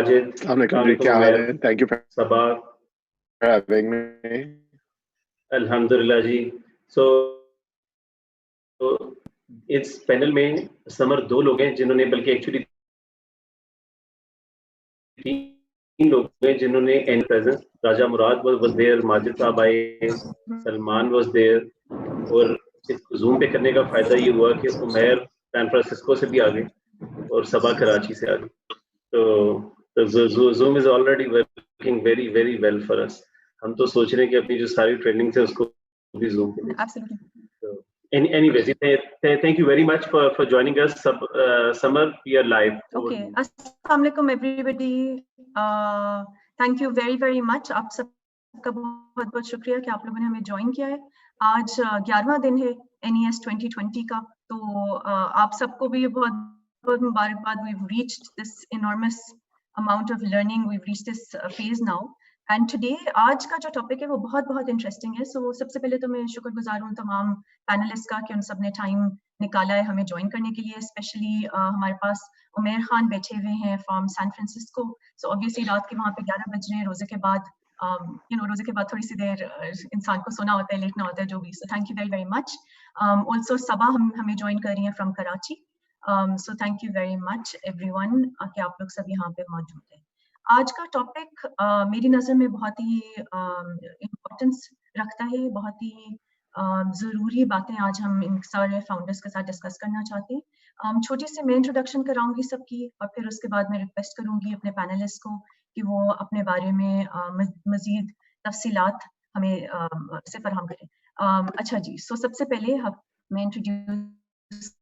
माजिद, अस्सलाम जी, क्या हाल है? Thank you for Saba, having me. अल्हम्दुलिल्लाह जी। सो इस पैनल में समर 2 लोग हैं जिन्होंने, बल्कि एक्चुअली 3 लोग हैं जिन्होंने and presence, Raja Murad was there, Majid साहब आए, सलमान वाज देयर, और इसको जूम पे करने का फायदा ये हुआ कि उमैर सैन फ्रांसिस्को से भी आ गए और सबा कराची से आ गई। तो zoom is already working very very well for us. हम तो सोच रहे हैं कि अपनी जो सारी ट्रेनिंग है उसको भी जूम पे। Absolutely. Anyways, thank you very much for joining us. Summer, we are live. Okay. Assalamu alaikum everybody. Thank you very very much. आप सबका बहुत बहुत शुक्रिया कि आप लोगों ने हमें ज्वाइन किया है। आज 11वां दिन है NES 2020 का, तो आप सबको भी बहुत बहुत मुबारकबाद। We've reached this enormous amount of learning. We've reached this phase now. And today आज का जो टॉपिक है वो बहुत बहुत इंटरेस्टिंग है। सो सबसे पहले तो मैं शुक्रगुजार हूँ तमाम पैनलिस्ट का कि उन सब ने टाइम निकाला है हमें ज्वाइन करने के लिए। स्पेशली हमारे पास उमैर खान बैठे हुए हैं from San Francisco. So obviously रात के वहाँ पे 11 बज रहे हैं, रोजे के बाद रोजे के बाद थोड़ी सी देर इंसान को सोना होता है, लेटना होता है, जो भी। So thank you very very much. Also Saba हमें ज्वाइन कर रही हैं from Karachi. So thank you very much everyone कि आप लोग सब यहाँ पे मौजूद हैं। आज का टॉपिक मेरी नज़र में बहुत ही इम्पोर्टेंस रखता है, बहुत ही ज़रूरी बातें आज हम इन सारे फाउंडर्स के साथ डिस्कस करना चाहते हैं। छोटी सी मैं इंट्रोडक्शन कराऊंगी सबकी, और फिर उसके बाद मैं रिक्वेस्ट करूंगी अपने पैनलिस्ट को कि वो अपने बारे में मज़ीद तफसीलात हमें से फराहम करें। अच्छा जी, सो सबसे पहले मैं इंट्रोड्यूस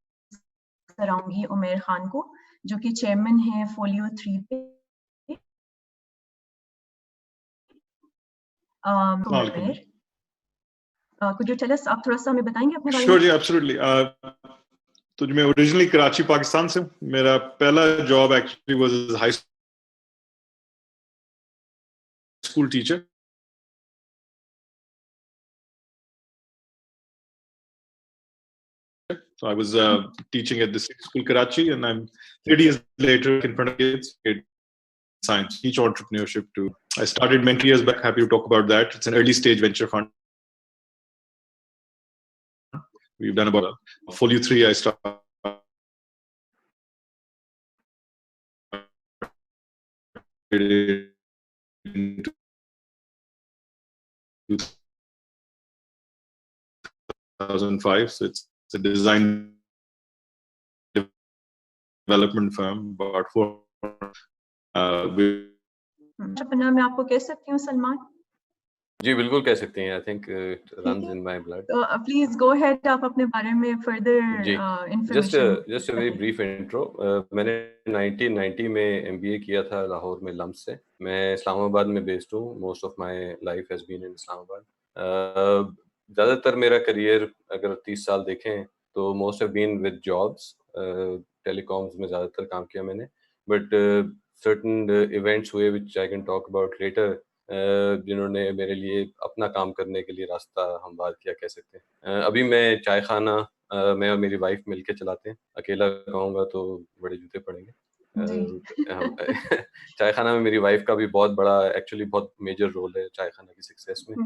कराऊंगी उमैर खान को, जो कि चेयरमैन है फोलियो 3 पे। Could you tell us, आप थोड़ा सा हमें बताएंगे अपने बारे में? Sure, absolutely. तो मैं ओरिजिनली कराची पाकिस्तान से हूँ। मेरा पहला job actually was as high school teacher. So I was teaching at the City School Karachi, and I'm 30 years later in front of kids. Science, teach entrepreneurship too. I started many years back. Happy to talk about that. It's an early stage venture fund. We've done about Folio 3. I started in 2005. So it's a design development firm. About 4. entrepreneur मैं आपको कह सकती हूँ सलमान? जी बिल्कुल कह सकते हैं। I think it runs in my blood. Please go ahead, आप अपने बारे में further information. Just a very brief intro. मैंने 1990 में MBA किया था लाहौर में लम्स से। मैं इस्लामाबाद में बेस्ड हूँ। Most of my life has been in Islamabad. ज़्यादातर मेरा करियर अगर 30 साल देखें तो most have been with jobs. Telecoms में ज़्यादातर काम किया मैंने, but certain events हुए which I can talk about later, जिन्होंने मेरे लिए अपना काम करने के लिए रास्ता हमवार किया कह सकते हैं। अभी मैं चाय खाना मैं और मेरी वाइफ मिलके चलाते हैं। अकेला कहूँगा तो बड़े जूते पड़ेंगे। चाय खाना में मेरी वाइफ का भी बहुत बड़ा एक्चुअली बहुत मेजर रोल है चाय खाना की सक्सेस में।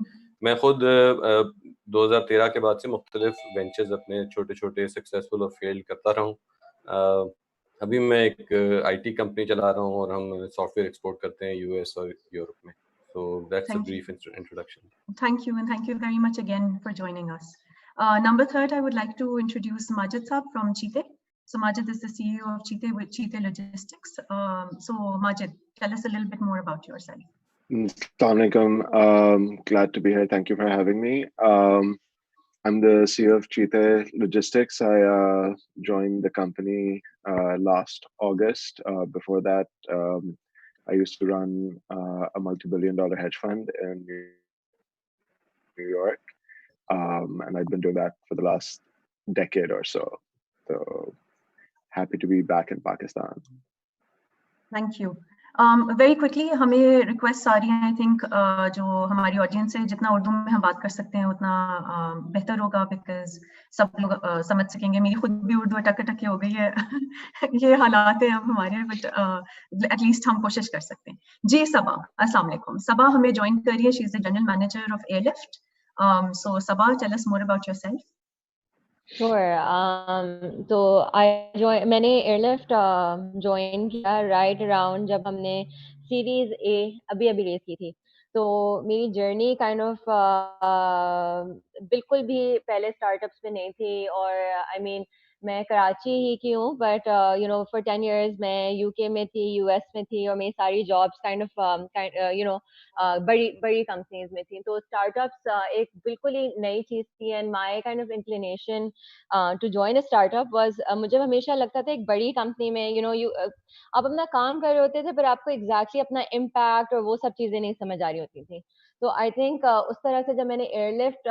मैं खुद 2013 के बाद से मुख्तलिफ वेंचर्स अपने छोटे छोटे सक्सेसफुल और फेल करता रहा हूँ। अभी मैं एक IT कंपनी चला रहा हूँ और हम सॉफ्टवेयर एक्सपोर्ट करते हैं US और यूरोप में। So that's a brief introduction. Thank you, and thank you very much again for joining us. Number third, I would like to introduce Majid Saab from Cheetah. So Majid is the CEO of Cheetah with Cheetah Logistics. So Majid, tell us a little bit more about yourself. Assalamu alaikum. Glad to be here. Thank you for having me. I'm the CEO of Cheetah Logistics. I joined the company last August. Before that, I used to run a multi-billion-dollar hedge fund in New York, and I've been doing that for the last decade or so. So happy to be back in Pakistan. Thank you. Very quickly हमें request आ रही है, I think जो हमारी audience है, जितना उर्दू में हम बात कर सकते हैं उतना बेहतर होगा, बिकॉज सब लोग समझ सकेंगे। मेरी खुद भी उर्दू अटक अटक हो गई है ये हालात है अब हमारे, बट एटलीस्ट हम कोशिश कर सकते हैं। जी सबा, अस्सलाम वालेकुम। सबा हमें ज्वाइन कर रही है, she is the general manager of Airlift. So Saba, tell us more about yourself. Sure. तो मैंने एयरलिफ्ट ज्वाइन किया राइट अराउंड जब हमने सीरीज ए अभी रेस की थी। तो मेरी जर्नी काइंड ऑफ बिल्कुल भी पहले स्टार्टअप्स में नहीं थी, और आई मीन मैं कराची ही की हूँ, but you know for 10 years मैं यूके में थी, यूएस में थी, और मेरी सारी jobs kind of you know बड़ी बड़ी कंपनीज में थी। तो स्टार्टअप्स एक बिल्कुल ही नई चीज थी, and my kind of inclination to join a startup was, मुझे हमेशा लगता था एक बड़ी कंपनी में यू नो आप अपना काम कर रहे होते थे, पर आपको एग्जैक्टली अपना इम्पैक्ट और वो सब चीजें नहीं समझ आ रही होती थी। तो आई थिंक उस तरह से जब मैंने एयरलिफ्ट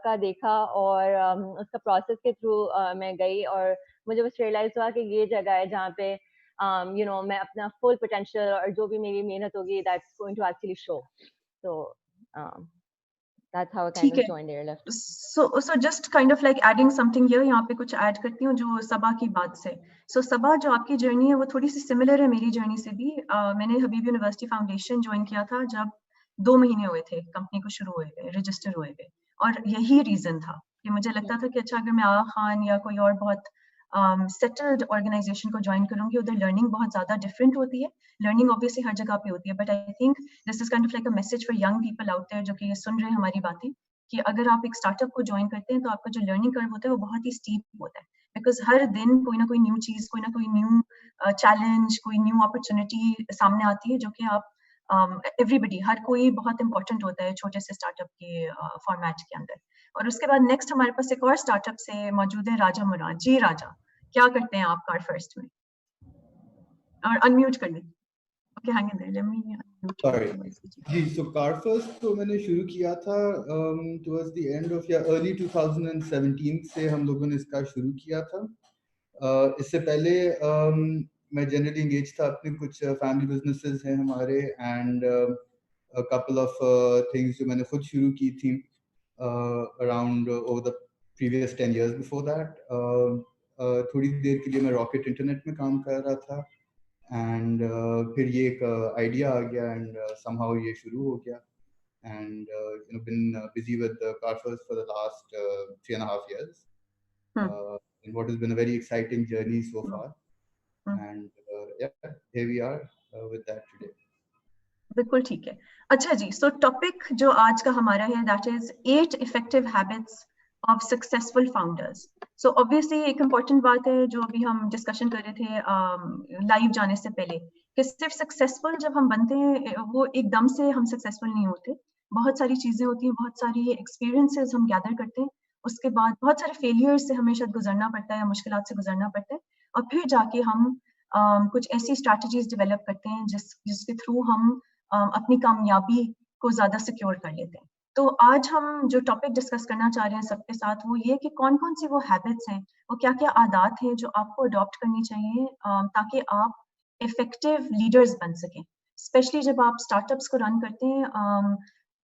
का देखा और उसका प्रोसेस के थ्रू मैं गई, और मुझे बस रियलाइज हुआ कि ये जगह है जहाँ पे यू नो मैं अपना फुल पोटेंशियल और जो भी मेरी मेहनत होगी that's going to actually show. So that's how I kind of joined Airlift. So just kind of like adding something here, यहाँ पे कुछ ऐड करती हूँ जो सबा की बात से। So सबा, जो आपकी जर्नी है वो थोड़ी सी सिमिलर है मेरी जर्नी से भी। मैंने हबीब यूनिवर्सिटी फाउंडेशन ज्वाइन किया था जब 2 महीने हुए थे कंपनी को शुरू हुए हुए, रजिस्टर हुए हुए, और यही रीजन था कि मुझे लगता था कि अच्छा अगर मैं आगा खान या कोई और बहुत सेटल्ड ऑर्गेनाइजेशन को ज्वाइन करूंगी, उधर लर्निंग बहुत ज्यादा डिफरेंट होती है। लर्निंग ऑब्वियसली हर जगह पे होती है, but I think this is kind of like a message for young people out there जो कि ये सुन रहे हैं हमारी बातें, कि अगर आप एक स्टार्टअप को ज्वाइन करते हैं तो आपका जो लर्निंग कर्व होता है वो बहुत ही स्टीप होता है, बिकॉज हर दिन कोई ना कोई न्यू चीज, कोई ना कोई न्यू चैलेंज, कोई न्यू अपॉर्चुनिटी सामने आती है, जो कि आप एवरीबडी, हर कोई बहुत इंपॉर्टेंट होता है छोटे से स्टार्टअप के फॉर्मेट के अंदर। और उसके बाद नेक्स्ट हमारे पास एक और स्टार्टअप से मौजूद है राजा मुराद। जी राजा, क्या करते हैं आप कार फर्स्ट में? और अनम्यूट कर ली। Okay, hang in there, let me sorry जी। so car first तो मैंने शुरू किया था towards the end of या early 2017 से हम लोगों ने इसका शुरू किया था। इससे पहले मैं जनरली engaged था, अपने कुछ फैमिली बिजनेसेस हैं हमारे, and a couple of things जो मैंने खुद शुरू की थी around over the previous 10 years before that। थोड़ी देर के लिए मैं रॉकेट इंटरनेट में काम कर रहा था, एंड फिर ये एक आइडिया आ गया, एंड somehow ये शुरू हो गया, and you know been busy with car first for the last 3.5 years, in what has been a very exciting journey so far, and yeah, here we are with that today। बिल्कुल ठीक है। अच्छा जी, सो topic जो आज का हमारा है that is 8 effective habits of successful founders. So obviously एक इम्पॉर्टेंट बात है जो अभी हम डिस्कशन कर रहे थे लाइव जाने से पहले, कि सिर्फ सक्सेसफुल जब हम बनते हैं वो एकदम से हम सक्सेसफुल नहीं होते। बहुत सारी चीजें होती हैं, बहुत सारी एक्सपीरियंसेस हम गैदर करते हैं, उसके बाद बहुत सारे फेलियर्स से हमें शायद गुजरना पड़ता है, मुश्किलात से गुजरना पड़ता है, और फिर जाके हम कुछ ऐसी स्ट्रैटेजीज डेवलप करते हैं जिसके थ्रू हम अपनी कामयाबी को ज्यादा सिक्योर कर लेते हैं। तो आज हम जो टॉपिक डिस्कस करना चाह रहे हैं सबके साथ वो ये कि कौन कौन सी वो हैबिट्स हैं, वो क्या क्या आदत हैं जो आपको अडॉप्ट करनी चाहिए ताकि आप इफेक्टिव लीडर्स बन सकें। स्पेशली जब आप स्टार्टअप्स को रन करते हैं,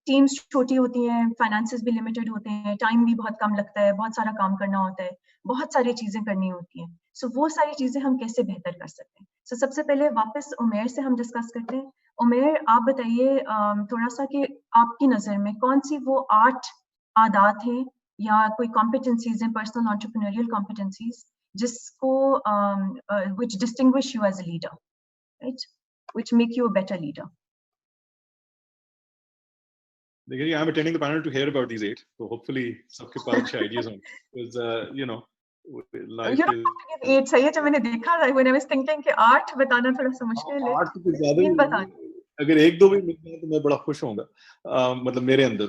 टीम्स छोटी होती हैं, फाइनेंसेस भी लिमिटेड होते हैं, टाइम भी बहुत कम लगता है, बहुत सारा काम करना होता है, बहुत सारी चीजें करनी होती हैं। सो वो सारी चीजें हम कैसे बेहतर कर सकते हैं। सो सबसे पहले वापस उमेर से हम डिस्कस करते हैं। उमेर, आप बताइए थोड़ा सा कि आपकी नजर में कौन सी वो 8 आदत हैं या कोई कॉम्पिटेंसीज हैं, पर्सनल एंटरप्रेन्योरियल कॉम्पिटेंसीज, जिसको which distinguish you as a leader, right? Which make you a better leader. देखिए, I'm attending the panel to hear about these 8, so hopefully सबके पास अच्छे ideas होंगे, because you know life is 8 सही है। जब मैंने देखा था when I was thinking कि 8 बताना थोड़ा सा मुश्किल है, 8 तो ज्यादा ही बता, अगर 1-2 भी मिल जाए तो मैं बड़ा खुश होऊंगा, मतलब मेरे अंदर।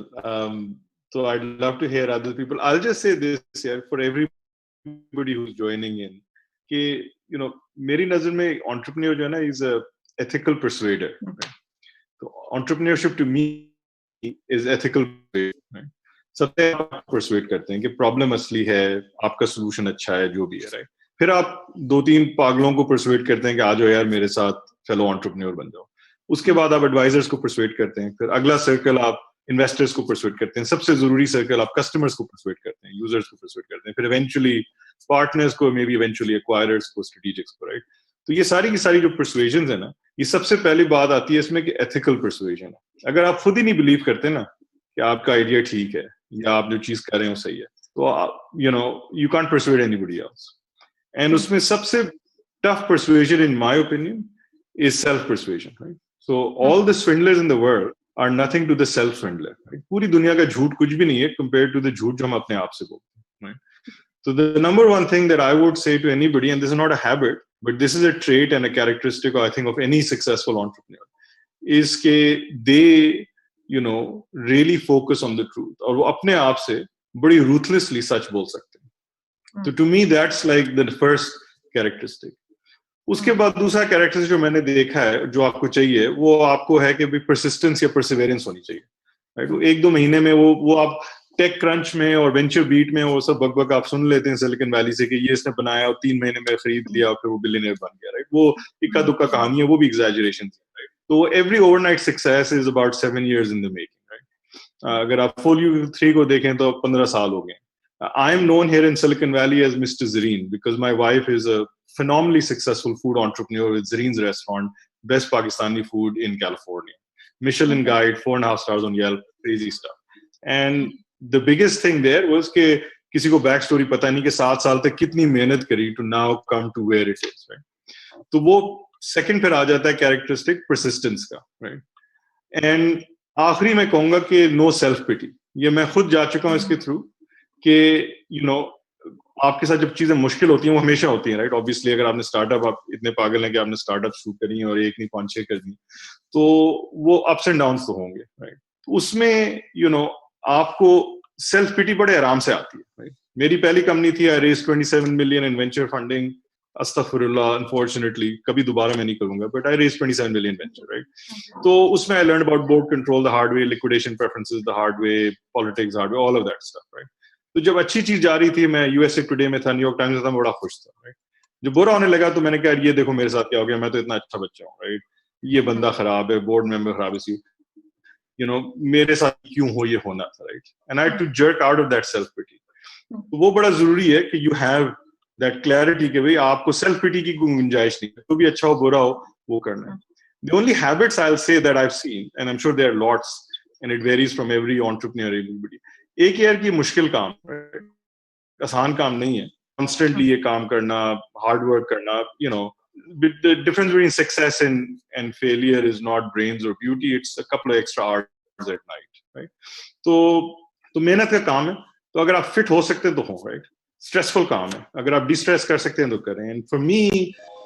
so I'd love to hear other people. I'll just say this here for everybody who's joining in, कि you know मेरी नजर में entrepreneur जो है ना is a ethical persuader, right? तो entrepreneurship to me is ethical, right? सबसे आप persuade करते हैं कि प्रॉब्लम असली है, आपका सोल्यूशन अच्छा है, जो भी है, राइट? फिर आप 2-3 पागलों को persuade करते हैं कि आ जाओ यार मेरे साथ, फेलो एंटरप्रेन्योर बन जाओ। उसके बाद आप एडवाइजर्स को परसुएट करते हैं, फिर अगला सर्कल आप इन्वेस्टर्स को परसुएट करते हैं, सबसे जरूरी सर्कल आप कस्टमर्स को परसुएट करते हैं, यूजर्स को परसुएट करते हैं, फिर इवेंचुअली पार्टनर्स को, मे बी इवेंचुअली एक्वायरर्स को, स्ट्रेटेजिक्स को, राइट। तो ये सारी की सारी जो परसुएजन है ना, ये सबसे पहली बात आती है इसमें कि एथिकल परसुएजन है। अगर आप खुद ही नहीं बिलीव करते ना कि आपका आइडिया ठीक है या आप जो चीज कर रहे हैं वो सही है, तो you can't persuade anybody else. And उसमें सबसे tough persuasion in my opinion is self persuasion, right. So all the swindlers in the world are nothing to the self swindler, right. पूरी दुनिया का झूठ कुछ भी नहीं है कंपेयर टू द झूठ जो हम अपने आप से बोलते हैं, right. So the number one thing that I would say to anybody, and this is not a habit, but this is a trait and a characteristic, I think, of any successful entrepreneur, is that they, really focus on the truth. और वो अपने आप से बड़ी ruthlessly सच बोल सकते हैं. So to me, that's like the first characteristic. उसके बाद दूसरा कैरेक्टरिस्टिक जो मैंने देखा है, जो आपको चाहिए, वो आपको है कि भी persistence या perseverance होनी चाहिए, right? वो 1-2 महीने में वो आप टेक क्रंच में और वेंचर बीट में वो सब बक आप सुन लेते हैं सिलिकॉन वैली से कि ये इसने बनाया और 3 महीने में खरीद लिया और फिर वो बिलियनियर बन गया, राइट। वो इक्का दुक्का कहानी है, वो भी एग्जैजरेशन है, राइट। तो every overnight success is about 7 years in the making, right. अगर आप फोलियो 3 को देखें तो 15 साल हो गए. I am known here in Silicon Valley as Mr. Zareen because my wife is a phenomenally successful food entrepreneur with Zareen's restaurant, best Pakistani food in California. Michelin guide, 4.5 stars on Yelp, crazy stuff. And the biggest thing there was कि किसी को back story पता नहीं कि 7 साल तक कितनी मेहनत करी to now come to where it is, right? तो वो सेकंड फिर आ जाता है कैरेक्टरिस्टिक परसिस्टेंस का, right? एंड आखिरी मैं कहूंगा कि नो सेल्फ पिटी. ये मैं खुद जा चुका हूँ इसके थ्रू कि आपके साथ जब चीजें मुश्किल होती हैं वो हमेशा होती हैं, राइट. ऑब्वियसली अगर आपने स्टार्टअप, आप इतने पागल हैं कि आपने स्टार्टअप शुरू करी और एक नहीं 5-6 कर दी, तो वो अप्स एंड डाउन्स तो होंगे, राइट. उसमें आपको सेल्फ पिटी बड़े आराम से आती है, राइट. मेरी पहली कंपनी थी, I raise 27 million in venture funding. अस्तगफिरुल्लाह, अनफॉर्चुनेटली कभी दोबारा मैं नहीं करूंगा, but I raise 27 million venture, right. तो उसमें I learn about board control the hard way, liquidation preferences the hard way, politics hard way, all of that stuff, right. तो जब अच्छी चीज जा रही थी, मैं यूएसए टुडे में था, न्यूयॉर्क टाइम्स में था, बड़ा खुश था, राइट. जब बुरा होने लगा तो मैंने कहा ये देखो मेरे साथ क्या हो गया, मैं तो इतना अच्छा बच्चा हूँ, राइट. ये बंदा खराब है, बोर्ड मेंबर खराब है, मेरे साथ क्यों हो, ये होना था, right. And I had to jerk out of that self pity. तो वो बड़ा जरूरी है कि यू हैव दैट क्लैरिटी कि भाई आपको सेल्फ पिटी की गुंजाइश नहीं है, तो भी अच्छा हो बुरा हो वो करना है. The only habits I'll say that I've seen, and I'm sure there are lots, and it varies from every entrepreneur, everybody. एक यार की मुश्किल काम, आसान काम नहीं है. Constantly ये काम करना, hard work करना, the difference between success and failure is not brains or beauty. It's a couple of extra hours at night, right? तो मेहनत का काम है. तो अगर आप fit हो सकते तो हो, right? Stressful काम है. अगर आप डिस्ट्रेस कर सकते हैं तो करें. And for me,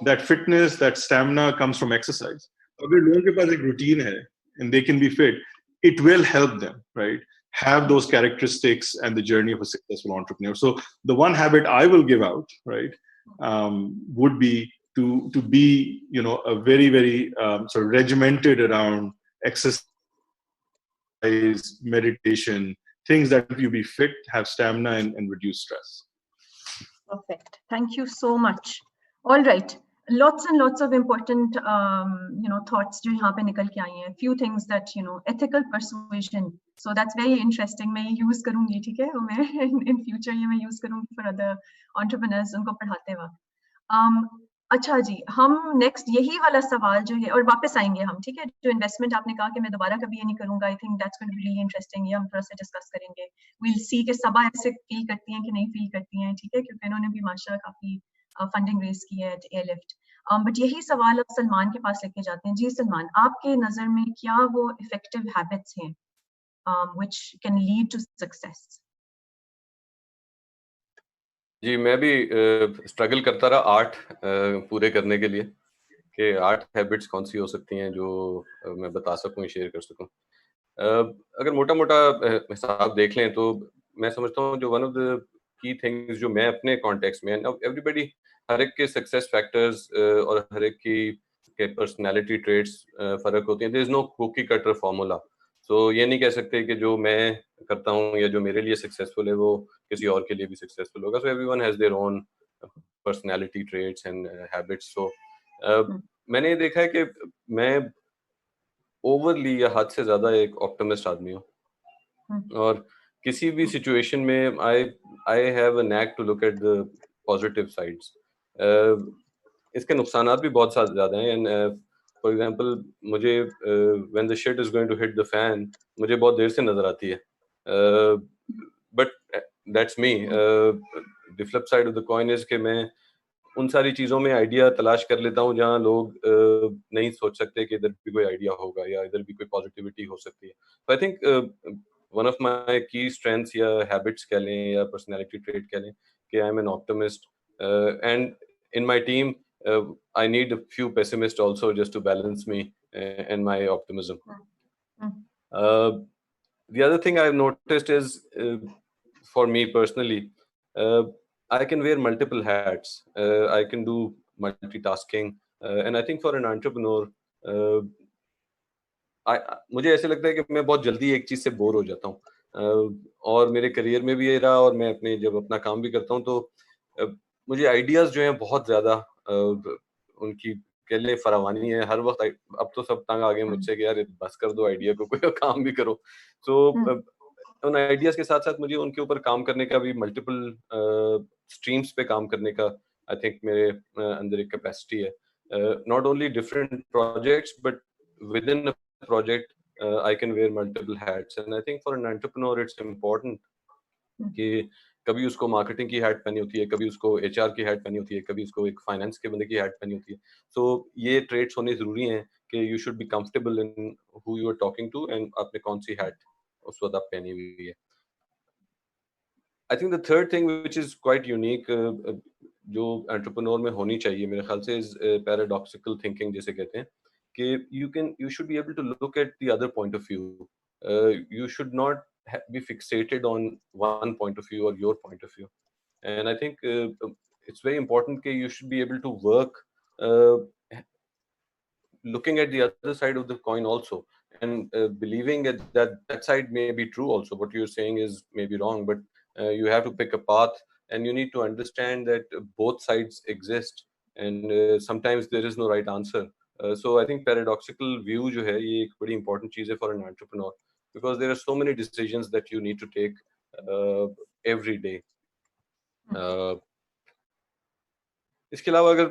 that fitness, that stamina comes from exercise. अगर लोगों के पास एक routine है and they can be fit, it will help them, right? Have those characteristics and the journey of a successful entrepreneur. So the one habit I will give out, right, would be to be, a very, very sort of regimented around exercise, meditation, things that help you be fit, have stamina, and reduce stress. Perfect. Thank you so much. All right. Lots and lots of important, thoughts जो यहाँ पे निकल के आई हैं. Few things that, ethical persuasion. So that's very interesting. मैं ये use करूँगी, ठीक है? और मैं in future ये मैं use करूँगी for other entrepreneurs उनको पढ़ाते वक्त. अच्छा जी, हम next यही वाला सवाल जो है, और वापस आएंगे हम, ठीक है? जो इन्वेस्टमेंट आपने कहा कि मैं दोबारा कभी ये नहीं करूँगा. I think that's going to be really interesting. ये हम थोड़ा सा डिस्कस करेंगे. We'll see कि सबा ऐसे फील करती हैं कि नहीं फील करती हैं, ठीक है? क्योंकि इन्होंने भी माशाल्लाह काफी फंडिंग रेज की है एट एयरलिफ्ट. बट यही सवाल अब सलमान के पास लेके जाते हैं. जी सलमान, आपके नजर में क्या वो इफेक्टिव हैबिट्स हैं which can lead to success? जी, मैं भी स्ट्रगल करता रहा 8 पूरे करने के लिए कि 8 हैबिट्स कौन सी हो सकती हैं जो मैं बता सकूं, शेयर कर सकूं. अगर मोटा मोटा हिसाब देख लें तो मैं समझता हूं जो one of the key things जो मैं अपने कॉन्टेक्स्ट में, एवरीबडी, हर एक के सक्सेस फैक्टर्स और हर एक के पर्सनालिटी ट्रेट्स फर्क होती हैं. There is no cookie cutter formula. So ये नहीं कह सकते कि जो मैं करता हूँ या जो मेरे लिए सक्सेसफुल है वो किसी और के लिए भी सक्सेसफुल होगा. So everyone has their own personality traits and habits. So मैंने ये देखा है कि मैं ओवरली या हद से ज्यादा एक ऑप्टिमिस्ट आदमी हूँ, और किसी भी सिचुएशन में I have a knack to look at the positive sides. इसके नुकसानात भी बहुत सारे ज्यादा हैं, एंड फॉर एग्जांपल मुझे when the shit is going to hit the fan मुझे बहुत देर से नजर आती है, but that's me. The flip side of the coin is कि मैं उन सारी चीजों में आइडिया तलाश कर लेता हूँ जहाँ लोग नहीं सोच सकते कि इधर भी कोई आइडिया होगा या इधर भी कोई पॉजिटिविटी हो सकती है। तो I think one of my key strengths या हैबिट्स कह लें या पर्सनालिटी ट्रेट कह लें कि I am an optimist, and in my team I need a few pessimists also just to balance me and my optimism. The other thing I've noticed is, for me personally, I can wear multiple hats. I can do multitasking, and I think for an entrepreneur, मुझे ऐसे लगता है कि मैं बहुत जल्दी एक चीज से बोर हो जाता हूँ, और मेरे करियर में भी ये रहा, और मैं जब अपना काम भी करता हूँ तो मुझे आइडियाज जो हैं बहुत ज्यादा उनकी कह लें फरावानी है हर वक्त। अब तो सब तंग आ गए मुझसे कि यार बस कर दो आइडिया को, कोई काम भी करो। तो उन आइडियाज के साथ साथ मुझे उनके ऊपर काम करने का भी, मल्टीपल स्ट्रीम्स पे काम करने का आई थिंक मेरे अंदर एक कैपेसिटी है। Not only different projects but with in a project I can wear multiple hats, and I think for an entrepreneur it's important कि कभी उसको मार्केटिंग की हैट पहनी होती है, कभी उसको एचआर की हैट पहनी होती है, कभी उसको एक फाइनेंस के बंदे की हैट पहनी होती है। सो ये ट्रेड्स होने जरूरी हैं कि you should be comfortable in who you are talking to and आपने कौन सी हैट उस वक्त आप पहनी हुई है। I think the third thing which is quite unique जो एंटरप्रेन्योर में होनी चाहिए मेरे ख्याल से इज पैराडॉक्सिकल थिंकिंग जिसे कहते हैं, कि you should be able to look at the other point of view. You should not be fixated on one point of view or your point of view. And I think it's very important that you should be able to work looking at the other side of the coin also, and believing that side may be true also. What you're saying is maybe wrong, but you have to pick a path, and you need to understand that both sides exist, and sometimes there is no right answer. So I think paradoxical view जो है ये एक बड़ी important चीज़ है for an entrepreneur, because there are so many decisions that you need to take every day. इसके अलावा अगर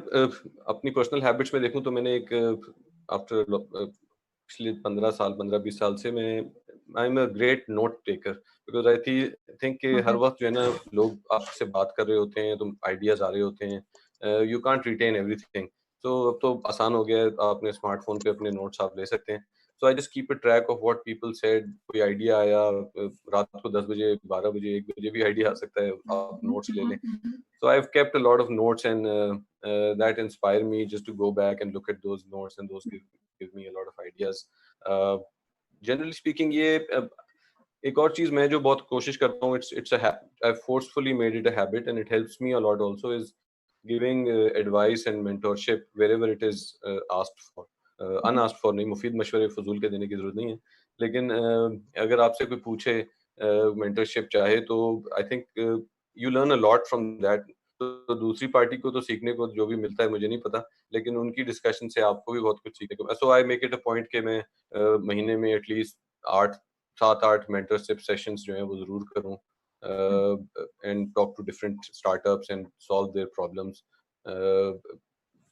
अपनी पर्सनल हैबिट्स में देखूं तो मैंने एक आफ्टर पिछले 15-20 साल से मैं I am a great note taker, because I think कि हर वक्त जो है ना लोग आपसे बात कर रहे होते हैं, तो आइडियाज आ रहे होते हैं, यू कांट रिटेन एवरीथिंग। तो अब तो आसान हो गया है, आपने स्मार्टफोन पे अपने नोट्स आप ले सकते हैं। So I just keep a track of what people said. कोई आइडिया आया रात को 10 बजे, 12 बजे, 1 बजे भी आइडिया आ सकता है, आप नोट्स ले लें। So I've kept a lot of notes, and that inspire me just to go back and look at those notes, and those give me a lot of ideas. Generally speaking, ये एक और चीज मैं जो बहुत कोशिश करता हूँ, I've forcefully made it a habit, and it helps me a lot also, is giving advice and mentorship wherever it is asked for. Unasked for नहीं, मुफीद मशवरे फजूल के देने की जरूरत नहीं है, लेकिन अगर आपसे कोई पूछे मेंटरशिप चाहे तो I think you learn a lot from that. तो दूसरी पार्टी को तो सीखने को जो भी मिलता है मुझे नहीं पता, लेकिन उनकी डिस्कशन से आपको भी बहुत कुछ सीखने को। So I make it a point कि मैं महीने में एटलीस्ट 7-8 मेंटरशिप सेशंस जो हैं वो जरूर करूं, and talk to different startups and solve their problems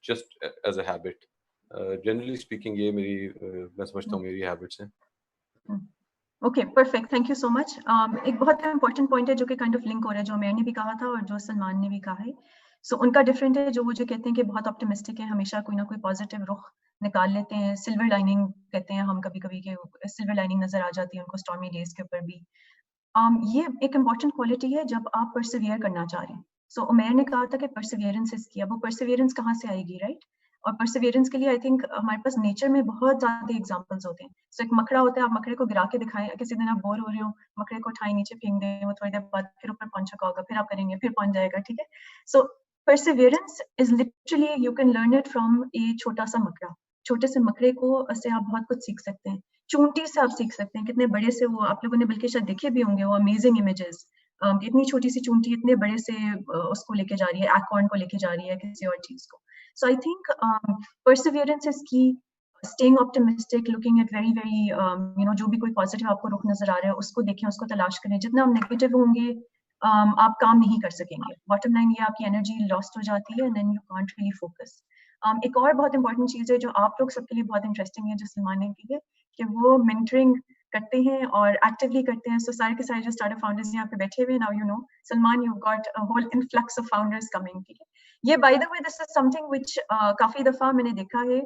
just as a habit. Generally speaking ये मेरी मैं समझता हूँ मेरी हैबिट्स हैं। Okay, perfect, thank you so much. एक बहुत इंपॉर्टेंट पॉइंट है जो कि काइंड ऑफ लिंक हो रहा है, जो मैंने भी कहा था और जो सलमान ने भी कहा है। सो उनका डिफरेंट है, जो वो जो कहते हैं कि बहुत ऑप्टिमिस्टिक है, हमेशा कोई ना कोई पॉजिटिव रुख निकाल लेते हैं, सिल्वर लाइनिंग कहते हैं हम कभी कभी, के सिल्वर लाइनिंग नजर आ जाती है उनको स्टॉर्मी डेज के ऊपर भी। ये एक इंपॉर्टेंट क्वालिटी है जब आप परसिवियर करना चाह रहे हैं। सो उमैर ने कहा था कि परसिवियरेंस इज की, अब वो परसिवियरेंस कहाँ से आएगी, राइट? और परसिवियरेंस के लिए आई थिंक हमारे पास नेचर में बहुत ज्यादा एग्जांपल्स होते हैं। सो एक मकड़ा होता है, आप मकड़े को गिरा के दिखाएं, किसी दिन आप बोर हो रहे हो, मकड़े को उठाए नीचे फेंक दें, वो थोड़ी देर बाद फिर ऊपर पहुंच चुका होगा, फिर आप करेंगे, फिर पहुंच जाएगा, ठीक है? So perseverance is literally you can learn it from a छोटा सा मकड़ा। छोटे से मकड़े को से आप बहुत कुछ सीख सकते हैं, चूंटी से आप सीख सकते हैं, कितने बड़े से वो आप लोगों ने बल्कि शायद देखे भी होंगे वो अमेजिंग इमेजेस, इतनी छोटी सी चूंटी इतने बड़े से उसको लेके जा रही है, एकॉर्न को लेके जा रही है, किसी और चीज को। So I think Perseverance is की। staying optimistic, looking at very very जो भी कोई positive आपको रुख नजर आ रहा है उसको देखें, उसको तलाश करें. जितना हम negative होंगे आप काम नहीं कर सकेंगे. Bottom line ये आपकी energy lost हो जाती है and then you can't really focus. एक और बहुत important चीज है जो आप लोग सबके लिए बहुत interesting है, जो सलमान ने की है, कि वो mentoring करते हैं और actively करते हैं. So सारे के सारे जो startup founders यहाँ पे बैठे हुए हैं, now you know, Salman, you've got a whole influx of founders coming. ठीक है. ये by the way, this is something which काफी दफा मैंने देखा है.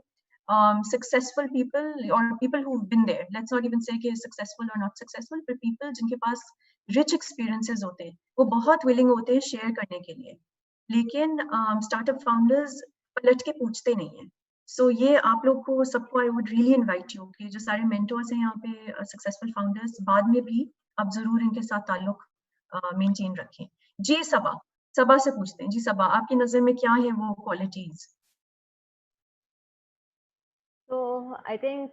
Successful people or people who've been there, let's not even say कि successful or not successful, but people जिनके पास rich experiences होते हैं, वो बहुत willing होते हैं share करने के लिए. लेकिन startup founders पलट के पूछते नहीं हैं. So ये आप लोग को सबको I would really invite you कि जो सारे mentors हैं यहाँ पे successful founders, बाद में भी आप जरूर इनके साथ ताल्लुक maintain रखें. जी सबा से पूछते हैं. जी सबा, आपकी नजर में क्या है वो qualities? तो आई थिंक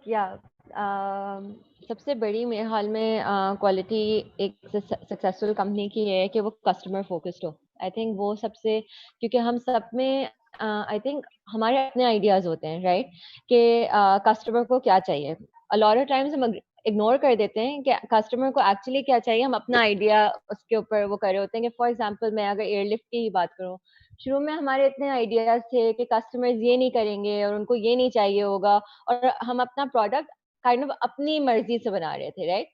सबसे बड़ी मेरे हाल में क्वालिटी एक सक्सेसफुल कंपनी की है कि वो कस्टमर फोकस्ड हो. आई थिंक वो सबसे, क्योंकि हम सब में आई थिंक हमारे अपने आइडियाज होते हैं, राइट, कि कस्टमर को क्या चाहिए. अ लॉट ऑफ टाइम्स हम इग्नोर कर देते हैं कि कस्टमर को एक्चुअली क्या चाहिए. हम अपना आइडिया उसके ऊपर वो कर रहे होते हैं. कि फॉर एग्जांपल मैं अगर एयरलिफ्ट की ही बात करूँ, शुरू में हमारे इतने आइडियाज थे कि कस्टमर्स ये नहीं करेंगे और उनको ये नहीं चाहिए होगा, और हम अपना प्रोडक्ट काइंड ऑफ अपनी मर्जी से बना रहे थे, राइट.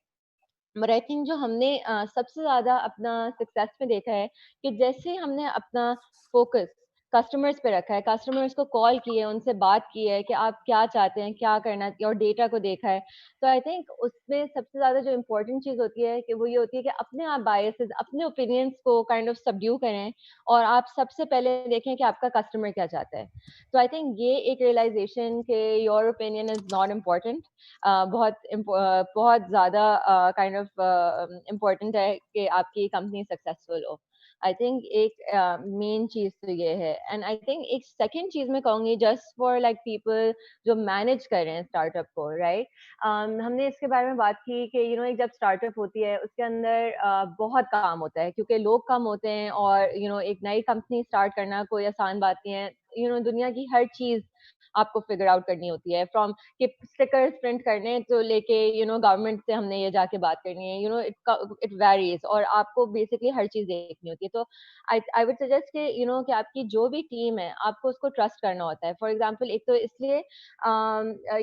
बट आई थिंक जो हमने सबसे ज्यादा अपना सक्सेस में देखा है कि जैसे हमने अपना फोकस कस्टमर्स पे रखा है, कस्टमर्स को कॉल किए, उनसे बात की है कि आप क्या चाहते हैं, क्या करना है, और डेटा को देखा है, तो आई थिंक उसमें सबसे ज्यादा जो इम्पोर्टेंट चीज होती है कि वो ये होती है कि अपने आप बायसेस, अपने ओपिनियंस को काइंड ऑफ सबड्यू करें और आप सबसे पहले देखें कि आपका कस्टमर क्या चाहता है. तो आई थिंक ये एक रियलाइजेशन कि your opinion is not important बहुत ज्यादा काइंड ऑफ इम्पोर्टेंट है कि आपकी कंपनी सक्सेसफुल हो. आई थिंक एक मेन चीज तो ये है. एंड आई थिंक एक सेकंड चीज मैं कहूंगी जस्ट फॉर लाइक पीपल जो मैनेज कर रहे हैं स्टार्टअप को, राइट. हमने इसके बारे में बात की कि एक जब स्टार्टअप होती है उसके अंदर बहुत काम होता है क्योंकि लोग कम होते हैं, और एक नई कंपनी स्टार्ट करना कोई आसान बात नहीं है. दुनिया की हर चीज आपको फिगर आउट करनी होती है, फ्रॉम कि स्टिकर्स प्रिंट करने तो लेके गवर्नमेंट से हमने ये जाके बात करनी है, इट वेरीज, और आपको बेसिकली हर चीज देखनी होती है. तो आई वुड सजेस्ट कि आपकी जो भी टीम है आपको उसको ट्रस्ट करना होता है. फॉर एग्जांपल एक तो इसलिए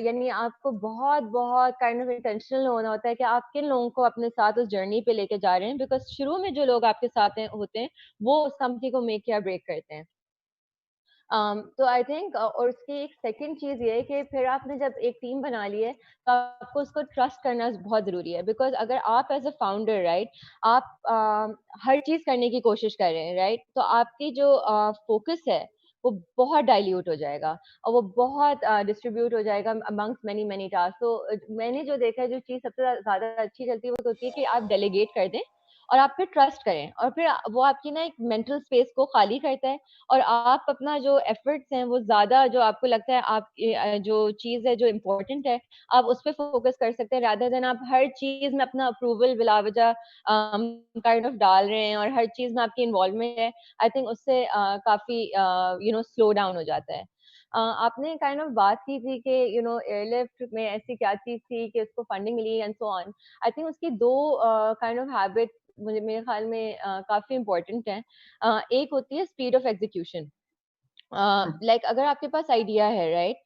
यानी आपको बहुत बहुत काइंड ऑफ इंटेंशनल होना होता है कि आप किन लोगों को अपने साथ उस जर्नी पे लेके जा रहे हैं, बिकॉज शुरू में जो लोग आपके साथ होते हैं वो उस कंपनी को मेक या ब्रेक करते हैं. तो आई थिंक और उसकी एक सेकंड चीज ये है कि फिर आपने जब एक टीम बना ली है तो आपको उसको ट्रस्ट करना बहुत जरूरी है. बिकॉज अगर आप एज अ फाउंडर, राइट, आप हर चीज करने की कोशिश कर रहे हैं, राइट, तो आपकी जो फोकस है वो बहुत डाइल्यूट हो जाएगा और वो बहुत डिस्ट्रीब्यूट हो जाएगा अमंग्स मेनी मेनी टास्क. तो मैंने जो देखा है, जो चीज सबसे ज्यादा अच्छी चलती है वो होती है कि आप डेलीगेट कर दें और आप फिर ट्रस्ट करें, और फिर वो आपकी ना एक मेंटल स्पेस को खाली करता है, और आप अपना जो एफर्ट्स हैं वो ज्यादा, जो आपको लगता है आप जो चीज है जो इम्पोर्टेंट है आप उस पर फोकस कर सकते हैं, रादर देन आप हर चीज में अपना अप्रूवल बिलावजा काइंड ऑफ डाल रहे हैं और हर चीज में आपकी इन्वॉल्वमेंट है. आई थिंक उससे काफी स्लो डाउन हो जाता है. आपने काइंड ऑफ बात की थी कि एयरलिफ्ट में ऐसी क्या चीज थी कि उसको फंडिंग मिली and so on. I think उसकी दो काइंड ऑफ हैबिट मुझे मेरे ख्याल में काफी इम्पोर्टेंट है. एक होती है स्पीड ऑफ एग्जीक्यूशन. लाइक अगर आपके पास आइडिया है, राइट,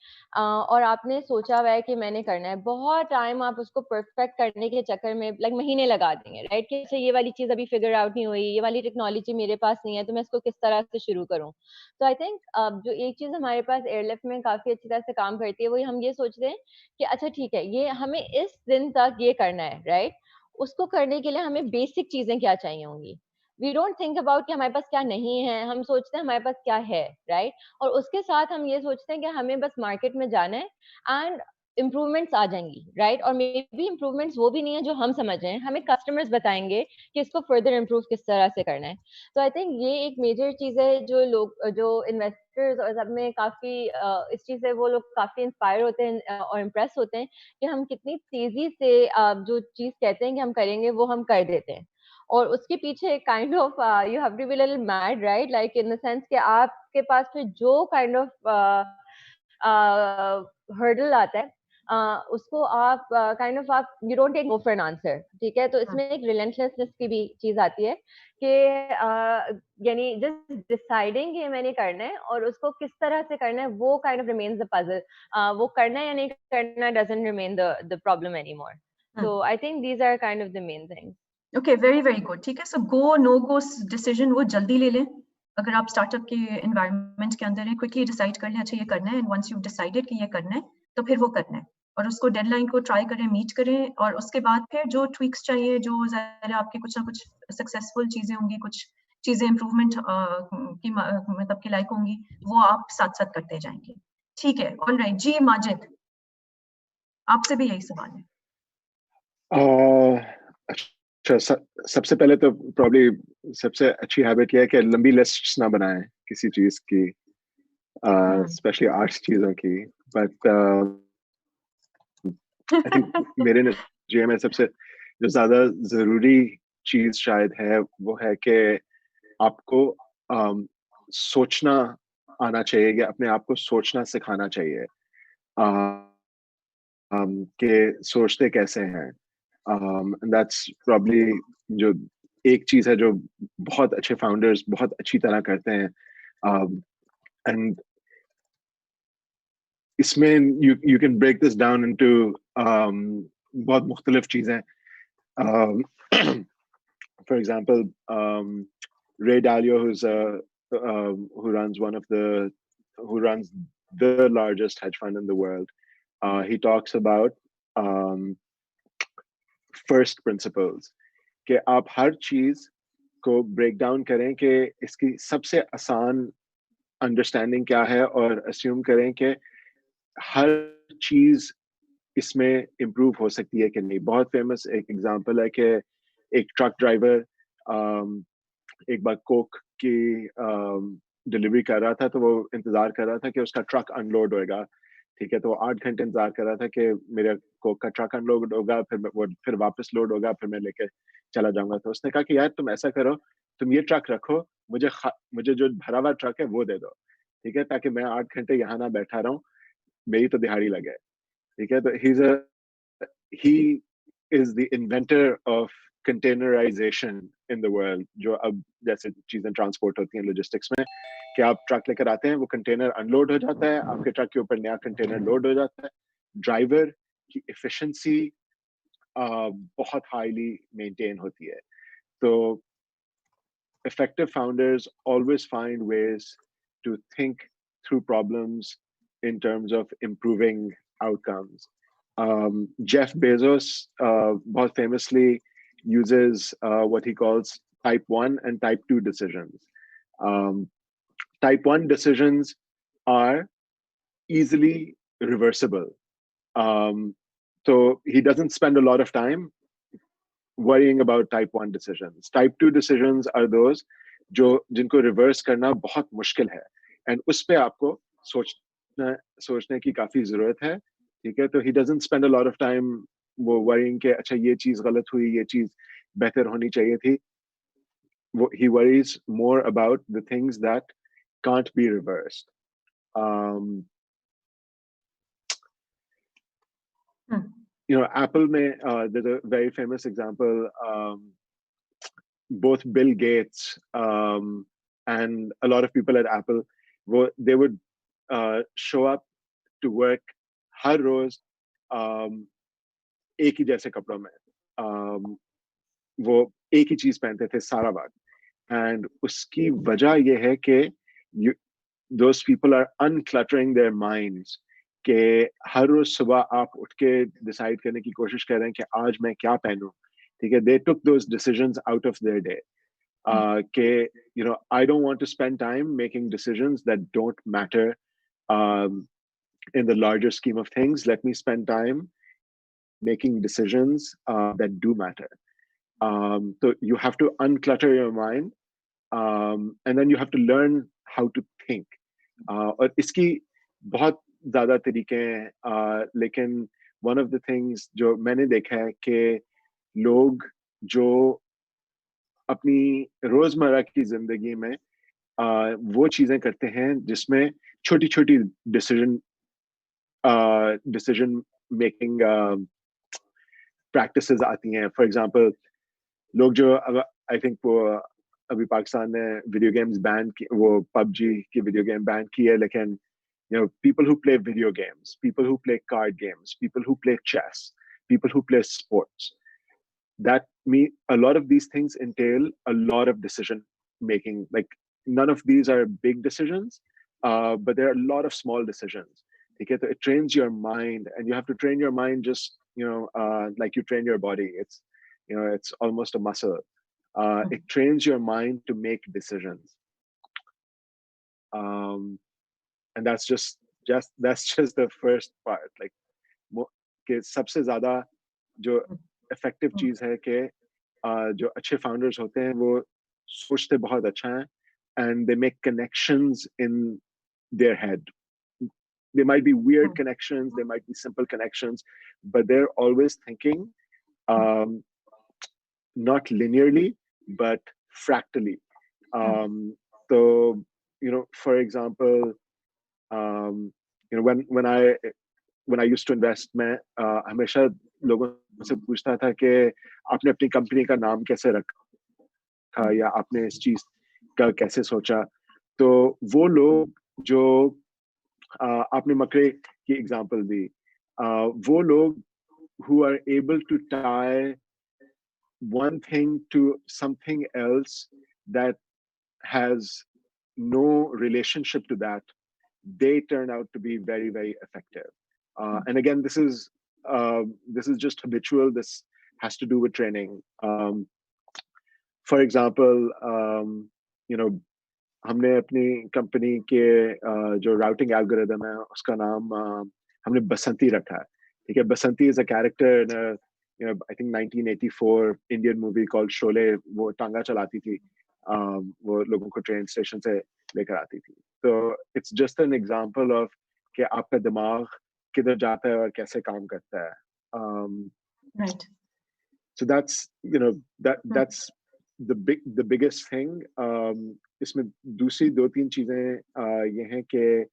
और आपने सोचा हुआ है कि मैंने करना है, बहुत टाइम आप उसको परफेक्ट करने के चक्कर में लाइक महीने लगा देंगे, राइट, कि अच्छा ये वाली चीज अभी फिगर आउट नहीं हुई, ये वाली टेक्नोलॉजी मेरे पास नहीं है, तो मैं इसको किस तरह से शुरू करूं. तो आई थिंक जो एक चीज हमारे पास एयरलिफ्ट में काफी अच्छी तरह से काम करती है, वही हम ये सोचते हैं कि अच्छा ठीक है, ये हमें इस दिन तक ये करना है, राइट, उसको करने के लिए हमें बेसिक चीजें क्या चाहिए होंगी. वी डोंट थिंक अबाउट कि हमारे पास क्या नहीं है, हम सोचते हैं हमारे पास क्या है, राइट. और उसके साथ हम ये सोचते हैं कि हमें बस मार्केट में जाना है एंड इम्प्रूवमेंट्स आ जाएंगी, राइट. और मे बी इम्प्रूवमेंट्स वो भी नहीं है जो हम समझ रहे हैं, हमें कस्टमर्स बताएंगे कि इसको फर्दर इम्प्रूव किस तरह से करना है. तो आई थिंक ये एक मेजर चीज है जो लोग, जो इन्वेस्टर्स और सब में काफी इस चीज से वो लोग काफी इंस्पायर होते हैं और इम्प्रेस होते हैं कि हम कितनी तेजी से जो चीज कहते हैं कि हम करेंगे वो हम कर देते हैं. और उसके पीछे kind of you have to be little mad, right, like in the sense कि आपके पास फिर जो काइंड ऑफ हर्डल आता है, उसको आप काइंड ऑफ आप you don't take no for an answer, ठीक है? तो इसमें एक रिलेंटलेसनेस की भी चीज आती है कि यानी जस्ट डिसाइडिंग कि मैंने करना है और उसको किस तरह से करना है, वो kind of remains the puzzle. वो करना या नहीं करना doesn't remain the problem anymore. So I think these are kind of the main things. Okay, very very good. ठीक है, so go no go decision वो जल्दी ले लें. अगर आप स्टार्टअप के एनवायरनमेंट के अंदर हैं, क्विकली डिसाइड कर लें अच्छा ये करना है, एंड वंस यू डिसाइडेड कि ये करना है तो फिर वो करना है, और उसको डेडलाइन को ट्राई करें, मीट करें, और उसके बाद फिर जो ट्विक्स चाहिए, जो ज़रा आपके कुछ ना कुछ सक्सेसफुल चीजें होंगी, कुछ चीजें इम्प्रूवमेंट की मतलब की लायक होंगी, वो आप साथ साथ करते जाएंगे. ठीक है, ऑलराइट जी. माजिद, आपसे भी यही सवाल है. अच्छा, सबसे पहले तो प्रॉब्ली सबसे अच्छी हैबिट यह है कि लंबी लिस्ट्स ना बनाएं किसी चीज की, स्पेशली आर्ट्स चीजों की. बट आई थिंक मेरे नजरिए में सबसे जो ज्यादा जरूरी चीज शायद है वो है कि आपको सोचना आना चाहिए, या अपने आप को सोचना सिखाना चाहिए कि सोचते कैसे हैं. दैट्स प्रॉब्ली जो एक चीज है जो बहुत अच्छे फाउंडर्स बहुत अच्छी तरह करते हैं. एंड इसमें you can break this down into बहुत मुख्तलिफ चीजें. For example Ray Dalio, who runs the largest hedge fund in the world, he talks about first principles, कि आप हर चीज को ब्रेक डाउन करें कि इसकी सबसे आसान अंडरस्टैंडिंग क्या है, और अस्यूम करें कि हर चीज इसमें इम्प्रूव हो सकती है कि नहीं. बहुत फेमस एक एग्जांपल है कि एक ट्रक ड्राइवर एक बार कोक की डिलीवरी कर रहा था, तो वो इंतजार कर रहा था कि उसका ट्रक अनलोड होएगा. ठीक है, तो वो 8 घंटे इंतजार कर रहा था कि मेरा कोक का ट्रक अनलोड होगा, फिर वापस लोड होगा, फिर मैं लेके चला जाऊंगा. तो उसने कहा कि यार तुम ऐसा करो, तुम ये ट्रक रखो, मुझे जो भरा हुआ ट्रक है वो दे दो, ठीक है, ताकि मैं 8 घंटे यहाँ ना बैठा रहूं, मेरी तो दिहाड़ी लगे. ठीक है, तो he is the inventor of containerization in the world, जो अब जैसे चीजें ट्रांसपोर्ट होती हैं लॉजिस्टिक्स में, कि आप ट्रक लेकर आते हैं, वो कंटेनर अनलोड हो जाता है, आपके ट्रक के ऊपर नया कंटेनर लोड हो जाता है. ड्राइवर की एफिशिएंसी बहुत हाईली मेंटेन होती है. तो effective founders always find ways to think through problems in terms of improving outcomes. Jeff Bezos बहुत famously uses what he calls type 1 and type 2 decisions. Type 1 decisions are easily reversible. So he doesn't spend a lot of time worrying about type 1 decisions. Type 2 decisions are those जिनको reverse करना बहुत मुश्किल है, and उस पे आपको सोचने की काफी जरूरत है. ठीक है, तो he doesn't spend a lot of time वो worrying कि अच्छा ये चीज गलत हुई, ये चीज बेहतर होनी चाहिए थी. He worries more about the things that can't be reversed. You know, Apple there's a very famous example. Both Bill Gates and a lot of people at Apple, they would show up to work हर रोज एक ही जैसे कपड़ों में, वो एक ही चीज पहनते थे सारा वक्त. एंड उसकी वजह ये है कि those people are uncluttering their minds, कि हर रोज सुबह आप उठ के डिसाइड करने की कोशिश कर रहे हैं कि आज मैं क्या पहनूं. ठीक है, they took those decisions out of their day. कि you know, I don't want to spend time making decisions that don't matter in the larger scheme of things. Let me spend time making decisions that do matter. So you have to unclutter your mind, and then you have to learn how to think. और इसकी बहुत ज़्यादा तरीके हैं, लेकिन one of the things जो मैंने देखा है कि लोग जो अपनी रोजमर्रा की जिंदगी में वो चीजें करते हैं जिसमें छोटी छोटी डिसीजन decision making practices आती हैं. For example, लोग जो I think वो अभी पाकिस्तान ने video games ban की, वो PUBG की video game ban की है, लेकिन people who play video games, people who play card games, people who play chess, people who play sports, that a lot of these things entail a lot of decision making. Like none of these are big decisions, but there are a lot of small decisions. Okay, so it trains your mind, and you have to train your mind just like you train your body. It's it's almost a muscle. It trains your mind to make decisions, and that's just the first part. Like कि सबसे ज़्यादा जो effective चीज़ है कि जो अच्छे founders होते हैं वो सोचते बहुत अच्छा है, and they make connections in their head. They might be weird connections, they might be simple connections, but they're always thinking not linearly but fractally. So for example, when I used to invest, मैं हमेशा लोगों से पूछता था कि आपने अपनी company का नाम कैसे रखा या आपने इस चीज का कैसे सोचा. तो वो लोग जो आपने मकरे की एग्जांपल दी, वो लोग who are able to tie one thing to something else that has no relationship to that, they turn out to be very, very effective. And again, this is just habitual. This has to do with training. For example, हमने अपनी company के जो routing algorithm है उसका नाम हमने बसंती रखा है. ठीक है, बसंती is a character in a I think 1984 Indian movie called Sholay. वो टांगा चलाती थी, वो लोगों को ट्रेन स्टेशन से लेकर आती थी. तो it's just an example of कि आपका दिमाग किधर जाता है और कैसे काम करता है. Right. So that's that's the biggest thing. इसमें दूसरी दो तीन चीजें ये हैं कि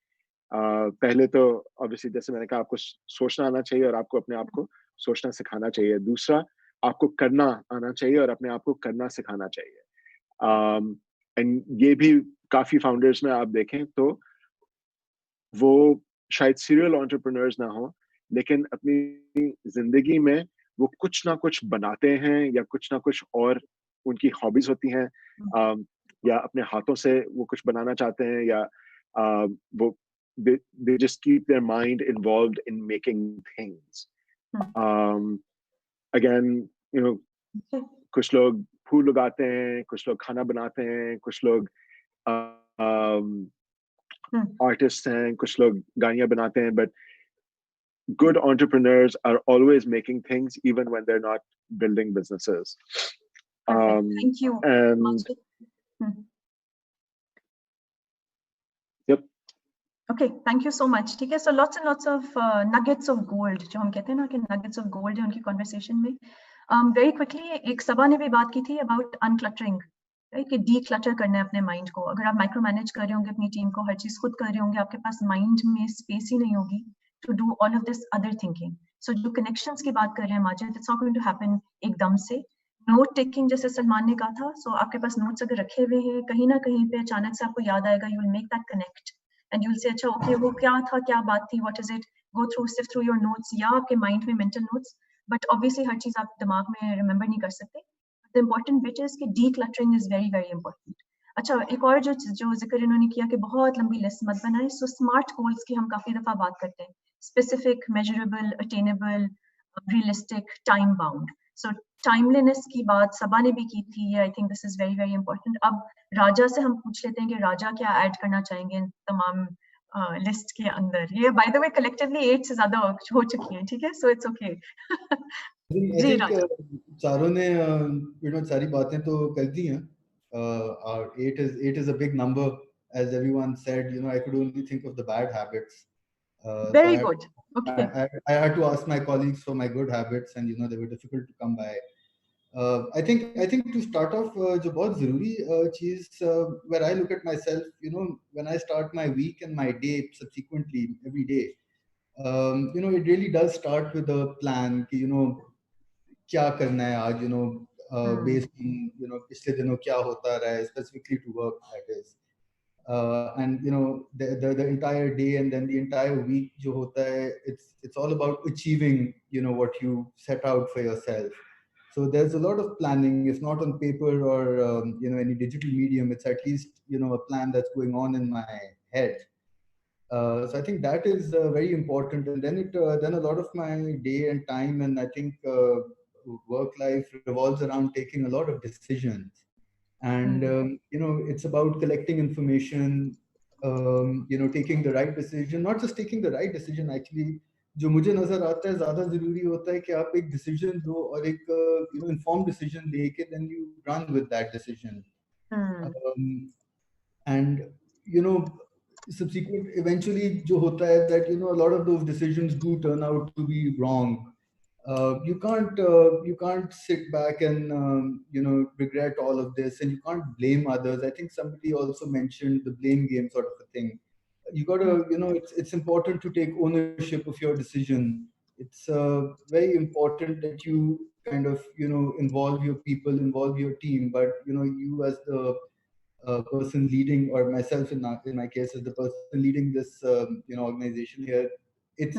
पहले तो obviously जैसे मैंने कहा आपको सोचना आना चाहिए और आपको अपने आप को सोचना सिखाना चाहिए. दूसरा, आपको करना आना चाहिए और अपने आप को करना सिखाना चाहिए. एंड ये भी काफी फाउंडर्स में आप देखें तो वो शायद सीरियल एंटरप्रेन्योर्स ना हो, लेकिन अपनी जिंदगी में वो कुछ ना कुछ बनाते हैं या कुछ ना कुछ और उनकी हॉबीज होती हैं, या अपने हाथों से वो कुछ बनाना चाहते हैं, या वो they just keep their mind involved in making things. Again, कुछ लोग फूल उगाते हैं, कुछ लोग खाना बनाते हैं, कुछ लोग artists हैं, कुछ लोग गानियां बनाते हैं, but good entrepreneurs are always making things even when they're not building businesses. Thank you. And yep. Okay, thank you so much. ठीक है, so lots and lots of nuggets of gold, जो हम कहते हैं ना कि nuggets of gold है उनकी conversation में. Very quickly, एक सबा ने भी बात की थी about uncluttering, right? कि declutter करना है अपने mind को. अगर आप micro manage कर रहे होंगे अपनी team को, हर चीज खुद कर रहे होंगे, आपके पास mind में space ही नहीं होगी to do all of this other thinking. So जो connections की बात कर रहे हैं Majid, it's not going to happen एकदम से. नोट टेकिंग जैसे सलमान ने कहा था, सो आपके पास नोट्स अगर रखे हुए हैं, कहीं ना कहीं पे अचानक से आपको याद आएगा, you will make that connect and you will say अच्छा ओके वो क्या था, क्या बात थी, what is it, go through sift through your notes या आपके माइंड में मेंटल नोट्स. बट ऑब्वियसली हर चीज आप दिमाग में रिमेंबर नहीं कर सकते. द इम्पोर्टेंट बिट इज कि decluttering is very very important. अच्छा, एक और जो जिक्र इन्होंने किया कि बहुत लंबी लिस्ट मत बनाएं. सो स्मार्ट गोल्स की हम काफी दफा बात करते हैं, specific, measurable, attainable, realistic, time bound. So timeliness की बात सबा ने भी की थी. I think this is very very important. अब राजा से हम पूछ लेते हैं कि राजा क्या ऐड करना चाहेंगे इन तमाम लिस्ट के अंदर. ये बाय द वे कलेक्टिवली 8 से ज्यादा हो चुकी हैं, ठीक है, सो इट्स ओके. जी राजा, चारों ने सारी बातें तो कर दी हैं. और 8 is a big number, as everyone said. I could only think of the bad habits. Very good. Okay. I had to ask my colleagues for my good habits, and they were difficult to come by. I think to start off, जो बहुत ज़रूरी चीज़, where I look at myself, when I start my week and my day subsequently every day, you know, it really does start with a plan कि you know क्या करना है आज, you know, based on, you know, पिछले दिनों क्या होता रहा है, specifically to work, that is. And you know, the entire day and then the entire week जो होता है, it's all about achieving, you know, what you set out for yourself. So there's a lot of planning. It's not on paper or you know, any digital medium. It's at least, you know, a plan that's going on in my head. So I think that is very important. And then then a lot of my day and time, and I think work life revolves around taking a lot of decisions. And you know, it's about collecting information, you know, taking the right decision. Not just taking the right decision, actually जो मुझे नजर आता है ज्यादा जरूरी होता है कि आप एक डिसीजन दो और एक you know, informed decision लेके then you run with that decision. And you know, subsequent eventually जो होता है that you know, a lot of those decisions do turn out to be wrong. You can't sit back and you know, regret all of this, and you can't blame others. I think somebody also mentioned the blame game sort of a thing. You got to, you know, it's important to take ownership of your decision. It's very important that you kind of, you know, involve your people, involve your team, but you know, you as the person leading, or myself in my case as the person leading this you know, organization here, it's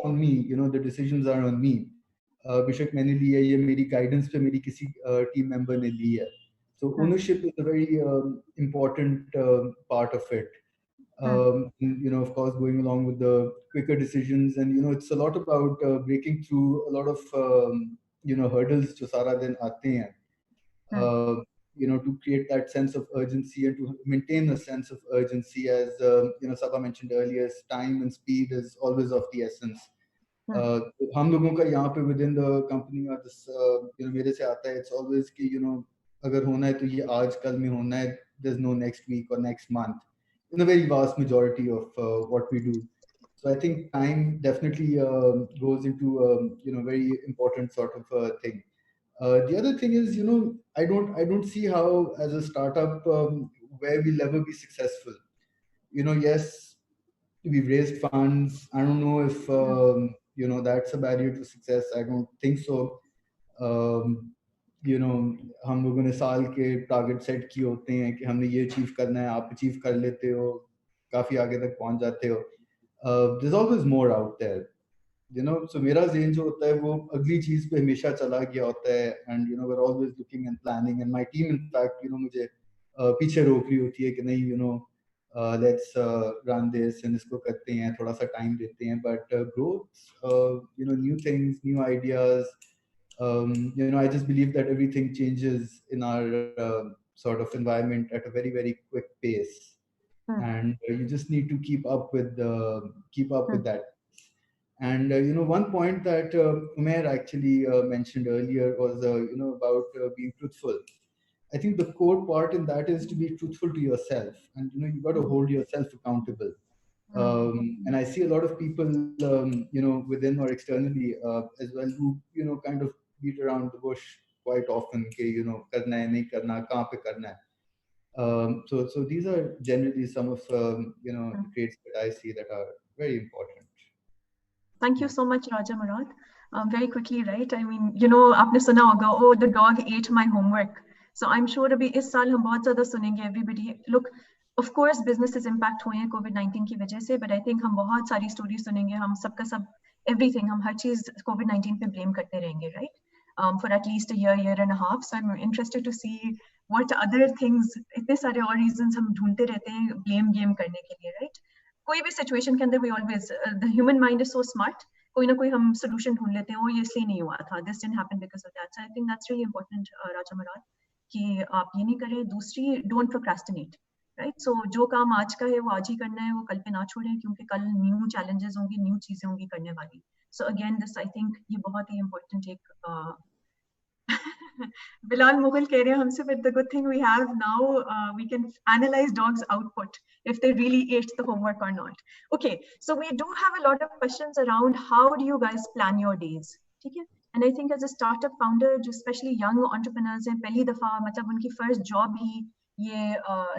on me. You know, the decisions are on me. बेशक मैंने ली है, ये मेरी guidance पे मेरी किसी team member ने ली है. So ownership is a very important part of it. You know, of course, going along with the quicker decisions, and you know, it's a lot about breaking through a lot of you know, hurdles जो सारा दिन आते हैं. You know, to create that sense of urgency and to maintain a sense of urgency, as you know, Sabha mentioned earlier, time and speed is always of the essence. हम लोगों का यहाँ पे within the company or this you know, मेरे से आता है, it's always कि you know, अगर होना है तो ये आज कल में होना है. There's no next week or next month in a very vast majority of what we do. So I think time definitely goes into you know, very important sort of thing. The other thing is, you know, I don't see how as a startup where we'll ever be successful. You know, yes, we've raised funds. I don't know if you know, that's a barrier to success. I don't think so. You know, हम लोगों ने साल के target set किए होते हैं कि हमने ये अचीव करना है, आप अचीव कर लेते हो, काफी आगे तक पहुंच जाते हो. There's always more out there. You know, so मेरा ज़हन जो होता है वो अगली चीज पे हमेशा चला गया होता है. And you know, we're always looking and planning, and my team in fact, you know, मुझे पीछे रोक रही होती है कि नहीं, you know, let's run this and इसको करते हैं, थोड़ा सा टाइम देते हैं. But growth, you know, new things, new ideas, you know, I just believe that everything changes in our sort of environment at a very, very quick pace. And you just need to keep up with that. And you know, one point that Umair actually mentioned earlier was you know, about being truthful. I think the core part in that is to be truthful to yourself, and you know, you got to hold yourself accountable. And I see a lot of people you know, within or externally as well, who you know, kind of beat around the bush quite often कि you know, करना है नहीं करना, कहाँ पे करना है. So these are generally some of you know, the traits that I see that are very important. Thank you so much, Raja Murad. Very quickly, right? I mean, you know, आपने सुना होगा, oh, the dog ate my homework. So I'm sure अभी इस साल हम बहुत ज़्यादा सुनेंगे. Everybody, look, of course, businesses impact हुए हैं COVID-19 की वजह से, but I think हम बहुत सारी stories सुनेंगे. हम सबका सब everything, हम हर चीज़ COVID-19 पे blame करते रहेंगे, right? For at least a year and a half. So I'm interested to see what other things, इतने सारे और reasons हम ढूंढते रहते हैं blame game करने के लिए, right? कोई भी सिचुएशन के अंदर we always the human mind is so smart, कोई ना कोई हम solution ढूंढ लेते हैं, वो ये इसलिए नहीं हुआ था, this didn't happen because of that. So I think that's really important, Raja Murad, कि आप ये नहीं करें. दूसरी, don't procrastinate, right? So जो काम आज का है वो आज ही करना है, वो कल पे ना छोड़ें, क्योंकि कल new challenges होंगी, new चीजें होंगी करने वाली. So again, this I think ये बहुत ही important एक Bilal Mughal कह रहे हैं हमसे, but the good thing we have now, we can analyze dogs' output if they really ate the homework or not. Okay, so we do have a lot of questions around how do you guys plan your days, ठीक है? And I think as a startup founder, जो especially young entrepreneurs हैं, पहली दफा मतलब उनकी first job ही ये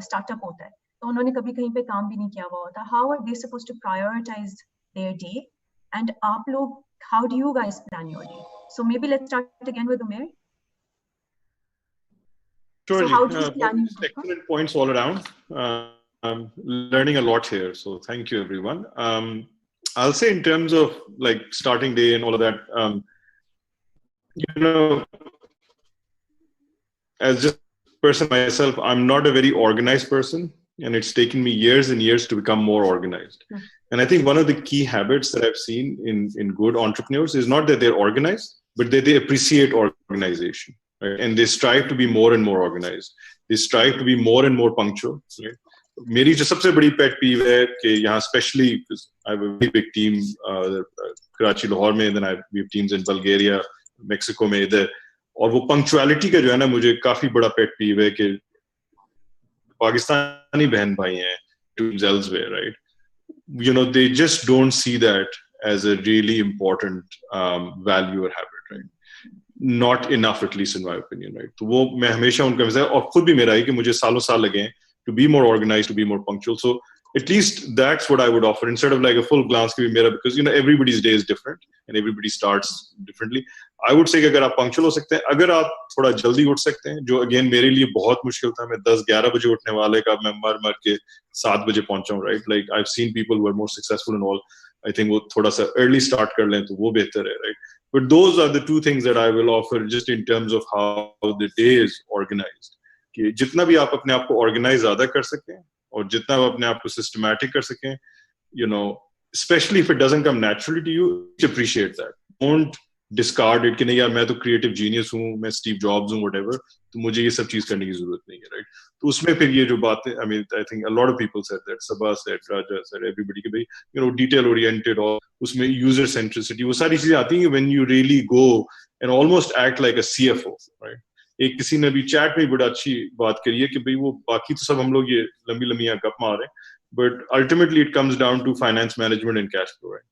startup होता है, तो उन्होंने कभी कहीं पे काम भी नहीं किया हुआ होता. How are they supposed to prioritize their day and आप लोग, how do you guys plan your day? So maybe let's start again with Umair. Sure. So how do you plan your day? Excellent points all around. I'm learning a lot here, so thank you, everyone. I'll say in terms of like starting day and all of that, you know, as just a person myself, I'm not a very organized person, and it's taken me years and years to become more organized. And I think one of the key habits that I've seen in good entrepreneurs is not that they're organized, but that they appreciate organization, right? And they strive to be more and more organized. They strive to be more and more punctual, right? मेरी जो सबसे बड़ी पेट पीव है कि यहाँ specially I have a very big team Karachi Lahore में, then I we have teams in Bulgaria, Mexico में इधर, और वो पंक्चुअलिटी का जो है ना मुझे काफी बड़ा पेट पीव है कि पाकिस्तानी बहन भाई हैं teams elsewhere, right, you know, they just don't see that as a really important value or habit, right? Not enough, at least in my opinion, right? तो वो मैं हमेशा उनका वैसे, और खुद भी मेरा है कि मुझे सालों साल लगे to be more organized, to be more punctual. So at least that's what I would offer instead of like a full glance कि मेरा, because you know everybody's day is different and everybody starts differently. I would say कि अगर आप punctual हो सकते हैं, अगर आप थोड़ा जल्दी उठ सकते हैं, जो again मेरे लिए बहुत मुश्किल था, मैं 10-11 बजे उठने वाले का मैं मर के 7 बजे पहुंचा हूँ, right? Like I've seen people who are more successful and all. I think वो थोड़ा सा early start कर लें तो वो बेहतर है, right? But those are the two things that I will offer just in terms of how the day is organized. कि जितना भी आप अपने आप को ऑर्गेनाइज ज्यादा कर सकें और जितना आप अपने आप को सिस्टमैटिक कर सकें, you know, specially if it doesn't come naturally to you, appreciate that, don't discard it कि नहीं यार मैं तो क्रिएटिव जीनियस हूँ, मैं स्टीव जॉब्स हूँ, व्हाटएवर, तो मुझे ये सब चीज करने की जरूरत नहीं है, राइट? तो उसमें फिर ये जो बातें, I mean I think a lot of people said that, Saba said, Raja said, everybody के भाई, यू नो, डिटेल ओरिएंटेड और उसमें यूजर सेंट्रिसिटी, वो सारी चीजें आती हैं when you really go and almost act like a CFO, right? एक किसी ने भी चैट में बड़ा अच्छी बात करी है कि भाई वो बाकी तो सब हम लोग ये लंबी लंबी गप मार रहे हैं, but ultimately it comes down to finance management and cash flow, right?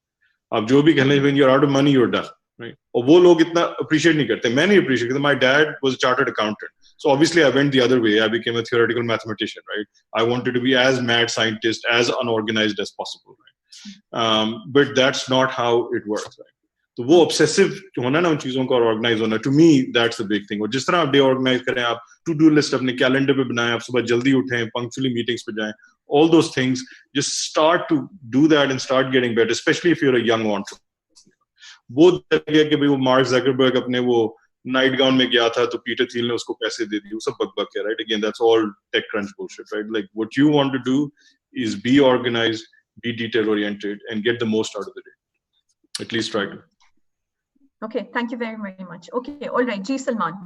आप जो भी कह लें, when you are out of money you are done, right? और वो लोग इतना अप्रिशिएट नहीं करते, मैं नहीं अप्रिशिएट करता. My dad was a chartered accountant, so obviously I went the other way. I became a theoretical mathematician, right? I wanted to be as mad scientist, as unorganized as possible, right? But that's not how it works, right? तो वो obsessive होना ना उन चीजों का और organise होना, to me that's the big thing. और जिस तरह आप डे ऑर्गेनाइज करें, आप टू डू लिस्ट अपने कैलेंडर पे बनाएं, आप सुबह जल्दी उठें, पंक्चुअली मीटिंग्स पे जाएं, all those things, just start to do that and start getting better, especially if you're a young entrepreneur. वो लगे कि भाई वो मार्क ज़करबर्ग अपने वो नाइट गाउन में गया था तो पीटर थिल ने उसको पैसे दे दिए, वो सब बकबक है, right? Again that's all tech crunch bullshit, right? Like what you want to do is be organised, be detail oriented and get the most out of the day. At least try to. Okay, thank you very, very much. Okay, all right. Ji Salman.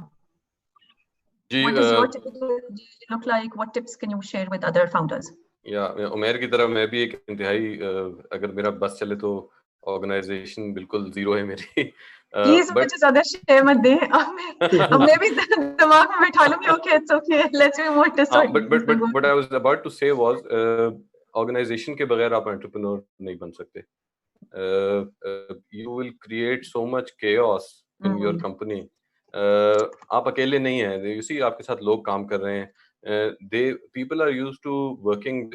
What does your typical day look like? What tips can you share with other founders? Yeah, Umair की तरह मैं भी एक इंतहाई, अगर मेरा बस चले तो ऑर्गेनाइजेशन बिल्कुल जीरो है मेरी. Please मुझे ज़्यादा शेयर मत दे. अब मैं भी दिमाग में बैठा लूँगी. Okay, it's okay. Let's be more discerning. But what I was about to say was, organisation के बगैर आप एंटरप्रेन्योर नहीं बन सकते. You will create so much chaos in your company. आप अकेले नहीं हैं. You see, आपके साथ लोग काम कर रहे हैं. People are used to working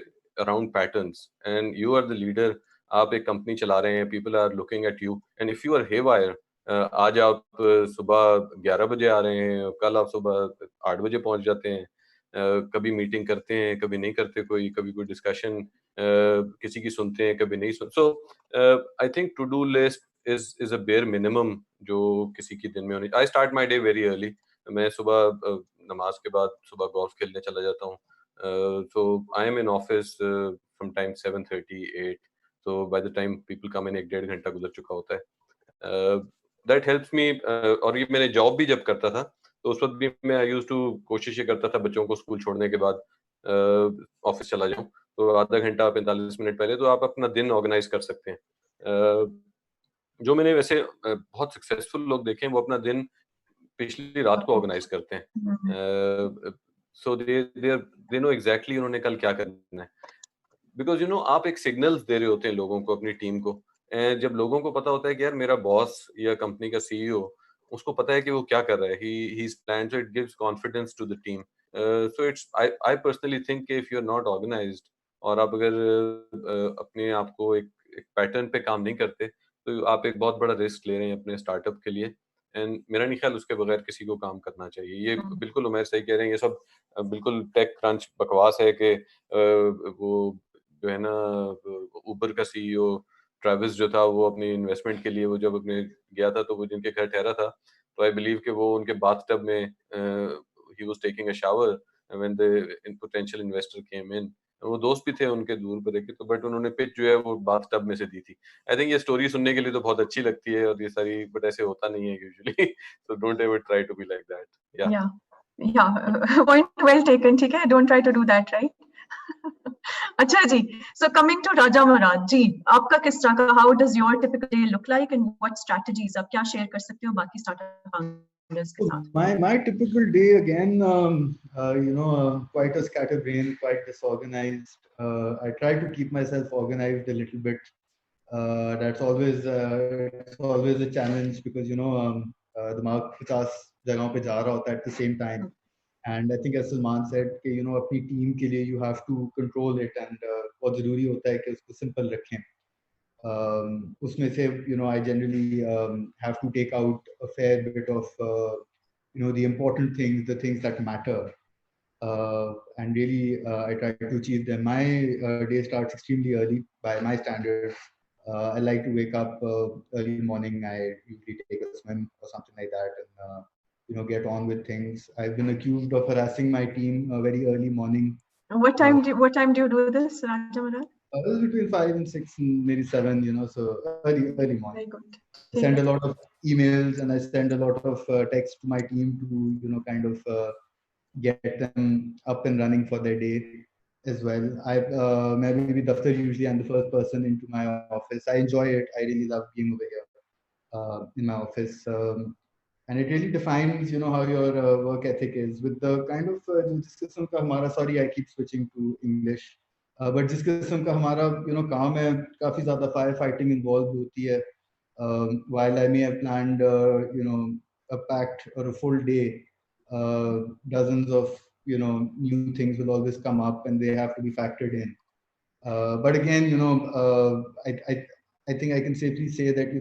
around patterns, and you are the leader. आप एक कंपनी चला रहे हैं. People are looking at you, and if you are haywire, आज आप सुबह 11 बजे आ रहे हैं, कल आप सुबह 8 बजे पहुंच जाते हैं, कभी मीटिंग करते हैं, कभी नहीं करते, कभी कोई डिस्कशन किसी की सुनते हैं, कभी नहीं सुन. So I think to do list is a bare minimum जो किसी की दिन में होनी. I start my day very early. मैं सुबह नमाज के बाद सुबह गोल्फ खेलने चला जाता हूँ. So I am in office from time 7:30 8. So by the time people come in 1-1.5 घंटा गुजर चुका होता है. That helps me. और ये मैंने जॉब भी जब करता था तो उस वक्त भी मैं यूज्ड टू कोशिश ये करता था बच्चों को स्कूल छोड़ने के बाद ऑफिस चला जाऊं, तो आधा घंटा 45 मिनट पहले तो आप अपना दिन ऑर्गेनाइज कर सकते हैं. जो मैंने वैसे बहुत सक्सेसफुल लोग देखे हैं वो अपना दिन पिछली रात को ऑर्गेनाइज करते हैं. सो दे नो एग्जैक्टली उन्होंने कल क्या करना है. बिकॉज यू नो आप एक सिग्नल्स दे रहे होते हैं लोगों को, अपनी टीम को. जब लोगों को पता होता है कि यार मेरा बॉस या कंपनी का सीईओ, उसको पता है कि वो क्या कर रहा है, he is plan, so it gives confidence to the team. So it's I personally think if you are not organised और आप अगर अपने आप को एक पैटर्न पे काम नहीं करते, तो आप एक बहुत बड़ा रिस्क ले रहे हैं अपने स्टार्टअप के लिए, एंड मेरा नहीं ख्याल उसके बगैर किसी को काम करना चाहिए। ये बिल्कुल उमैर सही कह रहे हैं, ये सब बिल्कुल टेक क्रंच बकवास है कि वो जो है ना उबर का सीईओ ट्रेविस जो था वो अपनी इन्वेस्टमेंट के लिए वो जब अपने गया था तो वो जिनके घर ठहरा था, तो आई बिलीव कि वो उनके बाथटब में ही was taking a shower when the potential investor came in. वो दोस्त भी थे उनके दूर पर के, तो बट उन्होंने पिच जो है वो बाथटब में से दी थी। आई थिंक ये स्टोरी सुनने के लिए तो बहुत अच्छी लगती है और ये सारी, बट ऐसे होता नहीं है usually. So don't ever try to be like that. या पॉइंट वेल टेकन, ठीक है, don't try to do that, right. अच्छा जी, सो कमिंग टू राजा मुराद जी, आपका किस तरह का, how does your typical day look like and what strategies आप क्या शेयर कर सकते हो बाकी स्टार्टअप फाउंडर्स के साथ? My typical day again, quite a scatterbrained, quite disorganized. I try to keep myself organized a little bit. That's always a challenge because दिमाग 50 जगहों पे जा रहा होता है at the same time. And I think as Salman said कि अपनी team के लिए you have to control it, and बहुत जरूरी होता है कि उसको simple रखें. उसमें से I generally have to take out a fair bit of the important things, the things that matter, and really I try to achieve them. My day starts extremely early by my standards. I like to wake up early morning. I usually take a swim or something like that, and get on with things. I've been accused of harassing my team very early morning. What time do you do this, Raja Murad? Between 5 and 6, maybe 7, so early morning. Very good. I send a lot of emails and I send a lot of text to my team to kind of get them up and running for their day as well. Maybe Daftar, usually I'm the first person into my office. I enjoy it. I really love being over here in my office. And it really defines, how your work ethic is with the kind of, sorry, I keep switching to English. But जिस किस्म का हमारा काम है, काफी ज़्यादा fire fighting involve होती है. While I may have planned a packed or a full day, dozens of new things will always come up and they have to be factored in. But again, I think I can safely say that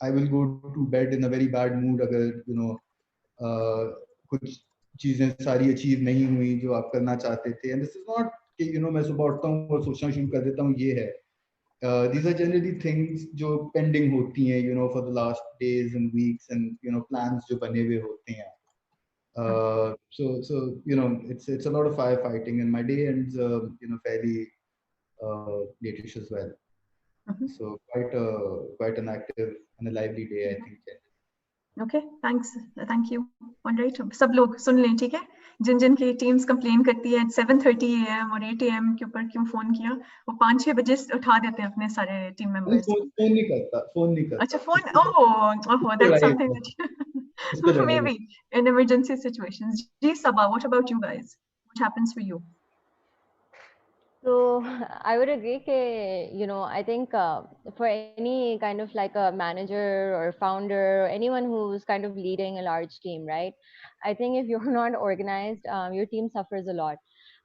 I will go to bed in a very bad mood अगर कुछ चीजें सारी achieve नहीं हुई जो आप करना चाहते थे. And this is not कि मैं सुबह उठता हूँ और सोचना शुरू कर देता हूँ ये है. These are generally things जो pending होती हैं for the last days and weeks, and plans जो बने हुए होते हैं. So it's a lot of firefighting, and my day ends fairly latish as well. So quite an active and a lively day, I think. Okay, thank you. All right, सब लोग सुन लें, ठीक है, जिन की टीम्स कंप्लेन करती है 7:30 AM और 8 AM के ऊपर क्यों फोन किया, वो 5-6 बजे उठा देते हैं अपने सारे टीम मेंबर्स. फोन नहीं करता. अच्छा, phone, oh, that's something that maybe in emergency situations. Ji Sabha, what about you guys? What happens for you? So I would agree that, I think for any kind of like a manager or founder or anyone who's kind of leading a large team, right? I think if you're not organized, your team suffers a lot.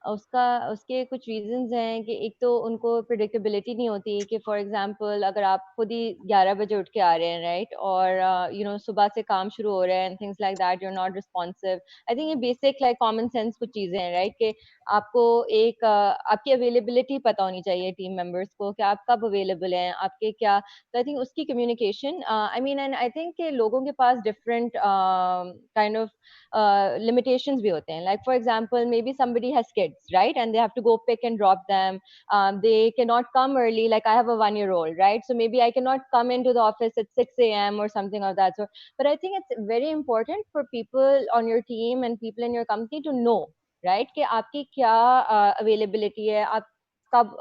उसके कुछ reasons हैं कि एक तो उनको predictability नहीं होती कि फॉर एग्जांपल अगर आप खुद ही 11 बजे उठ के आ रहे हैं, राइट, और सुबह से काम शुरू हो रहे हैं and things like that, you are not responsive. I think ये बेसिक लाइक कॉमन सेंस कुछ चीजें हैं, राइट, कि आपको एक आपकी अवेलेबिलिटी पता होनी चाहिए टीम मेंबर्स को कि आप कब अवेलेबल हैं, आपके क्या. तो आई थिंक उसकी communication, I mean, and I think कि लोगों के पास डिफरेंट काइंड ऑफ limitations भी होते हैं. Like for example, maybe somebody has kids, right, and they have to go pick and drop them. They cannot come early. Like I have a 1-year-old, right, so maybe I cannot come into the office at 6 AM or something of that sort. But I think it's very important for people on your team and people in your company to know, right, कि आपकी क्या availability है, आप कब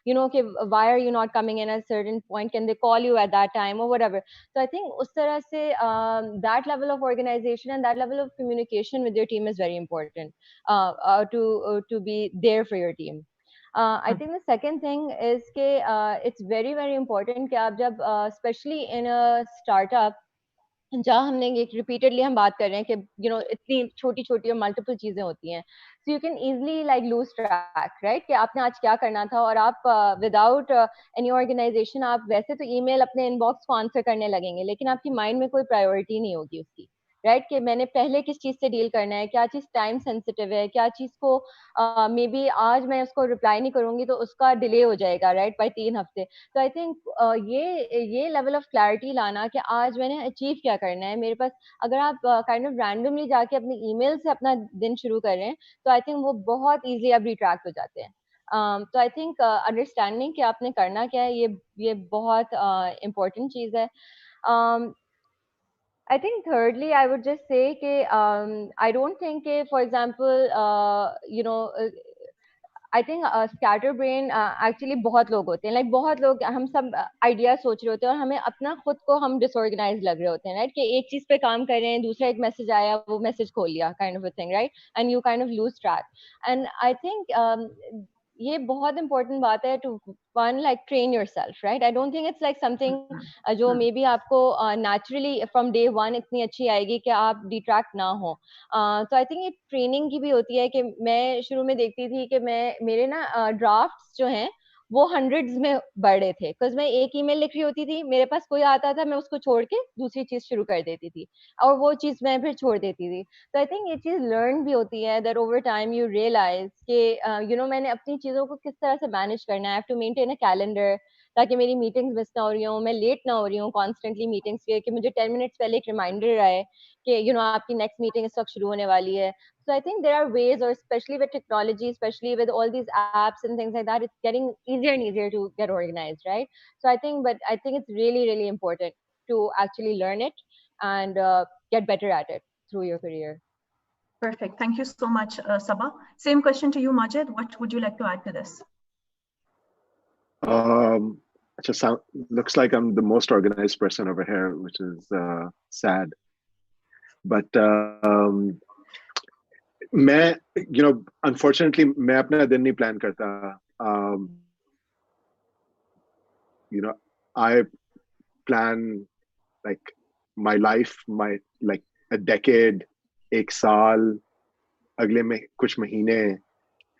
कि why are you not coming in at a certain point, can they call you at that time or whatever. So I think उस तरह से that level of organization and that level of communication with your team is very important to be there for your team. I think the second thing is कि it's very very important कि आप जब especially in a startup, जहाँ हमने एक repeatedly हम बात कर रहे हैं कि इतनी छोटी छोटी और मल्टीपल चीजें होती हैं, so you can easily like loose track, right, कि आपने आज क्या करना था, और आप विदाउट एनी ऑर्गेनाइजेशन आप वैसे तो ईमेल अपने इनबॉक्स को आंसर करने लगेंगे, लेकिन आपकी माइंड में कोई प्रायोरिटी नहीं होगी उसकी, राइट, कि मैंने पहले किस चीज से डील करना है, क्या चीज टाइम सेंसिटिव है, क्या चीज को मे बी आज मैं उसको रिप्लाई नहीं करूंगी तो उसका डिले हो जाएगा, राइट, बाय 3 हफ्ते। तो आई थिंक ये लेवल ऑफ क्लैरिटी लाना कि आज मैंने अचीव क्या करना है मेरे पास, अगर आप काइंड ऑफ रैंडमली जाके अपनी ईमेल से अपना दिन शुरू कर रहे हैं तो आई थिंक वो बहुत ईजी अब रिट्रैक्ट हो जाते हैं। तो आई थिंक अंडरस्टैंडिंग कि आपने करना क्या है, ये बहुत इम्पोर्टेंट चीज है। I think thirdly, I would just say that I don't think, for example, I think scatter brain actually बहुत लोग होते हैं, लाइक बहुत लोग हम सब आइडिया सोच रहे होते हैं और हमें अपना खुद को हम डिसऑर्गेनाइज लग रहे होते हैं, राइट, कि एक चीज पे काम कर रहे हैं, दूसरा एक मैसेज आया, वो मैसेज खोल लिया, kind of a thing, right, and you kind of lose track. And I think ये बहुत इंपॉर्टेंट बात है to one like train yourself, right, I don't think it's like something जो मे बी आपको नेचुरली फ्रॉम डे वन इतनी अच्छी आएगी कि आप डिट्रैक्ट ना हो। तो आई थिंक ये ट्रेनिंग की भी होती है कि मैं शुरू में देखती थी कि मेरे ना ड्राफ्ट्स जो हैं वो हंड्रेड्स में बढ़ रहे थे, बिकॉज मैं एक ईमेल लिख रही होती थी, मेरे पास कोई आता था, मैं उसको छोड़ के दूसरी चीज शुरू कर देती थी और वो चीज मैं फिर छोड़ देती थी। तो आई थिंक ये चीज लर्न भी होती है that over time you realise कि मैंने अपनी चीजों को किस तरह से मैनेज करना है, I have to maintain a calendar ताकि मेरी मीटिंग्स मिस ना हो रही हूँ, मैं लेट ना हो रही हूँ कॉन्स्टेंटली मीटिंग्स के, कि मुझे 10 मिनट्स पहले एक रिमाइंडर आए कि आपकी नेक्स्ट मीटिंग इस वक्त शुरू होने वाली है। So I think there are ways, or especially with technology, especially with all these apps and things like that, it's getting easier and easier to get organized, right? So but I think it's really, really important to actually learn it and get better at it through your career. Perfect. Thank you so much, Sabah. Same question to you, Majid. What would you like to add to this? It just looks like I'm the most organized person over here, which is sad. But मैं unfortunately मैं अपना दिन नहीं plan करता। I plan like my life, my like a decade, एक साल, अगले में कुछ महीने,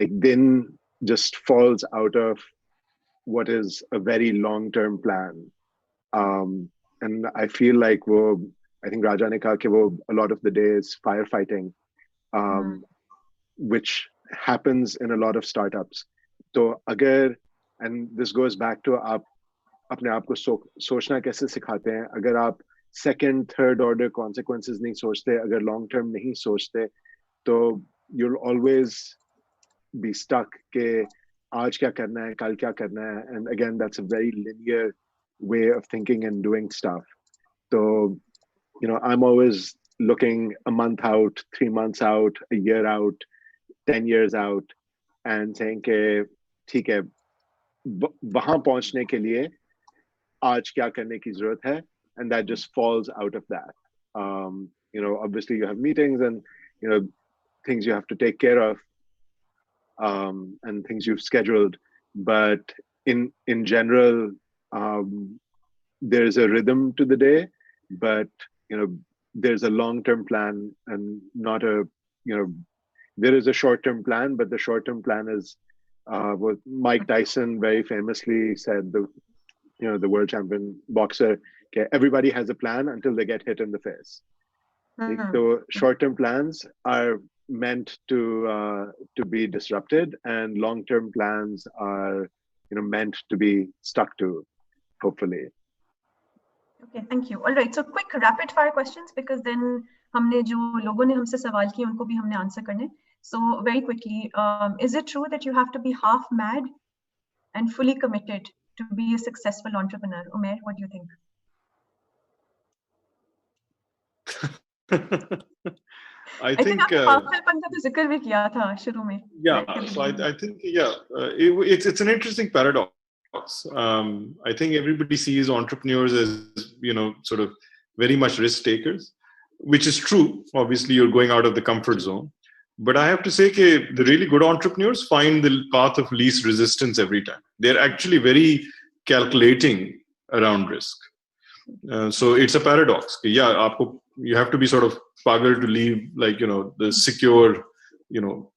एक दिन just falls out of what is a very long-term plan. And I feel like I think Raja ne kaha ki a lot of the day is firefighting. Which happens in a lot of startups. तो अगर, and this goes back to आप अपने आप को सोचना कैसे सिखाते हैं, अगर आप second, third order consequences नहीं सोचते, अगर long term नहीं सोचते, तो you'll always be stuck के आज क्या करना है, कल क्या करना है, and again that's a very linear way of thinking and doing stuff. So I'm always looking a month out, 3 months out, a year out, 10 years out, and saying के ठीक है, वहां पहुंचने के लिए आज क्या करने की जरूरत है, and that just falls out of that. Obviously you have meetings and things you have to take care of, and things you've scheduled, but in general there's a rhythm to the day, but there's a long-term plan and not a there is a short-term plan, but the short-term plan is what Mike Tyson very famously said, the world champion boxer, okay, everybody has a plan until they get hit in the face. So short-term plans are meant to be disrupted, and long-term plans are meant to be stuck to, hopefully. Okay, thank you. All right, so quick rapid fire questions, because then हमने जो लोगों ने हमसे सवाल किए उनको भी हमने आंसर करने। So very quickly, is it true that you have to be half mad and fully committed to be a successful entrepreneur? Umair, what do you think? I think पागलपन का तो जिक्र भी किया था शुरू में। Yeah, so I think it's an interesting paradox. I think everybody sees entrepreneurs as sort of very much risk takers, which is true. Obviously, you're going out of the comfort zone. But I have to say that the really good entrepreneurs find the path of least resistance every time. They're actually very calculating around risk. So it's a paradox. Yeah, you have to be sort of pagal to leave, like, the secure,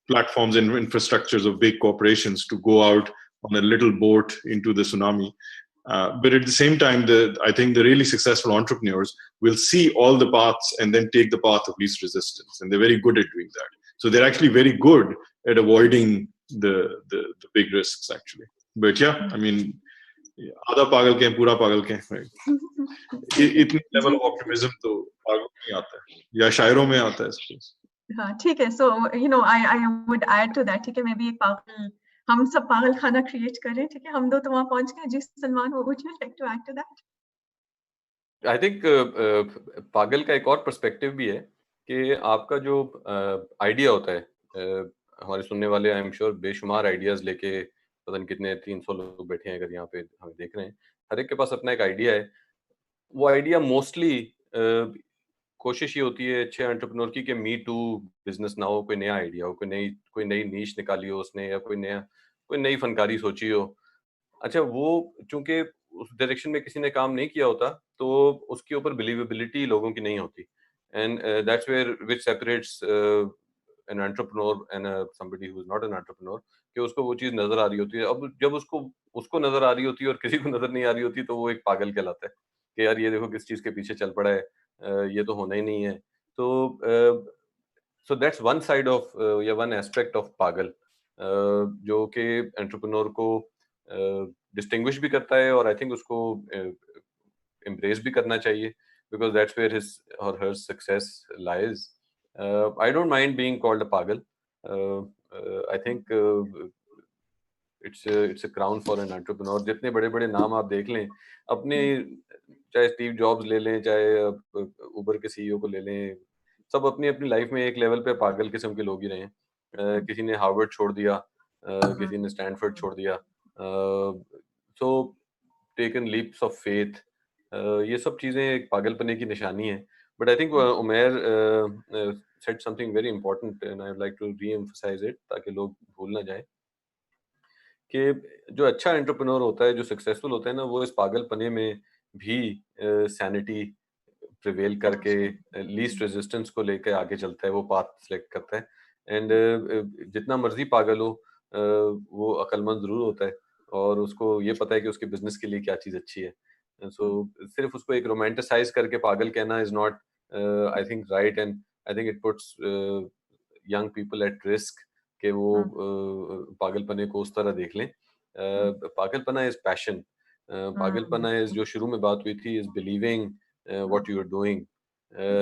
platforms and infrastructures of big corporations to go out on a little boat into the tsunami. But at the same time, I think the really successful entrepreneurs will see all the paths and then take the path of least resistance, and they're very good at doing that. So they're actually very good at avoiding the big risks, actually. But yeah, I mean, आधा पागल के पूरा पागल के इतनी level of optimism तो पागल में आता है या शायरों में आता है. हाँ ठीक है. So I would add to that. ठीक है, मैं भी एक पागल, हम सब पागल खाना क्रिएट करें. ठीक है, हम दो तो वहाँ पहुँच गए. जी Salman, would you like to add to that? I think पागल का एक और पर्सपेक्टिव भी है कि आपका जो आइडिया होता है, हमारे सुनने वाले आई एम श्योर बेशुमार आइडियाज लेके, पता नहीं कितने 300 लोग बैठे हैं अगर यहाँ पे हमें देख रहे हैं, हर एक के पास अपना एक आइडिया है. वो आइडिया मोस्टली कोशिश ये होती है अच्छे एंटरप्रेन्योर की कि मी टू बिजनेस ना हो, कोई नया आइडिया हो, कोई नई नीश निकाली हो उसने, या कोई नई फनकारी सोची हो. अच्छा, वो चूंकि उस डायरेक्शन में किसी ने काम नहीं किया होता तो उसके ऊपर बिलीवेबिलिटी लोगों की नहीं होती. And that's where which separates an entrepreneur and somebody who is not an entrepreneur, कि उसको वो चीज नजर आ रही होती है. अब जब उसको नजर आ रही होती है और किसी को नजर नहीं आ रही होती तो वो एक पागल कहलाता है कि यार ये देखो किस चीज के पीछे चल पड़ा है, ये तो होना ही नहीं है. तो so that's one side of या वन एस्पेक्ट ऑफ पागल, जो कि एंटरप्रेन्योर को डिस्टिंग्विश भी करता है, और आई थिंक उसको एम्ब्रेस भी करना चाहिए, बिकॉज दैट्स वेयर हिज और her success lies. I don't mind being called a पागल. I think it's a crown for an entrepreneur. जितने बड़े बड़े नाम आप देख लें अपने, चाहे स्टीव जॉब्स ले लें, चाहे उबर के सीईओ को ले लें, सब अपनी अपनी लाइफ में एक लेवल पे पागल किस्म के लोग ही रहे हैं. किसी ने हार्वर्ड छोड़ दिया, किसी ने स्टैनफोर्ड छोड़ दिया, so taken leaps of faith. ये सब चीजें एक पागलपने की निशानी है. But I think Umair said something very important and I would like to reemphasize it, ताकि लोग भूल ना जाए कि जो अच्छा एंटरप्रेन्योर होता है, जो सक्सेसफुल होता है ना, वो इस पागलपने में भी सैनिटी प्रिवेल करके लीस्ट रेजिस्टेंस को लेकर आगे चलता है, वो पाथ सिलेक्ट करता है. एंड जितना मर्जी पागल हो, वो अक्लमंद जरूर होता है और उसको ये पता है कि उसके बिजनेस के लिए क्या चीज अच्छी है. सो सिर्फ उसको एक रोमांटिसाइज करके पागल कहना is not I think right, and I think it puts young people at risk कि वो पागलपने को उस तरह देख लें. पागलपना इज पैशन. पागलपना इज, जो शुरू में बात हुई थी, is believing what you are doing.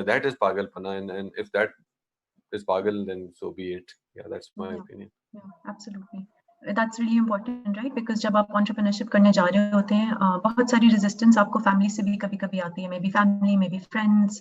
That is pagalpana, and if that is pagal, then so be it. Yeah, that's my opinion. Yeah, absolutely. That's really important, right? Because जब आप entrepreneurship करने जा रहे होते हैं, बहुत सारी resistance आपको family से भी कभी-कभी आती है. Maybe family, maybe friends,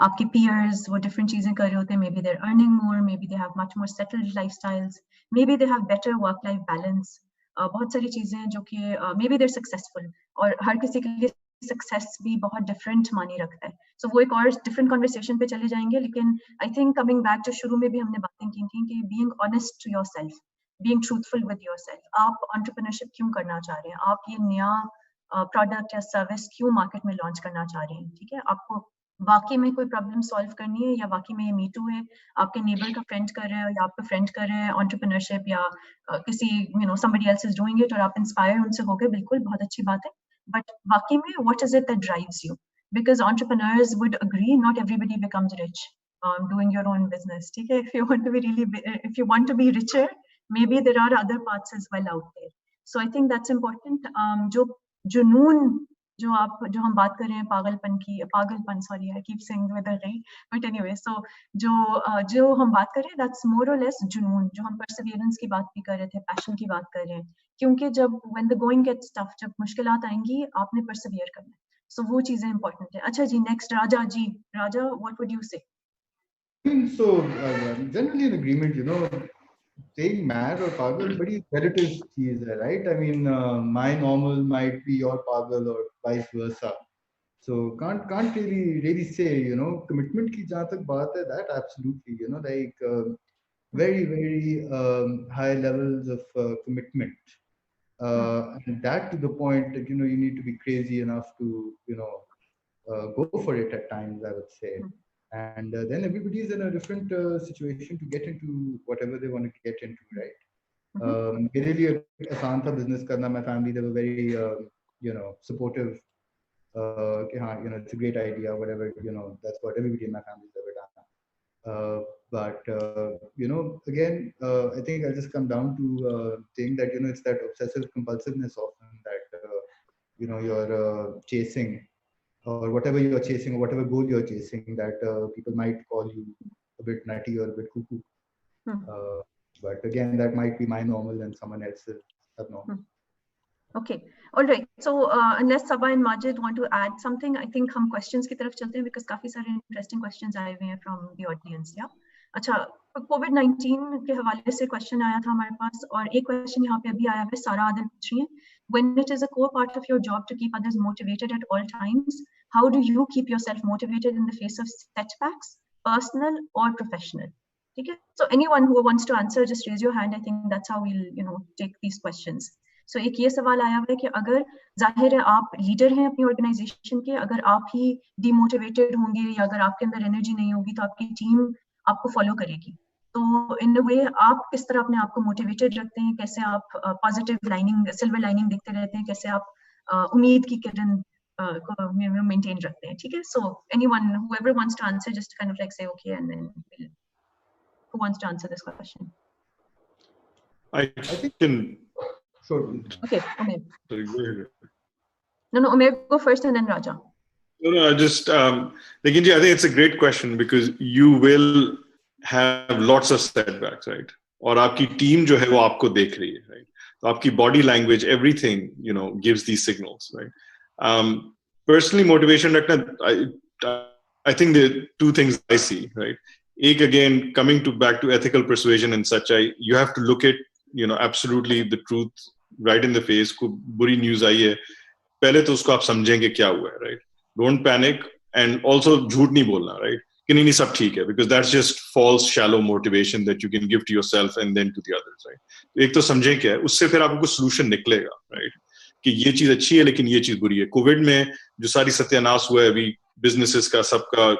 आपके peers, वो different चीजें कर रहे होते हैं. Maybe they're earning more, maybe they have much more settled lifestyles, maybe they have better work-life balance. बहुत सारी चीजें जो कि maybe they're successful, और हर किसी के लिए सक्सेस भी बहुत डिफरेंट मानी रखता है. सो वो एक और डिफरेंट कन्वर्सेशन पे चले जाएंगे. लेकिन आई थिंक कमिंग बैक, जो शुरू में भी हमने बातें की थी कि being honest to yourself, being truthful with yourself. आप एंटरप्रेन्योरशिप क्यों करना चाह रहे हैं? आप ये नया प्रोडक्ट या सर्विस क्यों मार्केट में लॉन्च करना चाह रहे हैं? ठीक है, आपको वाकई में कोई प्रॉब्लम सॉल्व करनी है, या वाकई में ये मी टू है, आपके नेबर का फ्रेंड कर रहे हैं या आपका फ्रेंड कर रहे हैं एंटरप्रेन्योरशिप, या किसी somebody else is doing it और आप इंस्पायर उनसे हो गए, बिल्कुल बहुत अच्छी बात है. But वाकई में what is it that drives you? Because entrepreneurs would agree, not everybody becomes rich doing your own business. ठीक है, if you want to be richer, maybe there are other paths as well out there. So I think that's important. जो जुनून जो हम बात कर रहे हैं पागलपन, sorry, I keep saying with a ray, but anyway, so जो हम बात कर रहे हैं, that's more or less जुनून, जो हम perseverance की बात भी कर रहे थे, passion की बात कर रहे हैं. क्योंकि जब when the going gets tough, जब मुश्किलात आएंगी, आपने persevere करना है. So वो चीजें important है. अच्छा जी, next Raja ji. Raja, what would you say? So generally in agreement, saying mad or pagal badi relative cheez hai, right? I mean, my normal might be your pagal or vice versa. So can't really say, commitment ki jahan tak baat hai, that absolutely, like very, very high levels of commitment. And that to the point that, you need to be crazy enough to, go for it at times, I would say. And then everybody is in a different situation to get into whatever they want to get into, right? मेरे लिए आसान था business करना. My family, they were very supportive. It's a great idea, whatever, that's what everybody in my family has ever done. But again, I think I'll just come down to saying that, it's that obsessive compulsiveness often that, you're chasing, or whatever you're chasing, or whatever goal you're chasing, that people might call you a bit nutty or a bit cuckoo. But again, that might be my normal and someone else's abnormal. Okay, all right. So unless Sabah and Majid want to add something, I think हम questions की तरफ चलते हैं because काफी सारे interesting questions आए हुए हैं from the audience. Yeah. अच्छा, COVID-19 के हवाले से question आया था हमारे पास, और एक question यहाँ पे अभी आया है, सारा आदल पूछ रही है. When it is a core part of your job to keep others motivated at all times, how do you keep yourself motivated in the face of setbacks, personal or professional? Okay. So anyone who wants to answer, just raise your hand. I think that's how we'll take these questions. So एक ये सवाल आया हुआ है कि अगर जाहिर है आप लीडर हैं अपनी ऑर्गेनाइजेशन के, अगर आप ही डिमोटिवेटेड होंगे या अगर आपके अंदर एनर्जी नहीं होगी तो आपकी टीम आपको फॉलो करेगी. तो इन अ वे आप किस तरह अपने आप को मोटिवेटेड रखते हैं, कैसे आप पॉजिटिव लाइनिंग, सिल्वर लाइनिंग देखते रहते हैं, कैसे आप उम्मीद की किरण को मेंटेन रखते हैं? ठीक है. So anyone whoever wants to answer, just kind of like say okay, and then who wants to answer this question? I can. Sure. Okay, Umair. Sorry, go ahead. No, Umair, go first and then Raja. No, just Nikinji, I think it's a great question because you will have lots of setbacks, right? और आपकी team जो है वो आपको देख रही है, right? तो आपकी body language, everything, gives these signals, right? Personally, motivation रखना, I think there are two things I see, right? Ek, again, coming back to ethical persuasion and such, you have to look at, absolutely the truth right in the face. को बुरी news आई है, पहले तो उसको आप समझेंगे क्या हुआ है, right? Don't panic, and also झूठ नहीं बोलना, right? कि नहीं सब ठीक है, because that's just false, shallow motivation that you can give to yourself and then to the others, right? तो एक तो समझें क्या है, उससे फिर आपको solution निकलेगा, right? कि ये चीज अच्छी है लेकिन ये चीज बुरी है. कोविड में जो सारी सत्यानाश हुआ है अभी, businesses का सबका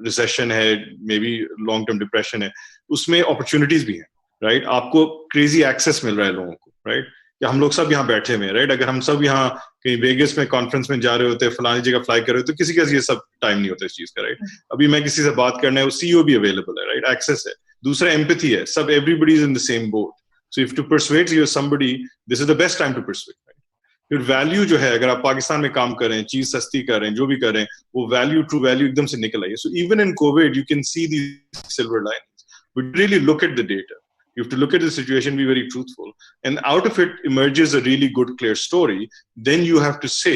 recession है, maybe long term depression है, उसमें opportunities भी हैं, right? आपको crazy access मिल रहा है लोगों को, right? या हम लोग सब यहाँ बैठे हुए हैं, राइट? अगर हम सब यहाँ कहीं वेगस में कॉन्फ्रेंस में जा रहे होते, फलानी जगह फ्लाई कर रहे होते, तो किसी का ये सब टाइम नहीं होता इस चीज का, राइट? अभी मैं किसी से बात करना है, वो सीईओ भी अवेलेबल है, राइट? एक्सेस है. दूसरा एम्पैथी है, सब everybody is in the same boat. So if to persuade your somebody, this is the best time to persuade, right? फिर वैल्यू जो है, अगर आप पाकिस्तान में काम कर रहे हैं, चीज सस्ती कर रहे हैं, जो भी कर रहे हैं, वो वैल्यू, ट्रू वैल्यू एकदम से निकल आई है. So even in Covid you can see the silver linings, but really look at the data. You have to look at the situation, be very truthful. And out of it emerges a really good, clear story. Then you have to say,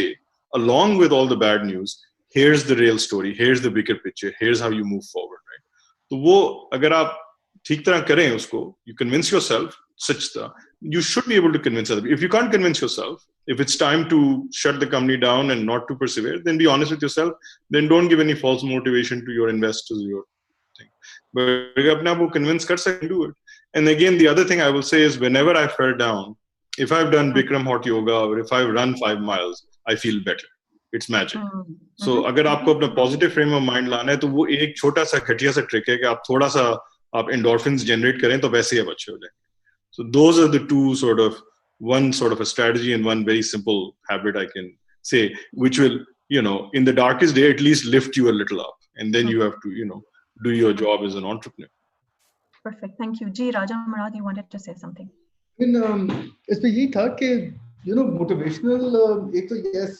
along with all the bad news, here's the real story, here's the bigger picture, here's how you move forward, right? So wo, agar aap theek tarah karen usko, you convince yourself, such tarah, you should be able to convince other people. If you can't convince yourself, if it's time to shut the company down and not to persevere, then be honest with yourself. Then don't give any false motivation to your investors, your thing. But if you can convince kar sakte, do it. And again, the other thing I will say is, whenever I fell down, if I've done Bikram hot yoga or if I've run 5 miles, I feel better. It's magic. So, अगर आपको अपना positive frame of mind लाना है, तो वो एक छोटा सा घटिया सा trick है कि आप थोड़ा सा आप endorphins generate करें, तो वैसे ही आप अच्छे हो जाएंगे. So those are the two one sort of a strategy and one very simple habit I can say, which will, in the darkest day, at least lift you a little up. And then you have to, do your job as an entrepreneur. Perfect, thank you. Ji, Raja Murad, you wanted to say something. इसमें यही था कि motivational, एक तो yes,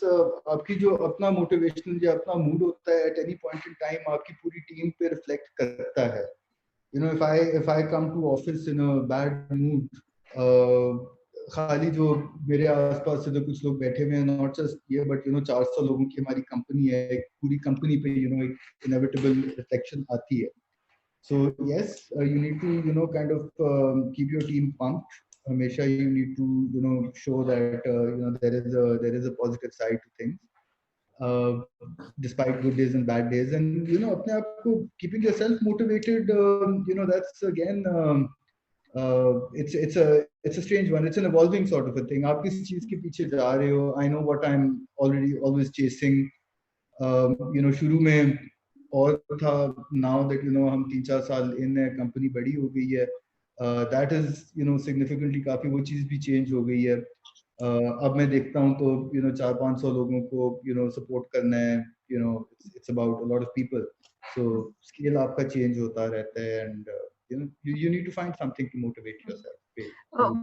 आपकी जो अपना motivational या अपना मूड होता है, at any point in time आपकी पूरी टीम पे रिफ्लेक्ट करता है. if I come to office in a bad mood, खाली जो मेरे आसपास से जो कुछ लोग बैठे हुए हैं, नॉट जस्ट ये, बट 400 लोगों की हमारी कंपनी है, पूरी कंपनी पे एक इनएविटेबल रिफ्लेक्शन आती है. So yes, you need to kind of keep your team pumped. Hamesha you need to show that there is a positive side to things, despite good days and bad days. And apne aap ko keeping yourself motivated, that's again it's a strange one. It's an evolving sort of a thing. Aap kis cheez ke piche ja rahe ho. I know what I'm always chasing. शुरू में और था, now that हम 3-4 साल इन है, company बड़ी हो गई है, that is significantly काफी वो चीज भी चेंज हो गई है। अब मैं देखता हूँ तो 400-500 लोगों को सपोर्ट करना है, it's about a lot of people, so scale आपका चेंज होता रहता है, and you need to find something to motivate yourself.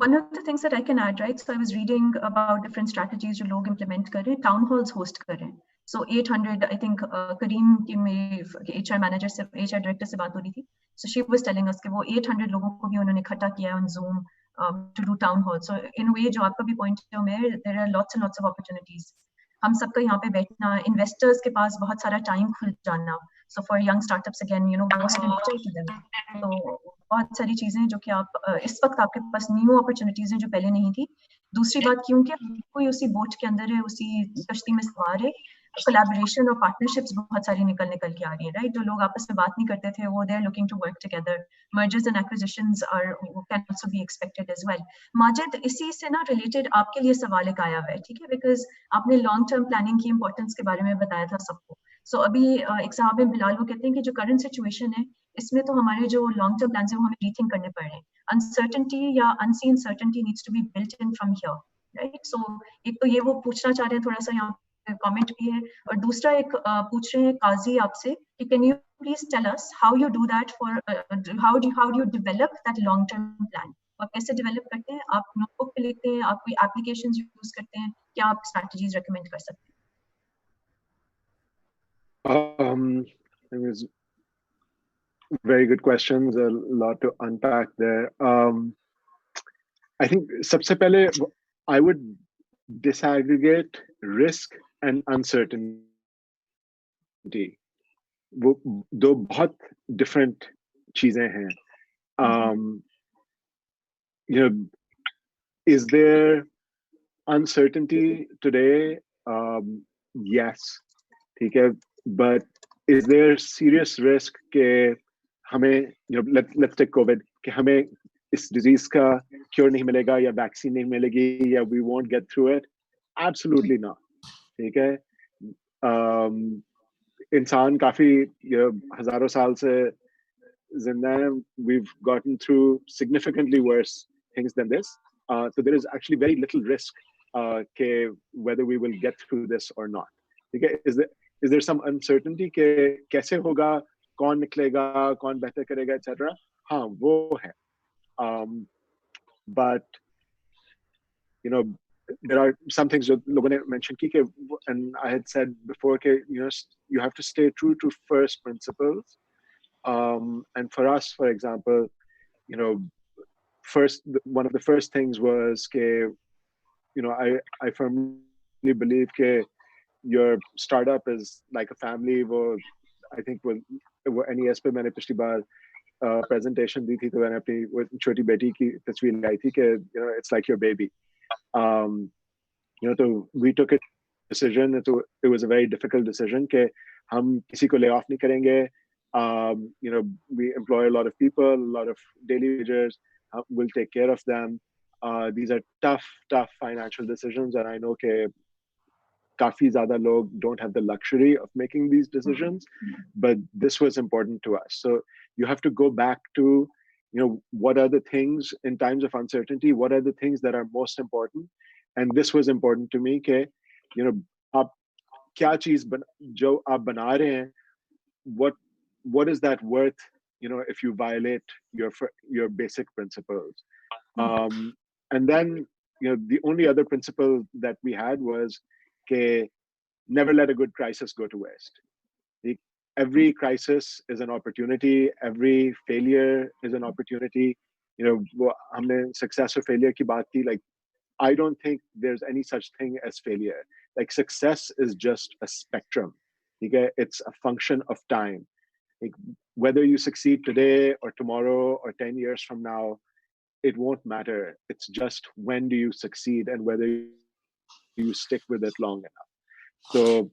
One of the things that I can add, right? So I was reading about different strategies जो लोग implement कर रहे हैं, town halls host कर रहे हैं. So 800, I think Kareem की मेरे HR manager से, HR director से बात हो रही थी. So she was telling us कि वो 800 लोगों को भी उन्होंने इकट्ठा किया on Zoom to do town hall. So in a way जो आपका भी point है उमेर, there are lots and lots of opportunities. हम सबका यहाँ पे बैठना, investors के पास बहुत सारा time खुल जाना. So for young startups again, go ahead and reach out to them. So बहुत सारी चीजें जो कि आप इस वक्त आपके पास न्यू अपॉर्चुनिटीज हैं जो पहले नहीं थी। दूसरी बात क्योंकि कोई उसी बोट के अंदर है, उसी कश्ती में सवार है, कोलैबोरेशन और पार्टनरशिप्स बहुत सारी निकल के आ रही है, राइट? जो लोग आपस में बात नहीं करते थे वो they are looking to work together. Mergers and acquisitions are can also be expected as well. Majid, इसी से ना रिलेटेड आपके लिए सवाल एक आया हुआ है, ठीक है? बिकॉज आपने लॉन्ग टर्म प्लानिंग की इंपॉर्टेंस के बारे में बताया था सबको. सो अभी एक साहब हैं बिलाल, वो कहते हैं कि जो करंट सिचुएशन है इसमें तो हमारे जो लॉन्ग टर्म प्लान्स हैं वो हमें रीथिंक करने पड़ रहे हैं. अनसर्टेनिटी या unseen certainty needs to be built in from here, right? So एक तो ये वो पूछना चाह रहे हैं, थोड़ा सा यहाँ कमेंट भी है, और दूसरा एक पूछ रहे हैं काजी आपसे कि can you please tell us how you do that for how do you develop that long term plan? आप कैसे डेवलप करते हैं? आप नोटबुक पे लिखते हैं, आप कोई एप्लीकेशंस यूज करते हैं, क्या आप स्ट्रेटजीज रेकमेंड कर सकते हैं? It was very good questions, a lot to unpack there. I think सबसे पहले I would disaggregate risk and uncertainty. वो दो बहुत different चीजें हैं. Is there uncertainty today? Yes, ठीक है, but is there serious risk के हमें let's take COVID कि हमें इस disease का cure नहीं मिलेगा या vaccine नहीं मिलेगी या we won't get through it? Absolutely not. ठीक है, इंसान काफी हजारों साल से जिंदा है. We've gotten through significantly worse things than this. So there is actually very little risk whether we will get through this or not. Okay? Is there some uncertainty के कैसे होगा, कौन निकलेगा, कौन बेहतर करेगा, etc. हाँ, वो है. But there are some things that लोगों ने mention की के, and I had said before के you have to stay true to first principles. And for us, for example, one of the first things was ke, I firmly believe ke your startup is like a family. I think वो NES पे मैंने पिछली बार presentation दी थी तो मैंने अपनी छोटी बेटी की तस्वीर लगाई थी के it's like your baby. तो we took a decision. It was a very difficult decision के हम किसी को lay off नहीं करेंगे. We employ a lot of people, a lot of daily wagers. We'll take care of them. These are tough financial decisions, and I know that काफी ज़्यादा लोग don't have the luxury of making these decisions, but this was important to us. So you have to go back to, what are the things in times of uncertainty? What are the things that are most important? And this was important to me. कि, आप क्या चीज़ जो आप बना रहे हैं, what is that worth, if you violate your basic principles? And then, the only other principle that we had was never let a good crisis go to waste. Every crisis is an opportunity. Every failure is an opportunity. हमने success or failure की बात की. Like, I don't think there's any such thing as failure. Like, success is just a spectrum. It's a function of time. Like, whether you succeed today or tomorrow or 10 years from now, it won't matter. It's just when do you succeed and whether you stick with it long enough. So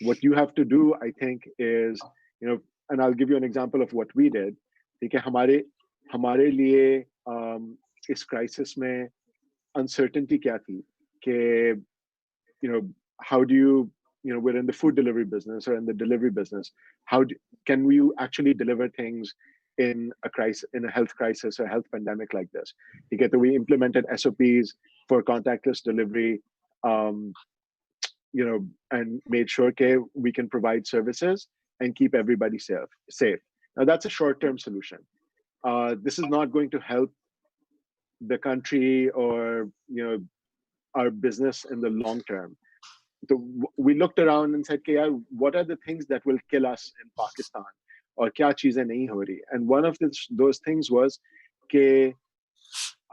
what you have to do, I think, is, and I'll give you an example of what we did. हमारे लिए इस crisis में uncertainty क्या थी? How do you we're in the food delivery business or in the delivery business. Can we actually deliver things in a crisis, in a health crisis or health pandemic like this? So we implemented SOPs for contactless delivery, and made sure we can provide services and keep everybody safe. Now that's a short-term solution. This is not going to help the country or our business in the long term. So we looked around and said, what are the things that will kill us in Pakistan? Or kya cheezein nahi ho rahi? And one of those things was कि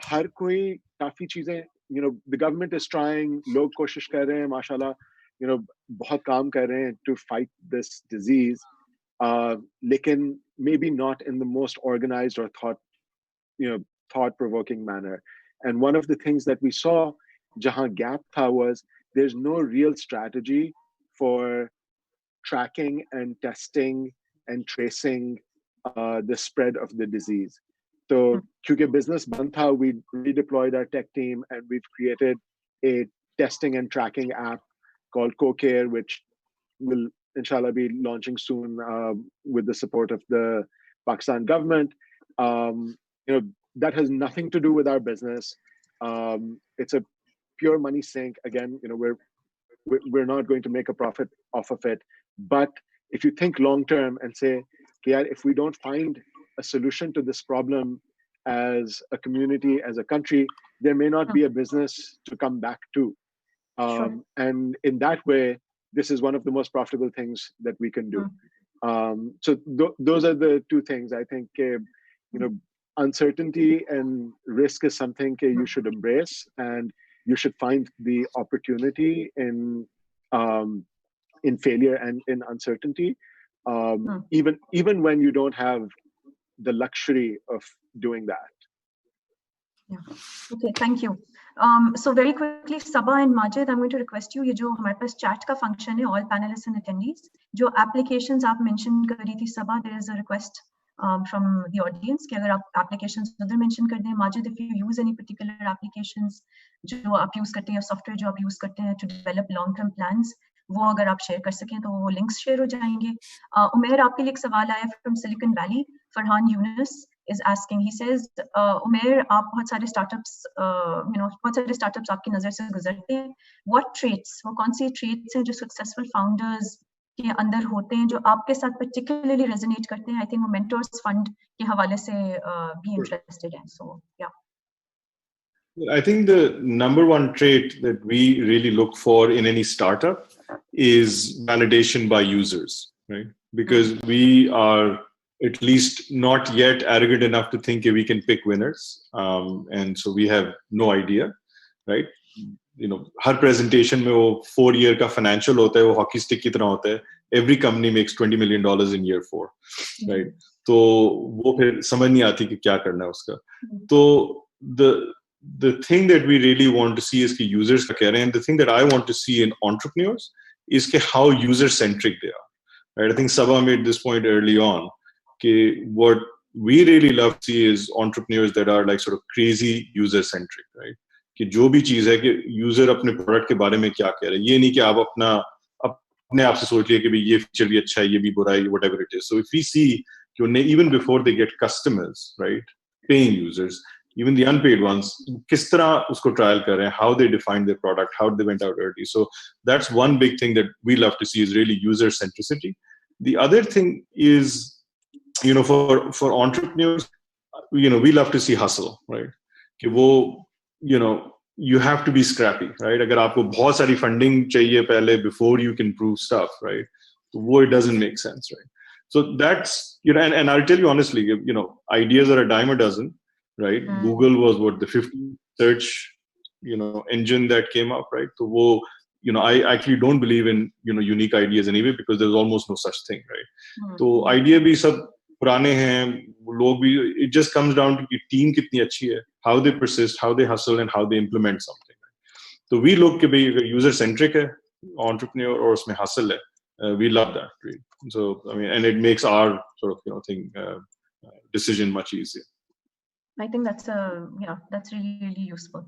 हर कोई काफी चीजें, the government is trying, लोग कोशिश कर रहे हैं, माशाल्लाह, बहुत काम कर रहे हैं to fight this disease, लेकिन maybe not in the most organized or thought-provoking manner. And one of the things that we saw, jahan gap tha, was there's no real strategy for tracking and testing and tracing the spread of the disease. So, kyunki business band tha, we redeployed our tech team and we've created a testing and tracking app called CoCare, which will inshallah be launching soon with the support of the Pakistan government. That has nothing to do with our business. It's a pure money sink. Again, we're not going to make a profit off of it. But if you think long term and say, if we don't find a solution to this problem as a community, as a country, there may not be a business to come back to. And in that way, this is one of the most profitable things that we can do. So those are the two things. I think, uncertainty and risk is something you should embrace, and you should find the opportunity in failure and in uncertainty, even when you don't have the luxury of doing that. Yeah. Okay, thank you. So very quickly, Sabah and Majid, I'm going to request you, ये जो हमारे पास chat का function है, all panelists and attendees, जो applications आप mention कर रही थी Sabah, there is a request from the audience कि अगर आप applications उधर mention कर दें. Majid, if you use any particular applications जो आप use करते हैं, software जो आप use करते हैं to develop long-term plans, वो अगर आप share कर सकें तो वो links share हो जाएंगे. उमेर, आपके लिए एक सवाल आया from Silicon Valley. Farhan Yunus is asking, he says, Umair, आप बहुत सारे startups, बहुत सारे startups आपकी नजर से गुजरते हैं. What traits, वो कौन सी traits हैं जो successful founders के अंदर होते हैं जो आपके साथ particularly resonate करते हैं? I think वो Mentors Fund के हवाले से भी interested हैं. So yeah. I think the number one trait that we really look for in any startup is validation by users, right? Because we are at least not yet arrogant enough to think we can pick winners. And so we have no idea, right? Har presentation mein wo 4-year ka financial hota hai, wo hockey stick ki tarah hota hai. Every company makes $20 million in year 4, right? So wo phir samajh nahi aati ki kya karna hai uska. So the thing that we really want to see is ki users ka keh rahe hain, and the thing that I want to see in entrepreneurs is ki how user centric they are, right? I think Sabah made this point early on. What we really love to see is entrepreneurs that are like sort of crazy user centric, right? कि जो भी चीज है कि user अपने product के बारे में क्या कह रहे हैं, ये नहीं कि आप अपने आप से सोच लिए कि भाई ये फीचर भी अच्छा है, ये भी बुरा है, whatever it is. So if we see even before they get customers, right, paying users, even the unpaid ones, किस तरह उसको trial कर रहे हैं, how they define their product, how they went out early. So that's one big thing that we love to see is really user centricity. The other thing is, for entrepreneurs, we love to see hustle, right? कि वो, you have to be scrappy, right? अगर आपको बहुत सारी funding चाहिए पहले before you can prove stuff, right? वो it doesn't make sense, right? So that's, and I'll tell you honestly, ideas are a dime a dozen, right? Google was the 50th search, engine that came up, right? So वो, I actually don't believe in, unique ideas anyway, because there's almost no such thing, right? So idea भी सब पुराने हैं, लोग भी, it just comes down to team कितनी अच्छी है, how they persist, how they hustle, and how they implement something. So we look कि भाई user centric है, entrepreneur और उसमें hustle है, we love that, really. So I mean, and it makes our sort of decision much easier. I think that's that's really useful.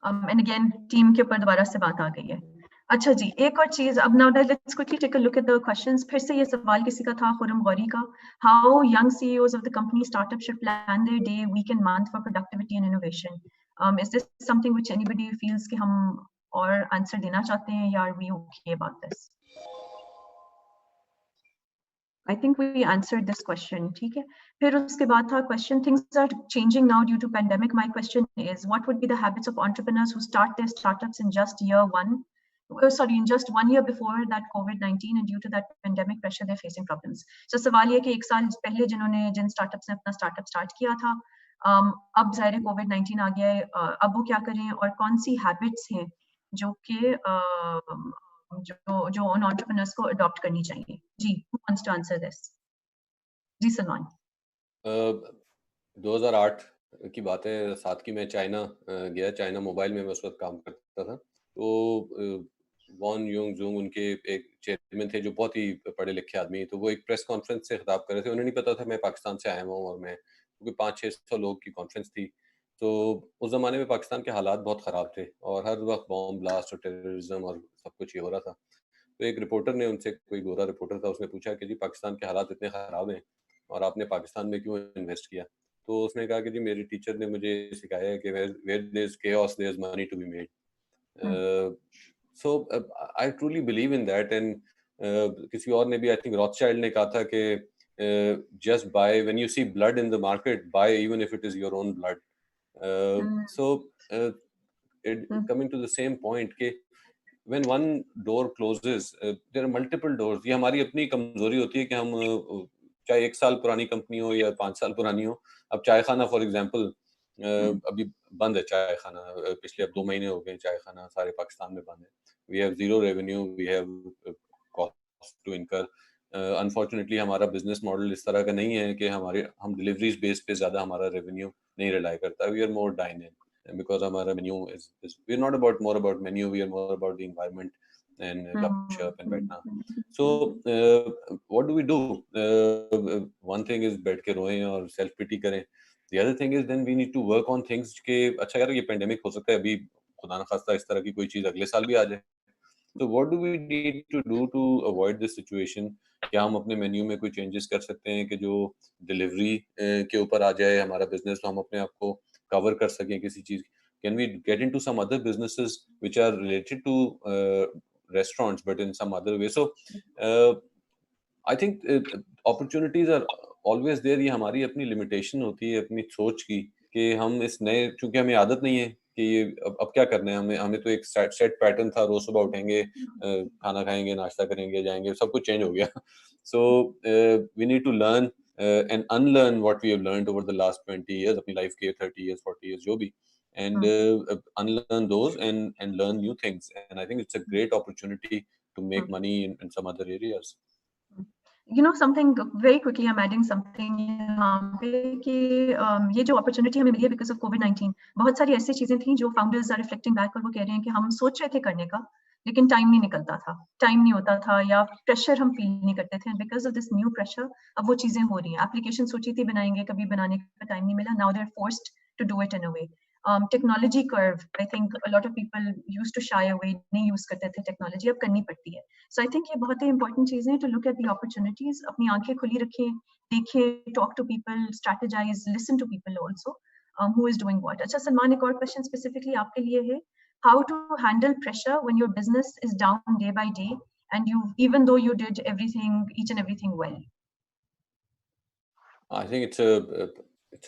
And again, team के ऊपर दोबारा से बात आ गई है. अच्छा जी, एक और चीज अब now let's quickly take a look at the questions. फिर से ये सवाल किसी का था, खुरम गौरी का. How young CEOs of the company startup should plan their day, week and month for productivity and innovation. Is this something which anybody feels कि हम और answer देना चाहते हैं या are we okay about this? I think we answered this question. ठीक है. फिर उसके बाद था question, things are changing now due to pandemic. My question is, what would be the habits of entrepreneurs who start their startups in just in just 1 year before that COVID-19, and due to that pandemic pressure, they're facing problems. So सवाल ये कि एक साल पहले जिन startups ने अपना startup start किया था, अब ज़ाहिर है COVID-19 आ गया है, अब वो क्या करें और कौन सी habits हैं जो कि जो उन entrepreneurs को adopt करनी चाहिए. जी, who wants to answer this? जी सलमान. 2008 की बात है, साथ की मैं चाइना गया, चाइना मोबाइल में मैं उस वक्त काम करता था. तो वॉन यूंग जुंग उनके एक चेयरमैन थे जो बहुत ही पढ़े लिखे आदमी. तो वो एक प्रेस कॉन्फ्रेंस से खिताब कर रहे थे. उन्हें नहीं पता था मैं पाकिस्तान से आया हूँ और मैं, क्योंकि 500-600 लोग की कॉन्फ्रेंस थी. तो उस ज़माने में पाकिस्तान के हालात बहुत ख़राब थे और हर वक्त बॉम्ब ब्लास्ट और टेररिज्म और सब कुछ ये हो रहा था. तो एक रिपोर्टर ने उनसे, कोई गोरा रिपोर्टर था, उसने पूछा कि जी पाकिस्तान के हालात इतने ख़राब हैं और आपने पाकिस्तान में क्यों इन्वेस्ट किया. तो उसने कहा कि जी मेरे टीचर ने मुझे सिखाया है कि where there is chaos there is money to be made. So I truly believe in that. And किसी और ने भी, आई थिंक रॉथशाइल्ड ने कहा था कि just buy when you see blood in the market, buy even if it is your own blood. So coming to the same point कि when one door closes, there are multiple doors. ये हमारी अपनी कमजोरी होती है कि हम चाहे 1 साल पुरानी कंपनी हो या 5 साल पुरानी हो. अब चाय खाना फॉर एग्जांपल अभी बंद है. चाय खाना पिछले अब 2 महीने हो गए चाय खाना सारे पाकिस्तान में बंद है. We have zero revenue, we have cost to incur. Unfortunately हमारा बिजनेस मॉडल इस तरह का नहीं है कि हम डिलीवरीज बेस पे ज्यादा हमारा रेवेन्यू नहीं रिलाई करता. We are more dine in because our menu is we're not more about menu, we are more about the environment and gupshup and बैठना. So what do we do? One thing is बैठ के रोएं और self pity करें. The other thing is then we need to work on things के अच्छा यार ये pandemic हो सकता है अभी खुदा न खास्ता इस तरह की कोई चीज अगले साल भी आ जाए. So what do we need to do to avoid this situation? क्या हम अपने मेन्यू में कोई चेंजेस कर सकते हैं कि जो डिलीवरी के ऊपर आ जाए हमारा बिजनेस, तो हम अपने आप को कवर कर सकें किसी चीज. Can we get into some other businesses which are related to restaurants but in some other way? So I think opportunities are always there. ये हमारी अपनी लिमिटेशन होती है अपनी सोच की कि हम इस नए, चूंकि हमें आदत नहीं है कि ये अब क्या करना है. हमें तो एक सेट पैटर्न था, रोज सुबह उठेंगे, खाना खाएंगे, नाश्ता करेंगे, जाएंगे, सब कुछ चेंज हो गया. So we need to learn and unlearn what we have learned over the last 20 years, अपनी लाइफ के 30 years 40 years जो भी, and unlearn those and learn new things. And I think it's a great opportunity to make money in some other areas. You know something very quickly, I'm adding something यहाँ पे कि ये जो opportunity हमें मिली है because of COVID-19, बहुत सारी ऐसी चीजें थी जो founders are reflecting back और वो कह रहे हैं कि हम सोच रहे थे करने का लेकिन टाइम नहीं निकलता था, टाइम नहीं होता था या प्रेशर हम फील नहीं करते थे. Because of this new pressure अब वो चीजें हो रही हैं. एप्लीकेशन सोची थी बनाएंगे, कभी बनाने का टाइम नहीं मिला. Now they are forced to do it in a way. Technology curve, I think a lot of people used to shy away, नहीं यूज करते थे टेक्नोलॉजी, अब करनी पड़ती है. सो आई थिंक ये बहुत ही इंपॉर्टेंट चीजें हैं to look at the opportunities. अपनी आंखें खुली रखें, देखें, talk to people, strategise, listen to people also who is doing what. अच्छा सलमान, एक और क्वेश्चन स्पेसिफिकली आपके लिए है. How to handle pressure when your business is down day by day and even though you did each and everything well? I think it's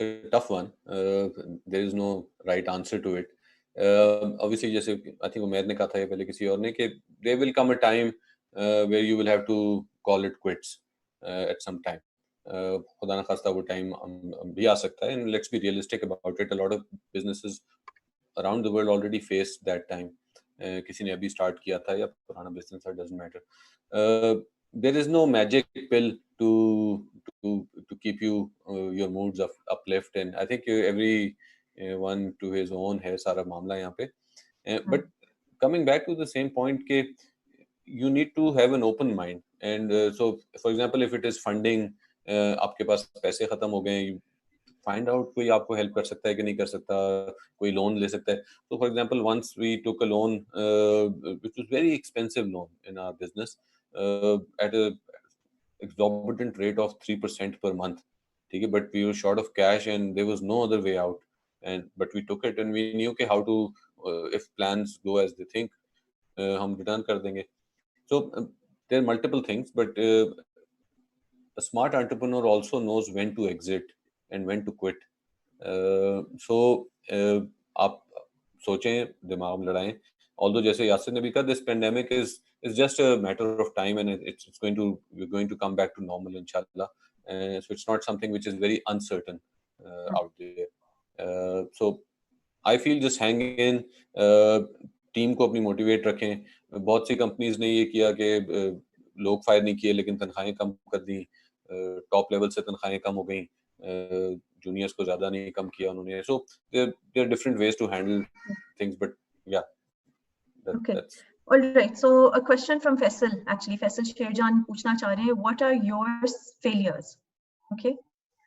a tough one. There is no right answer to it. Obviously, जैसे I think Umair ने कहा था ये पहले किसी और ने कि there will come a time where you will have to call it quits at some time. खुदा न खास्ता वो टाइम भी आ सकता है. And let's be realistic about it. A lot of businesses around the world already faced that time. किसी ने अभी स्टार्ट किया था या पुराना बिजनेस है, doesn't matter. There is no magic pill to keep your moods uplift, and I think every one to his own है सारा मामला यहाँ पे. But coming back to the same point कि you need to have an open mind. And so for example if it is funding, आपके पास पैसे खत्म हो गए, फाइंड आउट कोई आपको हेल्प कर सकता है कि नहीं कर सकता, कोई लोन ले सकता है. तो for example once we took a loan which was very expensive loan in our business at a exorbitant rate of 3% per month. ठीक है, but we were short of cash and there was no other way out. But we took it and we knew कि how to if plans go as they think, हम return कर देंगे. So there are multiple things, but a smart entrepreneur also knows when to exit and when to quit. So आप सोचें, दिमाग में लड़ाएं. Although जैसे यासिर ने भी कहा, this pandemic is just a matter of time and we're going to come back to normal inshallah. So it's not something which is very uncertain out there. So I feel just hang in, team को अपनी motivate रखें. बहुत सी companies ने ये किया कि लोग fire नहीं किए लेकिन तनख्वाहें कम कर दी, टॉप लेवल से तनख्वाहें कम हो गई, जूनियर्स को ज्यादा नहीं कम किया उन्होंने. So there are different ways to handle things, but yeah. Okay. That's... All right. So a question from Faisal. Actually, Faisal Sherjan पूछना चाह रहे हैं, what are your failures? Okay.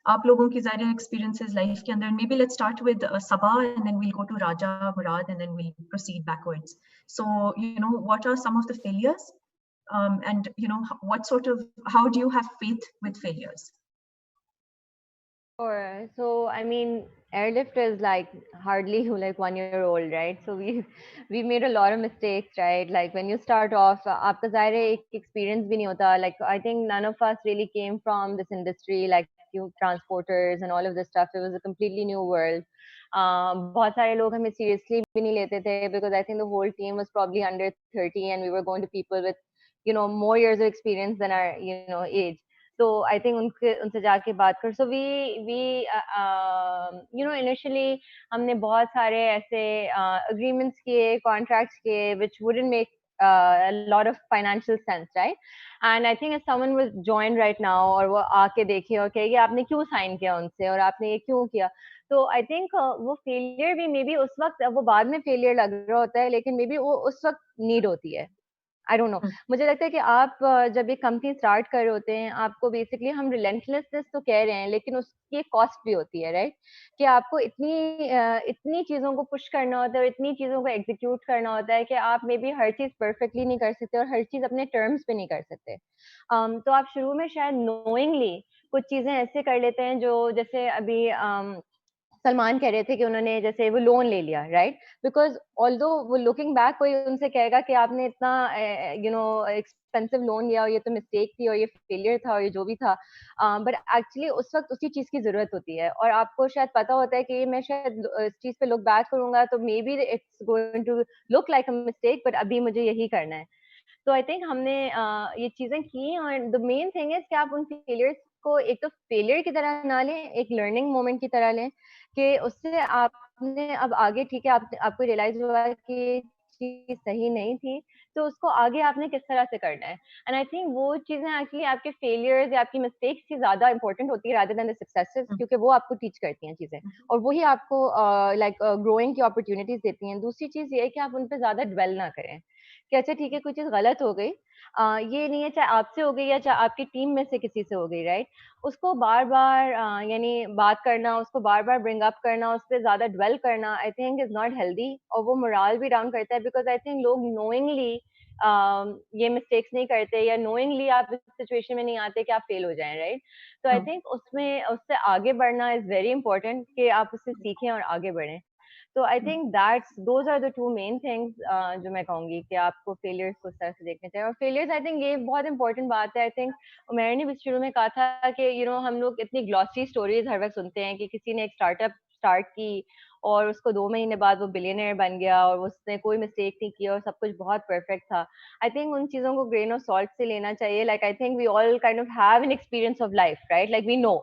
आप लोगों की ज़ाहिर experiences life के अंदर. Maybe let's start with Sabah and then we'll go to Raja, Murad, and then we'll proceed backwards. So, what are some of the failures? And, how do you have faith with failures? Sure. So, I mean, airlift is like hardly like 1 year old, right? So we've made a lot of mistakes, right? Like when you start off, आपका ज़ाहिर है एक experience भी नहीं होता. Like I think none of us really came from this industry, like you transporters and all of this stuff. It was a completely new world. बहुत सारे लोग हमें seriously भी नहीं लेते थे because I think the whole team was probably under 30 and we were going to people with, more years of experience than our, age. So I think उनसे जाके बात कर. So we initially हमने बहुत सारे ऐसे agreements किए, contracts किए, which wouldn't make a lot of financial sense, right? And I think if someone was joined right now और वो आके देखे और कहेगी आपने क्यों sign किया उनसे और आपने ये क्यों किया, तो I think वो failure भी maybe उस वक्त, वो बाद में failure लग रहा होता है, लेकिन maybe वो उस वक्त need होती है. I don't know. मुझे लगता है कि आप जब एक कंपनी स्टार्ट कर रहे होते हैं, आपको बेसिकली हम रिलेंटलेसनेस तो कह रहे हैं, लेकिन उसकी एक कॉस्ट भी होती है, राइट? कि आपको इतनी चीज़ों को पुश करना होता है और इतनी चीज़ों को एग्जीक्यूट करना होता है कि आप may be her cheese perfectly नहीं कर सकते और हर चीज़ अपने टर्म्स पे नहीं कर सकते. तो आप शुरू में शायद नोइंगली कुछ चीज़ें ऐसे कर लेते हैं जो, जैसे अभी सलमान कह रहे थे कि उन्होंने जैसे वो लोन ले लिया, राइट? बिकॉज ऑल्दो वो लुकिंग बैक कोई उनसे कहेगा कि आपने इतना एक्सपेंसिव लोन लिया और ये तो मिस्टेक थी और ये फेलियर था और ये जो भी था, बट एक्चुअली उस वक्त उसी चीज की जरूरत होती है और आपको शायद पता होता है कि मैं शायद इस चीज पे लुक बैक करूंगा तो maybe it's going to look like a mistake, but अभी मुझे यही करना है. तो आई थिंक हमने ये चीजें की और द मेन थिंग इज कि आप उन फेलियर्स को एक तो फेलियर की तरह ना लें, एक लर्निंग मोमेंट की तरह लें कि उससे आपने अब आगे, ठीक है, आपको रियलाइज हुआ कि चीज सही नहीं थी, तो उसको आगे आपने किस तरह से करना है. एंड आई थिंक वो चीजें एक्चुअली आपके फेलियर्स या आपकी मिस्टेक्स से ज्यादा इंपॉर्टेंट होती है रादर देन द सक्सेसेस, क्योंकि वो आपको टीच करती हैं चीजें और वही आपको लाइक ग्रोइंग की अपॉर्चुनिटीज देती हैं. दूसरी चीज ये है कि आप उन पर ज्यादा ड्वेल ना करें कि अच्छा ठीक है कोई चीज गलत हो गई, ये नहीं है चाहे आपसे हो गई या चाहे आपकी टीम में से किसी से हो गई, राइट? उसको बार बार यानी बात करना, उसको बार बार ब्रिंग अप करना, उस पर ज्यादा ड्वेल करना I think is not healthy और वो मोरल भी डाउन करता है. बिकॉज आई थिंक लोग नोइंगली ये मिस्टेक्स नहीं करते या नोइंगली आप इस सिचुएशन में नहीं आते कि आप फेल हो जाएं, राइट? तो आई थिंक उसमें उससे आगे बढ़ना इज वेरी इंपॉर्टेंट कि आप उससे सीखें और आगे बढ़ें. तो I think those are the two main things जो मैं कहूंगी कि आपको फेलियर्स को इस तरह से देखने चाहिए. और फेलियर्स आई थिंक ये बहुत इंपॉर्टेंट बात है. आई थिंक उमैर ने भी शुरू में कहा था कि हम लोग इतनी ग्लॉसी स्टोरीज हर वक्त सुनते हैं कि किसी ने एक स्टार्टअप स्टार्ट की और उसको 2 महीने बाद वो बिलियनर बन गया और उसने कोई मिस्टेक नहीं किया और सब कुछ बहुत परफेक्ट था. आई थिंक उन चीजों को ग्रेन ऑफ सॉल्ट से लेना चाहिए. Like I think we all kind of have an experience of life, right? Like we know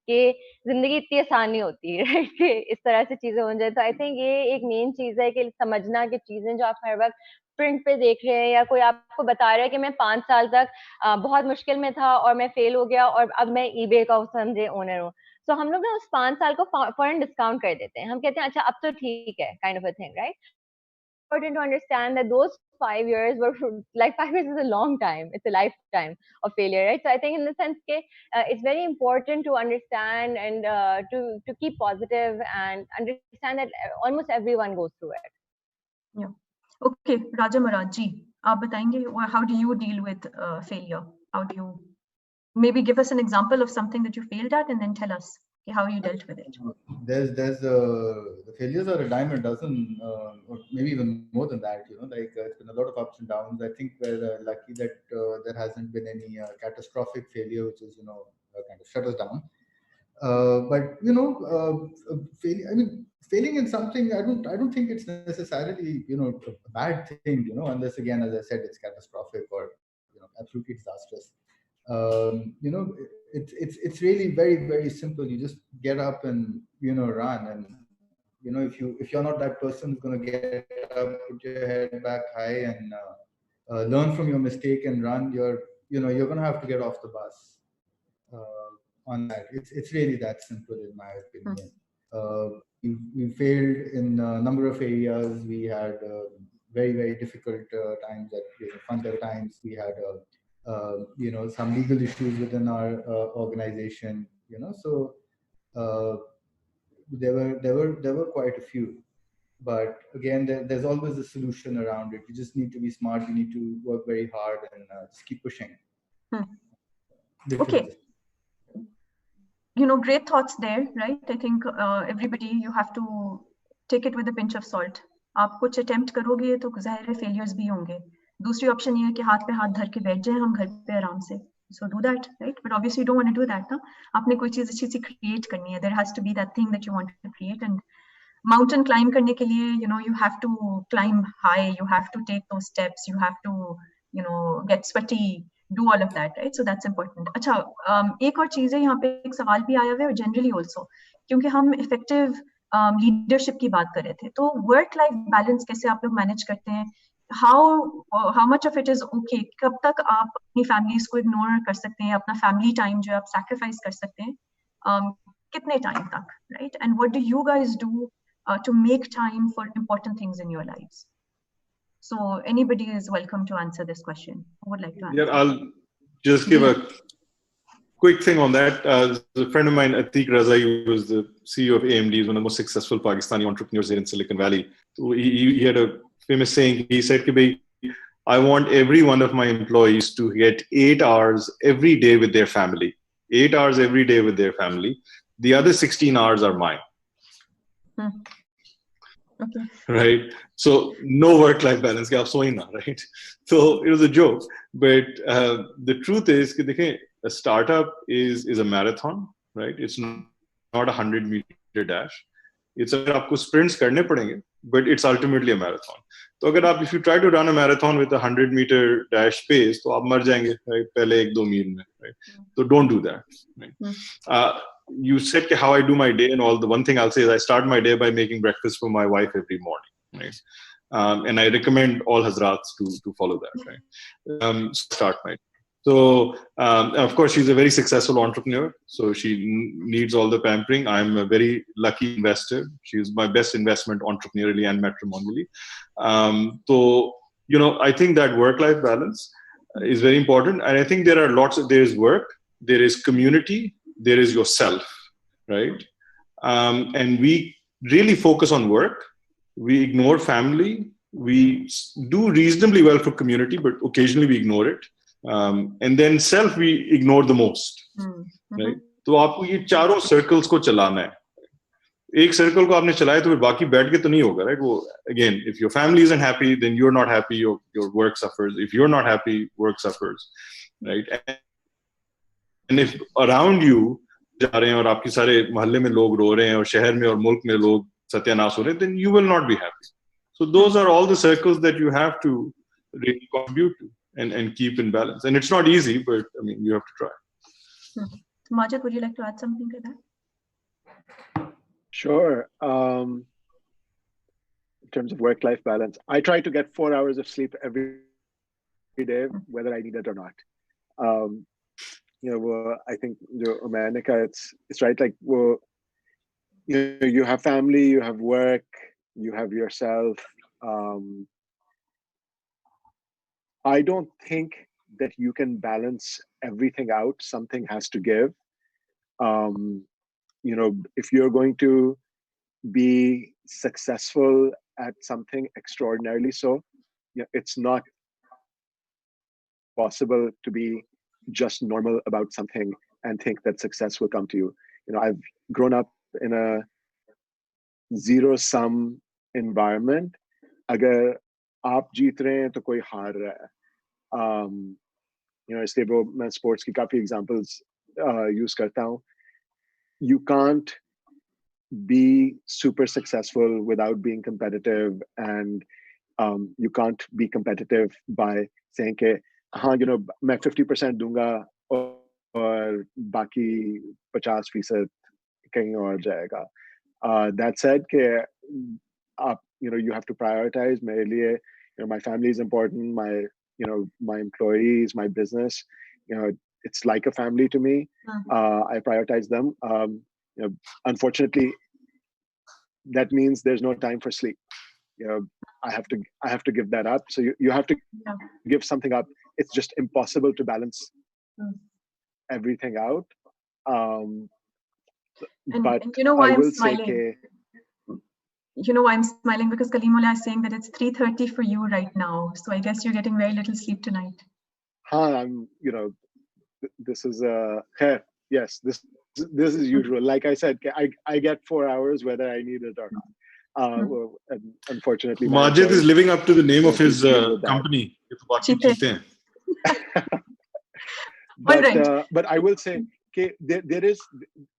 कि जिंदगी इतनी आसान नहीं होती है, राइट? कि इस तरह से चीजें हो जाए. तो आई थिंक ये एक मेन चीज है कि समझना कि चीजें जो आप हर वक्त प्रिंट पे देख रहे हैं या कोई आपको बता रहा है कि मैं 5 साल तक बहुत मुश्किल में था और मैं फेल हो गया और अब मैं ईबे का समझे ओनर हूँ, तो हम लोग ना उस 5 साल को फौरन डिस्काउंट कर देते हैं. हम कहते हैं अच्छा अब तो ठीक है, kind of a thing, right? Important to understand that those 5 years were like 5 years is a long time. It's a lifetime of failure, right? So I think in the sense that it's very important to understand and to keep positive and understand that almost everyone goes through it. Yeah. Okay, Raja Murad ji, आप बताएंगे how do you deal with failure? How do you maybe give us an example of something that you failed at and then tell us how you dealt with it? There's the failures are a dime a dozen, or maybe even more than that. Like it's been a lot of ups and downs. I think we're lucky that there hasn't been any catastrophic failure, which is kind of shut us down. But failing in something, I don't think it's necessarily a bad thing. Unless again, as I said, it's catastrophic or absolutely disastrous. It's really very, very simple. You just get up and run, and if you're not that person who's going to get up, put your head back high, and learn from your mistake and run, you're going to have to get off the bus. On that, it's really that simple, in my opinion. We failed in a number of areas. We had very, very difficult times at Funter times. We had some legal issues within our organization. So there were quite a few. But again, there's always a solution around it. You just need to be smart. You need to work very hard and just keep pushing. Okay. Great thoughts there, right? I think everybody, you have to take it with a pinch of salt. आप कुछ attempt करोगे तो ज़ाहिर है failures भी होंगे. दूसरी option ये है कि हाथ पे हाथ धर के बैठ जाए हम घर पे आराम से. So do that, right? But obviously you don't want to do that, ना? आपने कोई चीज़ अच्छी सी create करनी है. There has to be that thing that you want to create. And mountain climb करने के लिए, you have to climb high. You have to take those steps. You have to, get sweaty. Do all of that, right? So that's important. अच्छा, एक और चीज़ है, यहाँ पे एक सवाल भी आया हुआ है और generally also, क्योंकि हम effective leadership की बात कर रहे थे, तो work-life balance कैसे आप लोग manage करते हैं? How much of it is okay? कब तक आप अपनी families को ignore कर सकते हैं? अपना family time जो आप sacrifice कर सकते हैं? कितने time तक, right? And what do you guys do to make time for important things in your lives? So anybody is welcome to answer this question. Who would like to answer? Yeah, I'll just give a quick thing on that. A friend of mine, Atiq Raza, who was the CEO of AMD, is one of the most successful Pakistani entrepreneurs here in Silicon Valley. So he had a famous saying. He said, I want every one of my employees to get 8 hours every day with their family. 8 hours every day with their family. The other 16 hours are mine. Okay. Right. So no work-life balance. Right. So it was a joke, but the truth is, a startup is a marathon, right? It's not a 100-meter dash. It's आपको sprints करने पड़ेंगे, but it's ultimately a marathon. So if you try to run a marathon with a 100-meter dash pace, तो आप मर जाएंगे, right? पहले 1-2 मील में, right? So don't do that. Right? You said how I do my day and all. The one thing I'll say is I start my day by making breakfast for my wife every morning, right? And I recommend all Hazrats to follow that, right? Start my day. So, of course, she's a very successful entrepreneur, so she needs all the pampering. I'm a very lucky investor. She's my best investment entrepreneurially and matrimonially. So, I think that work-life balance is very important. And I think there is work, there is community, there is yourself, right? And we really focus on work. We ignore family. We do reasonably well for community, but occasionally we ignore it. And then self, we ignore the most, right? तो आपको ये चारों circles को चलाना है. एक circle को आपने चलाया तो फिर बाकी बैठ के तो नहीं होगा, right? वो again, if your family isn't happy, then you're not happy. Your work suffers. If you're not happy, work suffers, right? And if around you जा रहे हैं और आपके सारे मोहल्ले में लोग रो रहे हैं और शहर में और मुल्क में लोग सत्यानाश हो रहे हैं, then you will not be happy. So those are all the circles that you have to really contribute to and keep in balance. And it's not easy, but I mean, you have to try. Majid, would you like to add something to that? Sure. In terms of work-life balance, I try to get 4 hours of sleep every day, whether I need it or not. I think Omanika, it's right. Like, you have family, you have work, you have yourself. I don't think that you can balance everything out. Something has to give. You know, if you're going to be successful at something extraordinarily so, you know, it's not possible to be just normal about something and think that success will come to you. You know, I've grown up in a zero-sum environment. अगर आप जीत रहे हैं तो कोई हार रहा है. You know, इसलिए वो मैं sports की काफी examples use करता हूँ. You can't be super successful without being competitive, and you can't be competitive by saying कि हाँ, you know, मैं 50% दूंगा और बाकी 50% कहीं और जाएगा. That said, कि आप, you know, you have to prioritize. मेरे लिए, you know, my family is important. My, you know, my employees, my business, you know, it's like a family to me. I prioritize them. You know, unfortunately, that means there's no time for sleep. You know, I have to give that up. So you have to give something up. It's just impossible to balance everything out. But you know why I I'm will smiling? say, you know why I'm smiling? Because Kalimullah is saying that it's 3:30 for you right now. So I guess you're getting very little sleep tonight. I'm, you know, this is yes, this is usual. Like I said, I get 4 hours whether I need it or not. Well, unfortunately, Majid is living up to the name of his company. But I will say, okay, there is,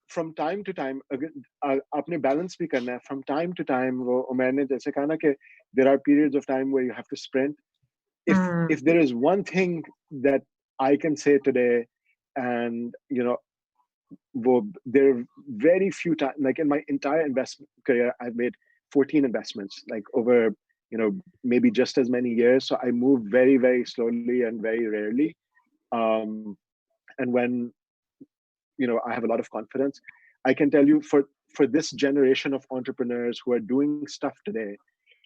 from time to time, आपने balance भी करना है. From time to time, वो मैंने जैसे कहा ना कि there are periods of time where you have to sprint. If there is one thing that I can say today, and you know, there are very few times, like in my entire investment career, I've made 14 investments, like over, you know, maybe just as many years. So I move very, very slowly and very rarely. And when, you know, I have a lot of confidence, I can tell you for this generation of entrepreneurs who are doing stuff today,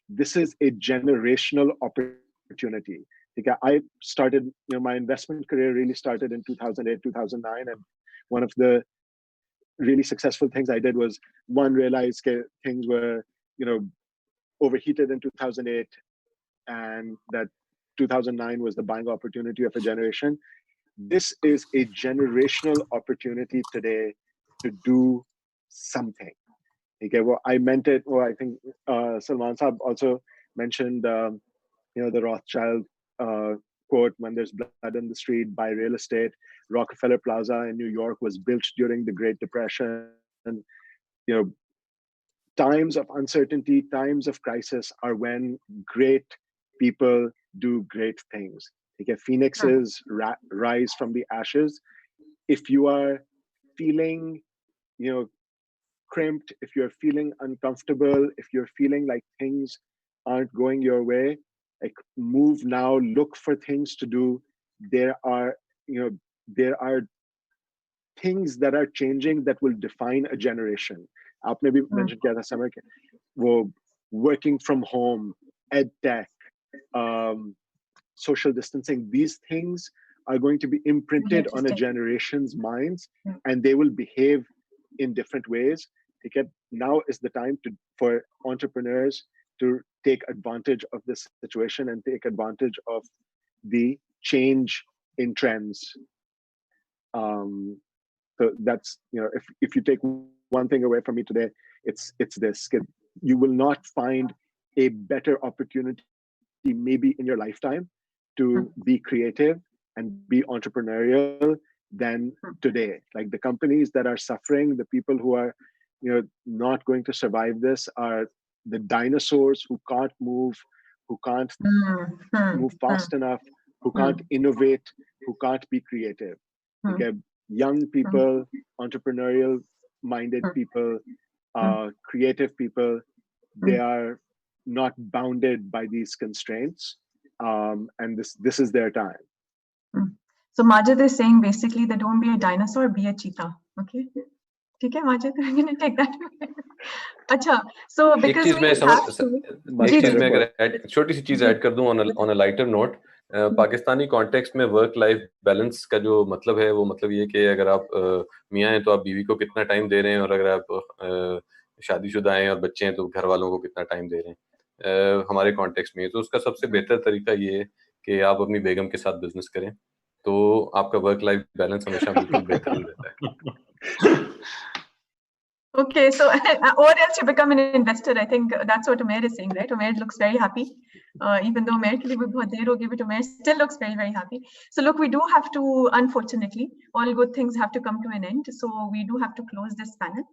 this is a generational opportunity. I started, you know, my investment career really started in 2008, 2009. And one of the really successful things I did was, one, realize things were, you know, overheated in 2008, and that 2009 was the buying opportunity of a generation. This is a generational opportunity today to do something. Okay, well, I meant it. Well, I think Salman Saab also mentioned, you know, the Rothschild quote, when there's blood in the street, buy real estate. Rockefeller Plaza in New York was built during the Great Depression. And, you know, times of uncertainty, times of crisis are when great people do great things. Okay, phoenixes rise from the ashes. If you are feeling, you know, crimped, if you're feeling uncomfortable, if you're feeling like things aren't going your way, like, move now, look for things to do. There are things that are changing that will define a generation. आपने भी mention किया था समय के वो working from home, ed tech, social distancing. These things are going to be imprinted on a generation's minds, and they will behave in different ways. Okay, now is the time for entrepreneurs to take advantage of this situation and take advantage of the change in trends. So that's, you know, if you take one thing away from me today, it's this: you will not find a better opportunity maybe in your lifetime to be creative and be entrepreneurial than today. Like, the companies that are suffering, the people who are, you know, not going to survive this are the dinosaurs who can't move, who can't move fast enough, who can't innovate, who can't be creative. Okay, young people, entrepreneurial minded people, creative people, they are not bounded by these constraints, and this is their time. So Majid is saying basically that don't be a dinosaur, be a cheetah. Okay, okay, Majid, I'm going to take that. अच्छा, so because छोटी सी चीज add कर दूं on a lighter note. Pakistani context में work life balance का जो मतलब है वो मतलब ये कि अगर आप मियाँ हैं तो आप बीवी को कितना टाइम दे रहे हैं, और अगर आप शादीशुदा हैं और बच्चे हैं तो घर वालों को कितना टाइम दे रहे हैं हमारे कॉन्टेक्स्ट में। तो उसका सबसे बेहतर तरीका ये है कि आप अपनी बेगम के साथ बिजनेस करें, तो आपका वर्क लाइफ बैलेंस हमेशा बिल्कुल बेहतरीन रहता है। Okay, so or else you become an investor. I think that's what Umair is saying, right? Umair looks very happy, even though Umair ke liye bhi bahut der ho gayi, but Umair still looks very, very happy. So look, we do have to, unfortunately, all good things have to come to an end. So we do have to close this panel.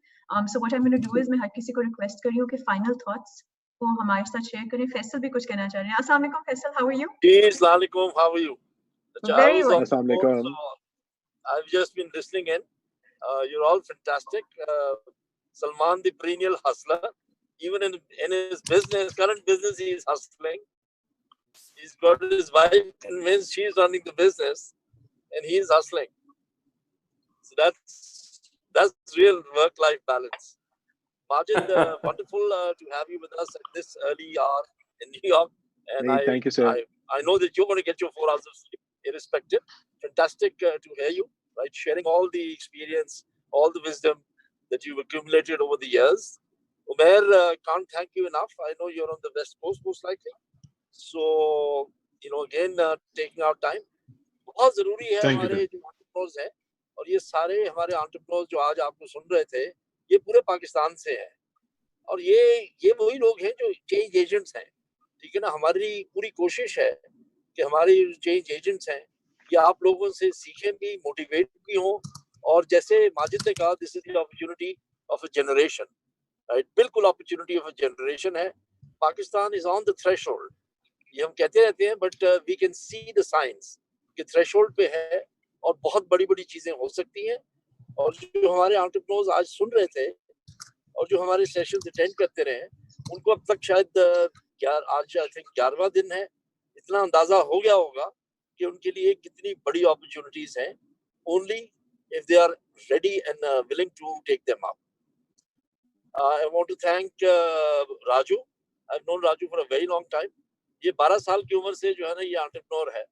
So what I'm going to do is मैं हर किसी को request कर रही हूँ कि final thoughts को हमारे साथ share करें. फैसल भी कुछ कहना चाह रहे हैं. Assalamu alaikum, Faisal. How are you? Assalamu alaikum. How are you? Very well. Assalamu alaikum. I've just been listening in. You're all fantastic. Salman, the perennial hustler, even in his business, current business, he is hustling. He's got his wife convinced she's running the business, and he's hustling. So that's real work-life balance. Majid, wonderful to have you with us at this early hour in New York. And Hey, thank you, sir. I know that you're going to get your 4 hours of sleep, irrespective. Fantastic to hear you, right? Sharing all the experience, all the wisdom that you've accumulated over the years. Umair, can't thank you enough. I know you're on the West Coast, most likely. So, again, taking our time. बहुत जरूरी है हमारे जो entrepreneurs हैं, और ये सारे हमारे एंटरप्रेन्योर्स जो आज आपको सुन रहे थे, ये पूरे पाकिस्तान से हैं, और ये वही लोग हैं जो चेंज एजेंट्स हैं, ठीक है ना। हमारी पूरी कोशिश है कि हमारे चेंज एजेंट्स हैं ये आप लोगों से सीखें भी, मोटिवेट भी हों, और जैसे माजिद ने कहा, this is the opportunity of a generation, right? बिल्कुल अपॉर्चुनिटी ऑफ अ जनरेशन है। Pakistan is on the threshold, ये हम कहते रहते हैं, but we can see the science कि थ्रेशोल्ड पे है और बहुत बड़ी बड़ी चीजें हो सकती हैं। और जो हमारे एंटरप्रेन्योर्स आज सुन रहे थे और जो हमारे सेशंस अटेंड करते रहे, उनको अब तक शायद आज आई थिंक 11वां दिन है, इतना अंदाजा हो गया होगा कि उनके लिए कितनी बड़ी अपॉर्चुनिटीज हैं, only if they are ready and willing to take them up. I want to thank Raju. I've known Raju for a very long time. ये 12 साल की उम्र से जो है ना, ये एंटरप्रेन्योर है,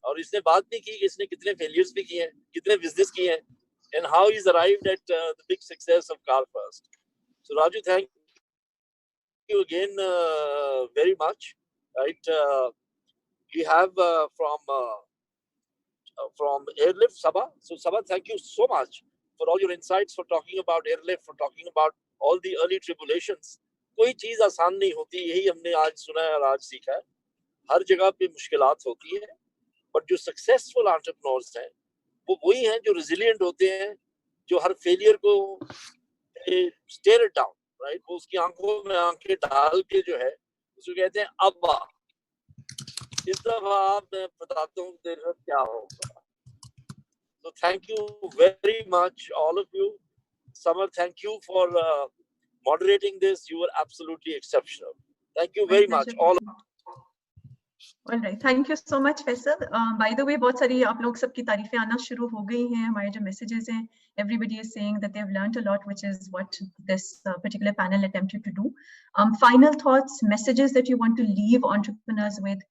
और इसने बात भी की कि इसने कितने फेलियर्स भी किए हैं, कितने बिजनेस किए हैं, and how he's arrived at the big success of CarFirst. So Raju, thank you again very much. Right? We have from Airlift, Sabah. So Sabah, thank you so much for all your insights, for talking about Airlift, for talking about all the early tribulations. कोई चीज आसान नहीं होती, यही हमने आज सुना है और आज सीखा है। हर जगह पे मुश्किलात होती है, बट जो सक्सेसफुल एंटरप्रेन्योर्स हैं वो वही हैं जो रिजिलिएंट होते हैं, जो हर फेलियर को स्टेयर इट डाउन, राइट? वो उसकी आंखों में आंखें डाल के जो है उसको कहते हैं अब इस दफा मैं बताता हूँ तेरे साथ क्या होगा। So thank you very much, all of you. Samar, thank you for moderating this. You were absolutely exceptional. Thank you very much, all of you. All right, thank you so much, Faisal. By the way, बहुत सारी आप लोग सबकी तारीफें आना शुरू हो गई हैं। हमारे जो messages हैं, everybody is saying that they've learned a lot, which is what this particular panel attempted to do. Final thoughts, messages that you want to leave entrepreneurs with.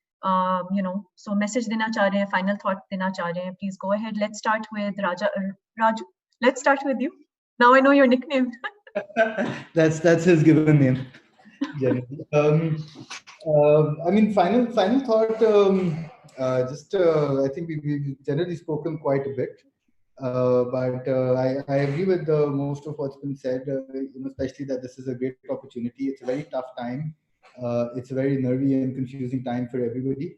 So message देना चाह रहे हैं, final thought देना चाह रहे हैं, please go ahead. Let's start with Raju. Let's start with you. Now I know your nickname. That's his given name. I mean, final thought. I think we've generally spoken quite a bit, but I agree with most of what's been said. Especially that this is a great opportunity. It's a very tough time. It's a very nervy and confusing time for everybody.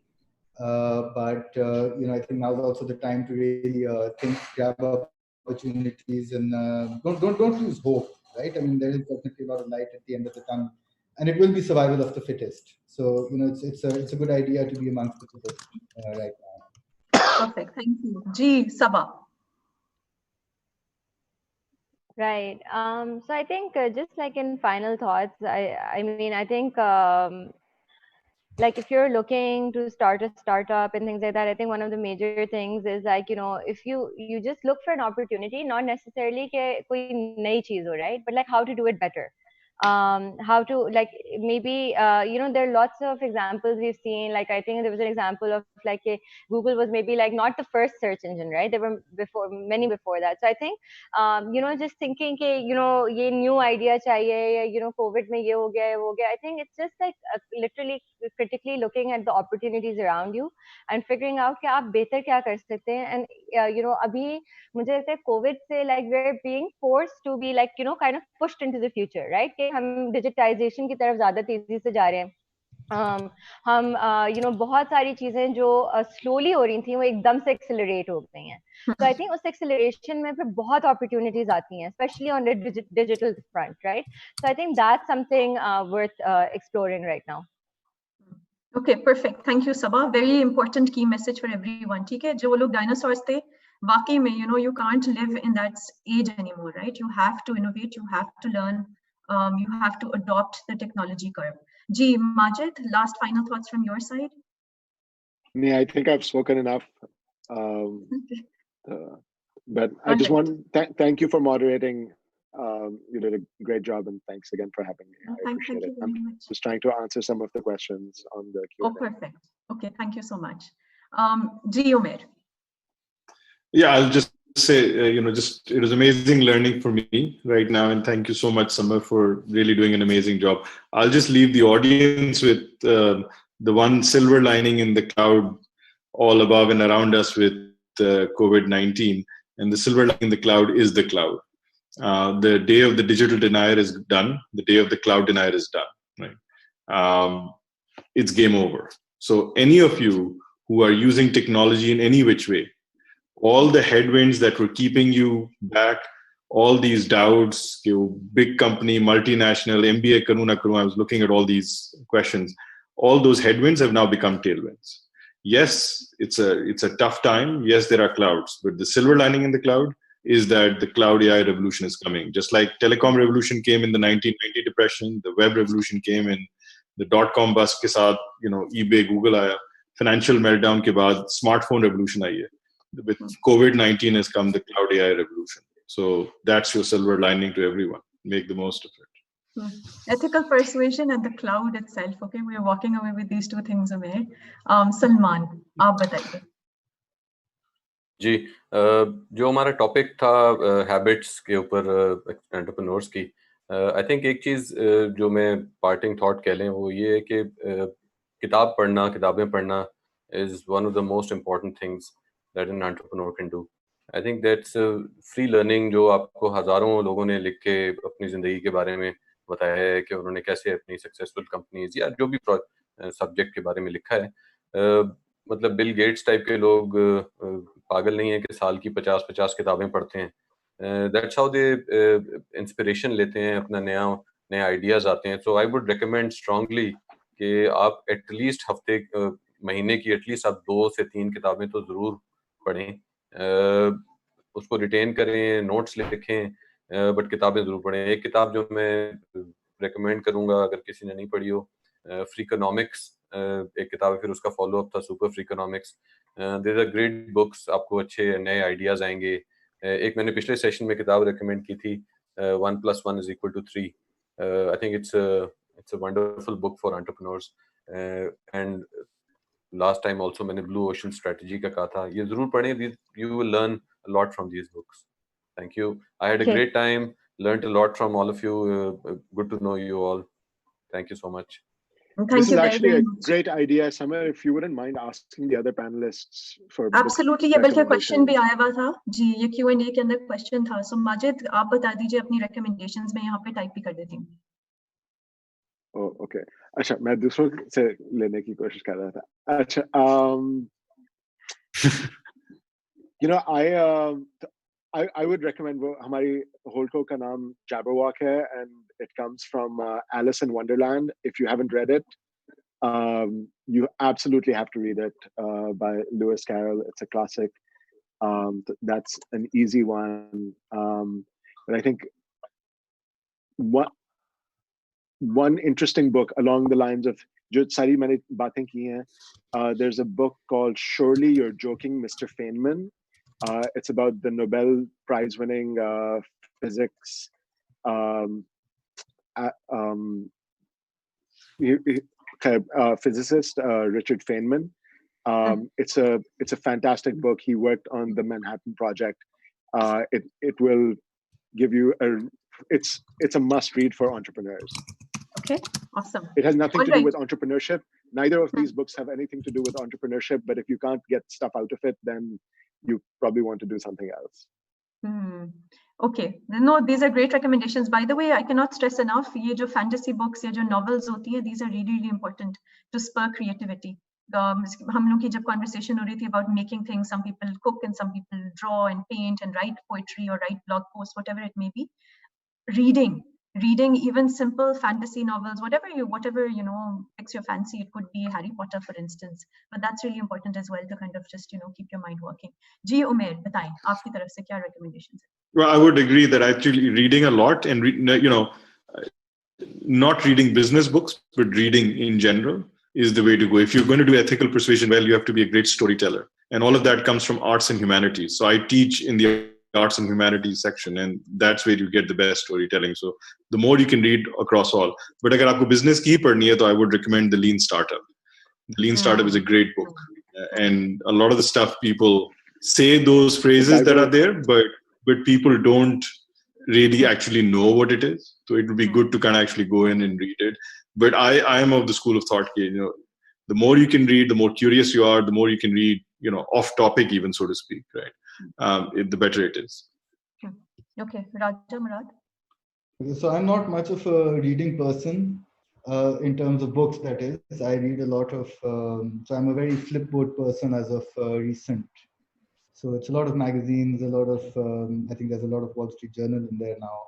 But I think now is also the time to really grab opportunities, and don't lose hope. Right? I mean, there is definitely a lot of light at the end of the tunnel, and it will be survival of the fittest. So it's a good idea to be amongst the fittest right now. Perfect. Thank you. Ji, Sabah. Right. So I think just like in final thoughts, I mean, I think like if you're looking to start a startup and things like that, I think one of the major things is like, if you just look for an opportunity, not necessarily कि कोई नई चीज हो, right? But like how to do it better. how to, like, maybe there are lots of examples we've seen. Like, I think there was an example of like Google was maybe like not the first search engine, right? There were many before that. So I think just thinking कि ये new idea चाहिए, या COVID में ये हो गया है वो हो गया. I think it's just like literally critically looking at the opportunities around you and figuring out कि आप बेहतर क्या कर सकते हैं. And अभी मुझे लगता है COVID से like we're being forced to be like kind of pushed into the future, right? कि हम digitization की तरफ ज़्यादा तेजी से जा रहे हैं. हम बहुत सारी चीजें जो स्लोली हो रही थी वो एकदम से एक्सेलरेट हो गई हैं. तो आई थिंक उस एक्सेलरेशन में फिर बहुत अपॉर्चुनिटीज आती हैं, specially on the digital front, right? So I think that's something worth exploring right now. Okay, perfect. Thank you, Sabah. Very important key message for everyone. ठीक है, जो लोग डायनासोर्स थे, वाकई में you can't live in that age anymore, right? You have to innovate, you have to learn, you have to adopt the technology curve. Ji, Majid, last final thoughts from your side? Yeah, I think I've spoken enough. But I just want thank you for moderating. You did a great job, and thanks again for having me. I appreciate it. I'm just trying to answer some of the questions on the Q&A. Oh, perfect. Okay, thank you so much. Ji, Umair. Yeah, I'll just say, just it was amazing learning for me right now, and thank you so much, Samar, for really doing an amazing job. I'll just leave the audience with the one silver lining in the cloud all above and around us with COVID-19, and the silver lining in the cloud is the cloud. The day of the digital denier is done. The day of the cloud denier is done. Right? It's game over. So any of you who are using technology in any which way, all the headwinds that were keeping you back, all these doubts, big company, multinational, MBA karu na karu, I was looking at all these questions. All those headwinds have now become tailwinds. Yes, it's a tough time. Yes, there are clouds, but the silver lining in the cloud is that the cloud AI revolution is coming. Just like telecom revolution came in the 1990 depression, the web revolution came in the dot-com bust के साथ, eBay, Google आया, financial meltdown के बाद smartphone revolution आई है. With COVID-19 has come the cloud AI revolution. So that's your silver lining to everyone. Make the most of it. Ethical persuasion and the cloud itself. Okay, we are walking away with these two things away. Salman, आप बताइए. जी, जो हमारा topic था habits के ऊपर entrepreneurs की, I think एक चीज़ जो मैं पार्टिंग थॉट कह लें वो ये है कि किताबें पढ़ना is one of the most important things that an entrepreneur can do. I think that's free learning, जो आपको हज़ारों लोगों ने लिख के अपनी ज़िंदगी के बारे में बताया है कि उन्होंने कैसे अपनी सक्सेसफुल कंपनीज या जो भी सब्जेक्ट के बारे में लिखा है. मतलब बिल गेट्स टाइप के लोग पागल नहीं है कि साल की 50 किताबें पढ़ते हैं. दैट्स हाउ दे इंस्पिरेशन लेते हैं, अपना नए आइडियाज आते हैं. So I would recommend strongly कि आप एटलीस्ट महीने की एटलीस्ट आप 2 से 3 किताबें तो ज़रूर पढ़ें, उसको रिटेन करें, नोट्स लिखें, बट किताबें ज़रूर पढ़ें. एक किताब जो मैं रिकमेंड करूँगा अगर किसी ने नहीं पढ़ी हो, फ्रीकोनॉमिक्स एक किताब है, फिर उसका फॉलो अप था super Freakonomics. There are great books, आपको अच्छे नए आइडियाज आएंगे. एक मैंने पिछले सेशन में किताब रिकमेंड की थी 1 + 1 = 3. आई think it's a wonderful book for entrepreneurs. And last time also मैंने ब्लू ओशन स्ट्रेटजी का कहा था, ये जरूर पढ़ें. You will learn a lot from these books. Thank you. I had a great time, learned a lot from all of you. Good to know you all. Thank you so much. This is actually a great idea, Samar. If you wouldn't mind asking the other panelists for absolutely, ये बल्कि question भी आया हुआ था जी, ये Q&A के अंदर question था. सो माजिद, आप बता दीजिए अपनी रिकमेंडेशंस में यहाँ पे टाइप भी कर देती हूँ. Oh, okay. अच्छा, मैं दूसरों से लेने की कोशिश कर रहा था. अच्छा, I would recommend वो हमारी होल्को का नाम Jabberwock है, and it comes from Alice in Wonderland. If you haven't read it, you absolutely have to read it, by Lewis Carroll. It's a classic. That's an easy one. But I think one interesting book along the lines of जो सारी मैंने बातें की हैं, there's a book called Surely You're Joking, Mr. Feynman. It's about the Nobel Prize winning physics physicist Richard Feynman. It's a fantastic book. He worked on the Manhattan Project. It will give you it's a must read for entrepreneurs. Okay, awesome. It has nothing to do with entrepreneurship. Neither of these books have anything to do with entrepreneurship, but if you can't get stuff out of it, then you probably want to do something else. Okay, no, these are great recommendations. By the way, I cannot stress enough, ये जो fantasy books या जो novels होती है, these are really, really important to spur creativity. हम लोग की जब conversation हो रही थी about making things, some people cook and some people draw and paint and write poetry or write blog posts, whatever it may be. Reading even simple fantasy novels, whatever you know picks your fancy. It could be Harry Potter, for instance, but that's really important as well to kind of just keep your mind working. Ji Umair, बताएं आपकी तरफ से क्या recommendations हैं? Well, I would agree that actually reading a lot and not reading business books, but reading in general is the way to go. If you're going to do ethical persuasion well, you have to be a great storyteller, and all of that comes from arts and humanities. So I teach in the arts and humanities section, and that's where you get the best storytelling. So the more you can read across all. But अगर आपको business की पढ़नी है, तो I would recommend The Lean Startup. The Lean Startup is a great book, and a lot of the stuff people say those phrases that are there, but people don't really actually know what it is. So it would be good to kind of actually go in and read it. But I am of the school of thought, the more you can read, the more curious you are, the more you can read, off topic even, so to speak, right? The better it is. Okay, Raja Murad. So I'm not much of a reading person in terms of books, that is. I read a lot of, so I'm a very flipboard person as of recent. So it's a lot of magazines, a lot of, I think there's a lot of Wall Street Journal in there now.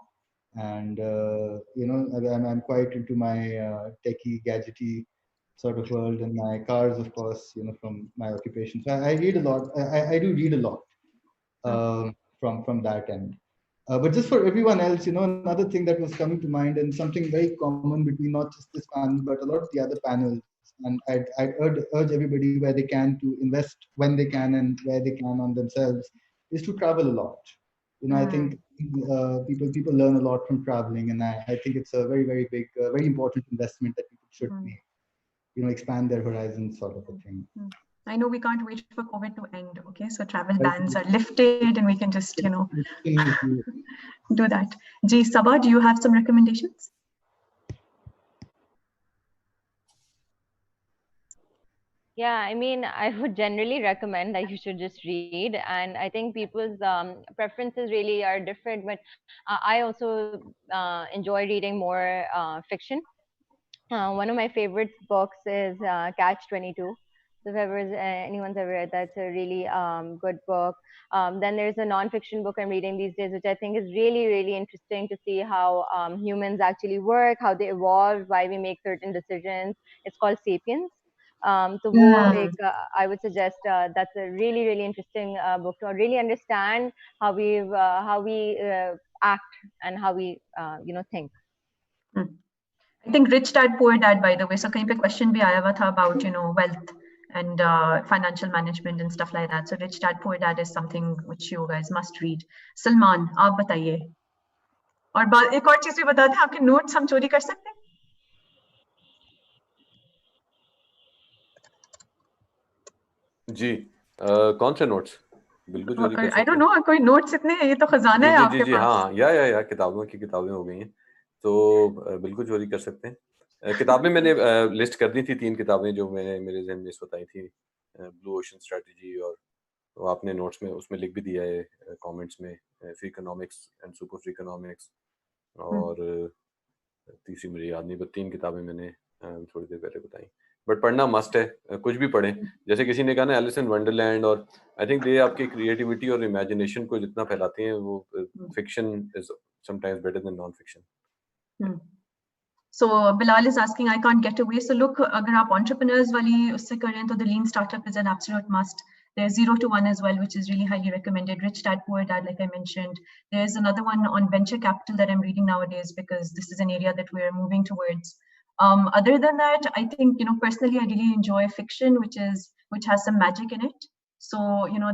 And, I'm quite into my techie, gadgety sort of world, and my cars, of course, from my occupation. So I read a lot. I do read a lot from that end. But just for everyone else, another thing that was coming to mind, and something very common between not just this panel, but a lot of the other panels, and I'd urge everybody where they can to invest when they can and where they can on themselves, is to travel a lot. I think people learn a lot from traveling, and I think it's a very, very big, very important investment that people should make. Expand their horizons, sort of a thing. I know we can't wait for COVID to end. Okay, so travel bans are lifted, and we can just do that. Ji Saba, do you have some recommendations? Yeah, I mean, I would generally recommend that you should just read, and I think people's preferences really are different, but I also enjoy reading more fiction. One of my favorite books is Catch-22. So if anyone's ever read that, it's a really good book. Then there's a non-fiction book I'm reading these days, which I think is really, really interesting to see how humans actually work, how they evolve, why we make certain decisions. It's called Sapiens. So I would suggest that's a really, really interesting book to really understand how we act and how we think. I think Rich Dad Poor Dad, by the way, so kahin pe question bhi aaya hua tha about wealth and financial management and stuff like that. So Rich Dad Poor Dad is something which you guys must read. Salman, आप बताइए. और एक और चीज भी बता दें, आपके notes हम चोरी कर सकते हैं? जी कौन से notes? बिल्कुल चोरी कर सकते हैं. I don't know, कोई notes इतने हैं, ये तो खजाना है आपके पास. हाँ, या किताबें हो गई हैं, तो बिल्कुल चोरी कर सकते हैं. किताबें मैंने लिस्ट कर दी थी 3 किताबें जो मैंने मेरे ज़हन में बताई थी, ब्लू ओशन स्ट्रेटजी, और तो आपने नोट्स में उसमें लिख भी दिया है कमेंट्स में, free economics and super free economics, और तीसरी मुझे याद नहीं, बस 3 किताबें मैंने थोड़ी देर पहले बताई. बट पढ़ना मस्ट है, कुछ भी पढ़ें. जैसे किसी ने कहा ना एलिस इन वंडरलैंड, और आई थिंक ये आपकी क्रिएटिविटी और इमेजिनेशन को जितना फैलाते हैं, वो fiction is sometimes better than non fiction. So Bilal is asking, I can't get away. So look, अगर आप entrepreneurs वाली उससे करें, तो the Lean Startup is an absolute must. There's 0 to 1 as well, which is really highly recommended. Rich Dad Poor Dad, like I mentioned. There's another one on venture capital that I'm reading nowadays, because this is an area that we're moving towards. Other than that, I think personally, I really enjoy fiction, which has some magic in it. So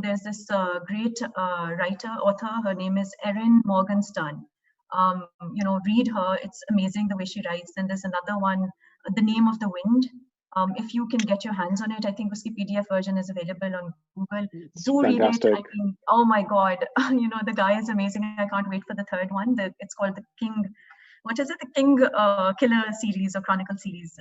there's this great author. Her name is Erin Morgenstern. read her. It's amazing the way she writes. Then there's another one, The Name of the Wind. If you can get your hands on it, I think uski PDF version is available on Google. Do read it. I mean, oh my God, the guy is amazing. I can't wait for the third one. It's called The King. What is it? The King Killer series or Chronicle series.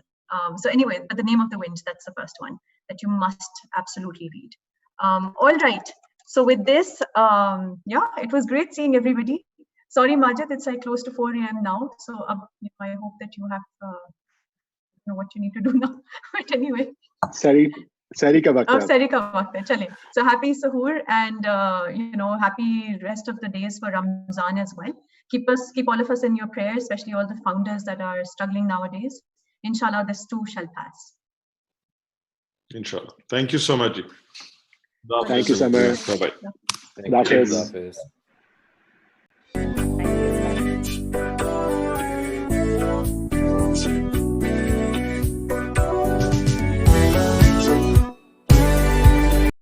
So anyway, but The Name of the Wind, that's the first one that you must absolutely read. All right. So with this, it was great seeing everybody. Sorry, Majid, it's like close to 4 a.m. now. So I hope that you have know what you need to do now. But anyway. Sari ka waqt hai. Sari ka waqt hai. Chale. So happy Suhoor and happy rest of the days for Ramzan as well. Keep all of us in your prayers, especially all the founders that are struggling nowadays. Inshallah, this too shall pass. Inshallah. Thank you so much. Thank you, Samir. Bye-bye. Thank you.